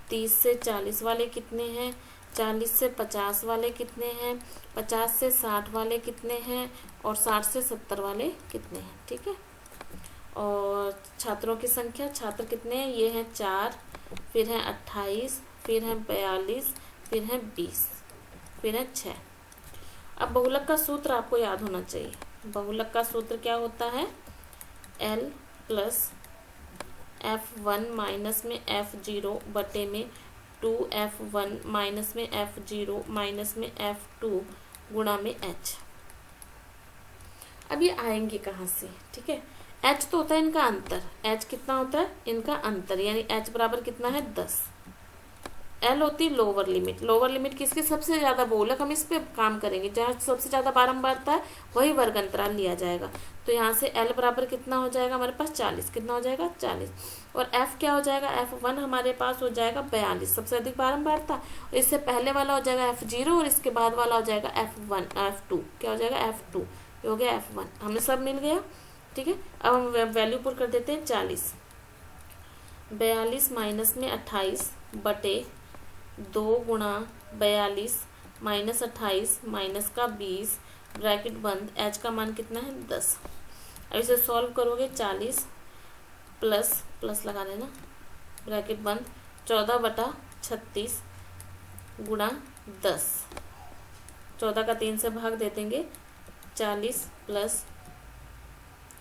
30 से 40 वाले कितने हैं, 40 से 50 वाले कितने हैं, 50 से 60 वाले कितने हैं और 60 से 70 वाले कितने हैं, ठीक है। और छात्रों की संख्या, छात्र कितने हैं, ये हैं 4, फिर हैं 28, फिर हैं 42, फिर हैं 20, फिर हैं 6। अब बहुलक का सूत्र आपको याद होना चाहिए। बहुलक का सूत्र क्या होता है, L प्लस F1 माइनस में F0 बटे में 2F1 माइनस में F0 माइनस में F2 गुणा में H। अब ये आएंगे कहाँ से, ठीक है। H तो होता है इनका अंतर, H कितना होता है इनका अंतर, यानी H बराबर कितना है 10। L होती है लोअर लिमिट, लोअर लिमिट किसके सबसे ज्यादा बहुलक, हम इस पे काम करेंगे, जहाँ सबसे ज्यादा बारंबारता है वही वर्ग अंतराल लिया जाएगा। तो यहाँ से L बराबर कितना हो जाएगा हमारे पास 40, कितना हो जाएगा 40। और F क्या हो जाएगा, F1 हमारे पास हो जाएगा 42, सबसे अधिक बारंबारता। इससे पहले वाला हो जाएगा F0 और इसके बाद वाला हो जाएगा F2, क्या हो जाएगा F2, ये हो गया F1। हमें सब मिल गया, ठीक है। अब हम वैल्यू पुट कर देते हैं 40, 42 माइनस में 28 बटे 2 गुणा 42 माइनस 28 माइनस का 20 ब्रैकेट बंद, H का मान कितना है 10। अब इसे सॉल्व करोगे 40 प्लस प्लस लगा लेना, ब्रैकेट बंद, 14/36 गुणा 10, 14 का 3 से भाग दे देंगे, 40 प्लस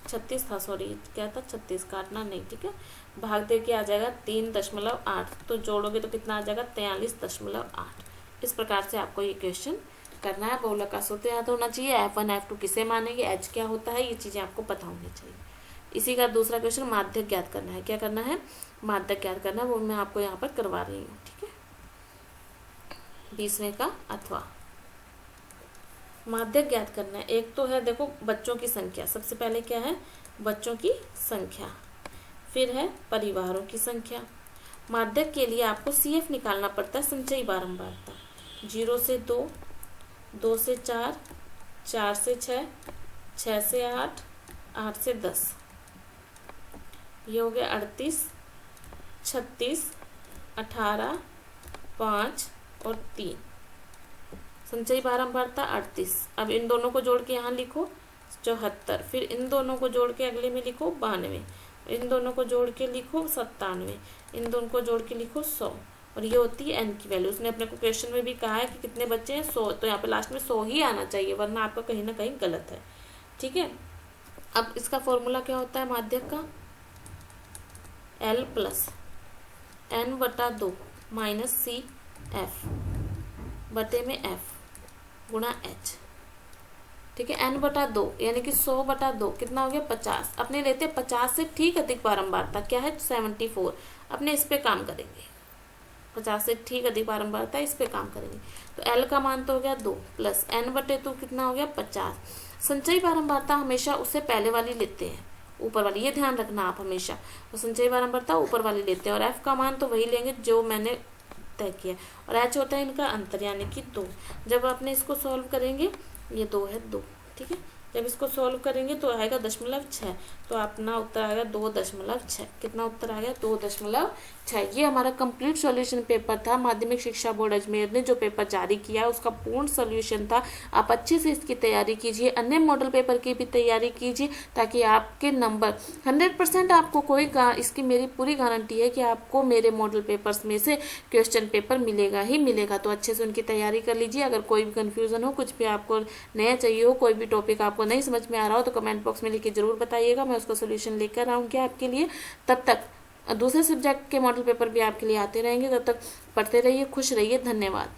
36 था, सॉरी क्या था 36, काटना नहीं, ठीक है, भाग दे के आ जाएगा 3.8, तो जोड़ोगे तो कितना आ जाएगा 43.8। इस प्रकार से आपको ये क्वेश्चन करना है। बहुलक का सूत्र याद होना चाहिए, F1 F2 किसे मानेंगे, H क्या होता है, ये चीज़ें आपको पता होनी चाहिए। इसी का दूसरा क्वेश्चन माध्यक ज्ञात करना है। क्या करना है, माध्यक ज्ञात करना है, वो मैं आपको यहाँ पर करवा रही हूँ, ठीक है। 20वें का अथवा माध्यक ज्ञात करना है। एक तो है देखो बच्चों की संख्या, सबसे पहले क्या है बच्चों की संख्या, फिर है परिवारों की संख्या। माध्यक के लिए आपको CF निकालना पड़ता है, संचयी बारंबारता, 0 से 2, 2 से 4, 4 से 6, 6 से 8, 8 से 10, ये हो गया 38, 36, 18, 5 और 3। संचयी बारंबारता 38। अब इन दोनों को जोड़ के यहाँ लिखो 74, फिर इन दोनों को जोड़ के अगले में लिखो 92, इन दोनों को जोड़ के लिखो 97, इन दोनों को जोड़ के लिखो 100, और ये होती है n की वैल्यू। उसने अपने को क्वेश्चन में भी कहा है कि कितने बच्चे हैं 100, तो यहाँ पे लास्ट में 100 ही आना चाहिए, वरना आपका कहीं ना कहीं गलत है, ठीक है। अब इसका फॉर्मूला क्या होता है माध्यक का, L plus n/2 minus CF बटे में F गुणा H, ठीक है। n/2 यानी कि 100/2 कितना हो गया 50। अपने लेते 50 से ठीक अधिक बारंबारता क्या है 74, अपने इस पे काम करेंगे, 50 से ठीक अधिक बारंबारता इस पे काम करेंगे। तो L का मान तो हो गया 2 प्लस n/2 कितना हो गया 50। संचयी बारंबारता हमेशा उससे पहले वाली लेते हैं, ऊपर वाली, ये ध्यान रखना आप हमेशा, तो संचयी बारंबारता ऊपर वाली लेते हैं, और F का मान तो वही लेंगे जो मैंने तय किया, और H होता है इनका अंतर यानी कि 2। जब आपने इसको सॉल्व करेंगे, ये 2 है 2, ठीक है, जब इसको सॉल्व करेंगे तो आएगा 0.6, तो अपना उत्तर आएगा 2.6। कितना उत्तर आ गया 2.6। ये हमारा कंप्लीट सॉल्यूशन पेपर था। माध्यमिक शिक्षा बोर्ड अजमेर ने जो पेपर जारी किया है उसका पूर्ण सॉल्यूशन था। आप अच्छे से इसकी तैयारी कीजिए, अन्य मॉडल पेपर की भी तैयारी कीजिए, ताकि आपके नंबर 100% आपको इसकी मेरी पूरी गारंटी है कि आपको मेरे मॉडल पेपर्स में से क्वेश्चन पेपर मिलेगा ही मिलेगा। तो अच्छे से उनकी तैयारी कर लीजिए। अगर कोई भी कन्फ्यूजन हो, कुछ भी आपको नया चाहिए हो, कोई भी टॉपिक आपको नहीं समझ में आ रहा हो, तो कमेंट बॉक्स में लिख के जरूर बताइएगा, मैं उसका सोल्यूशन लेकर आऊँगी आपके लिए। तब तक दूसरे सब्जेक्ट के मॉडल पेपर भी आपके लिए आते रहेंगे, तब तक पढ़ते रहिए, खुश रहिए। धन्यवाद।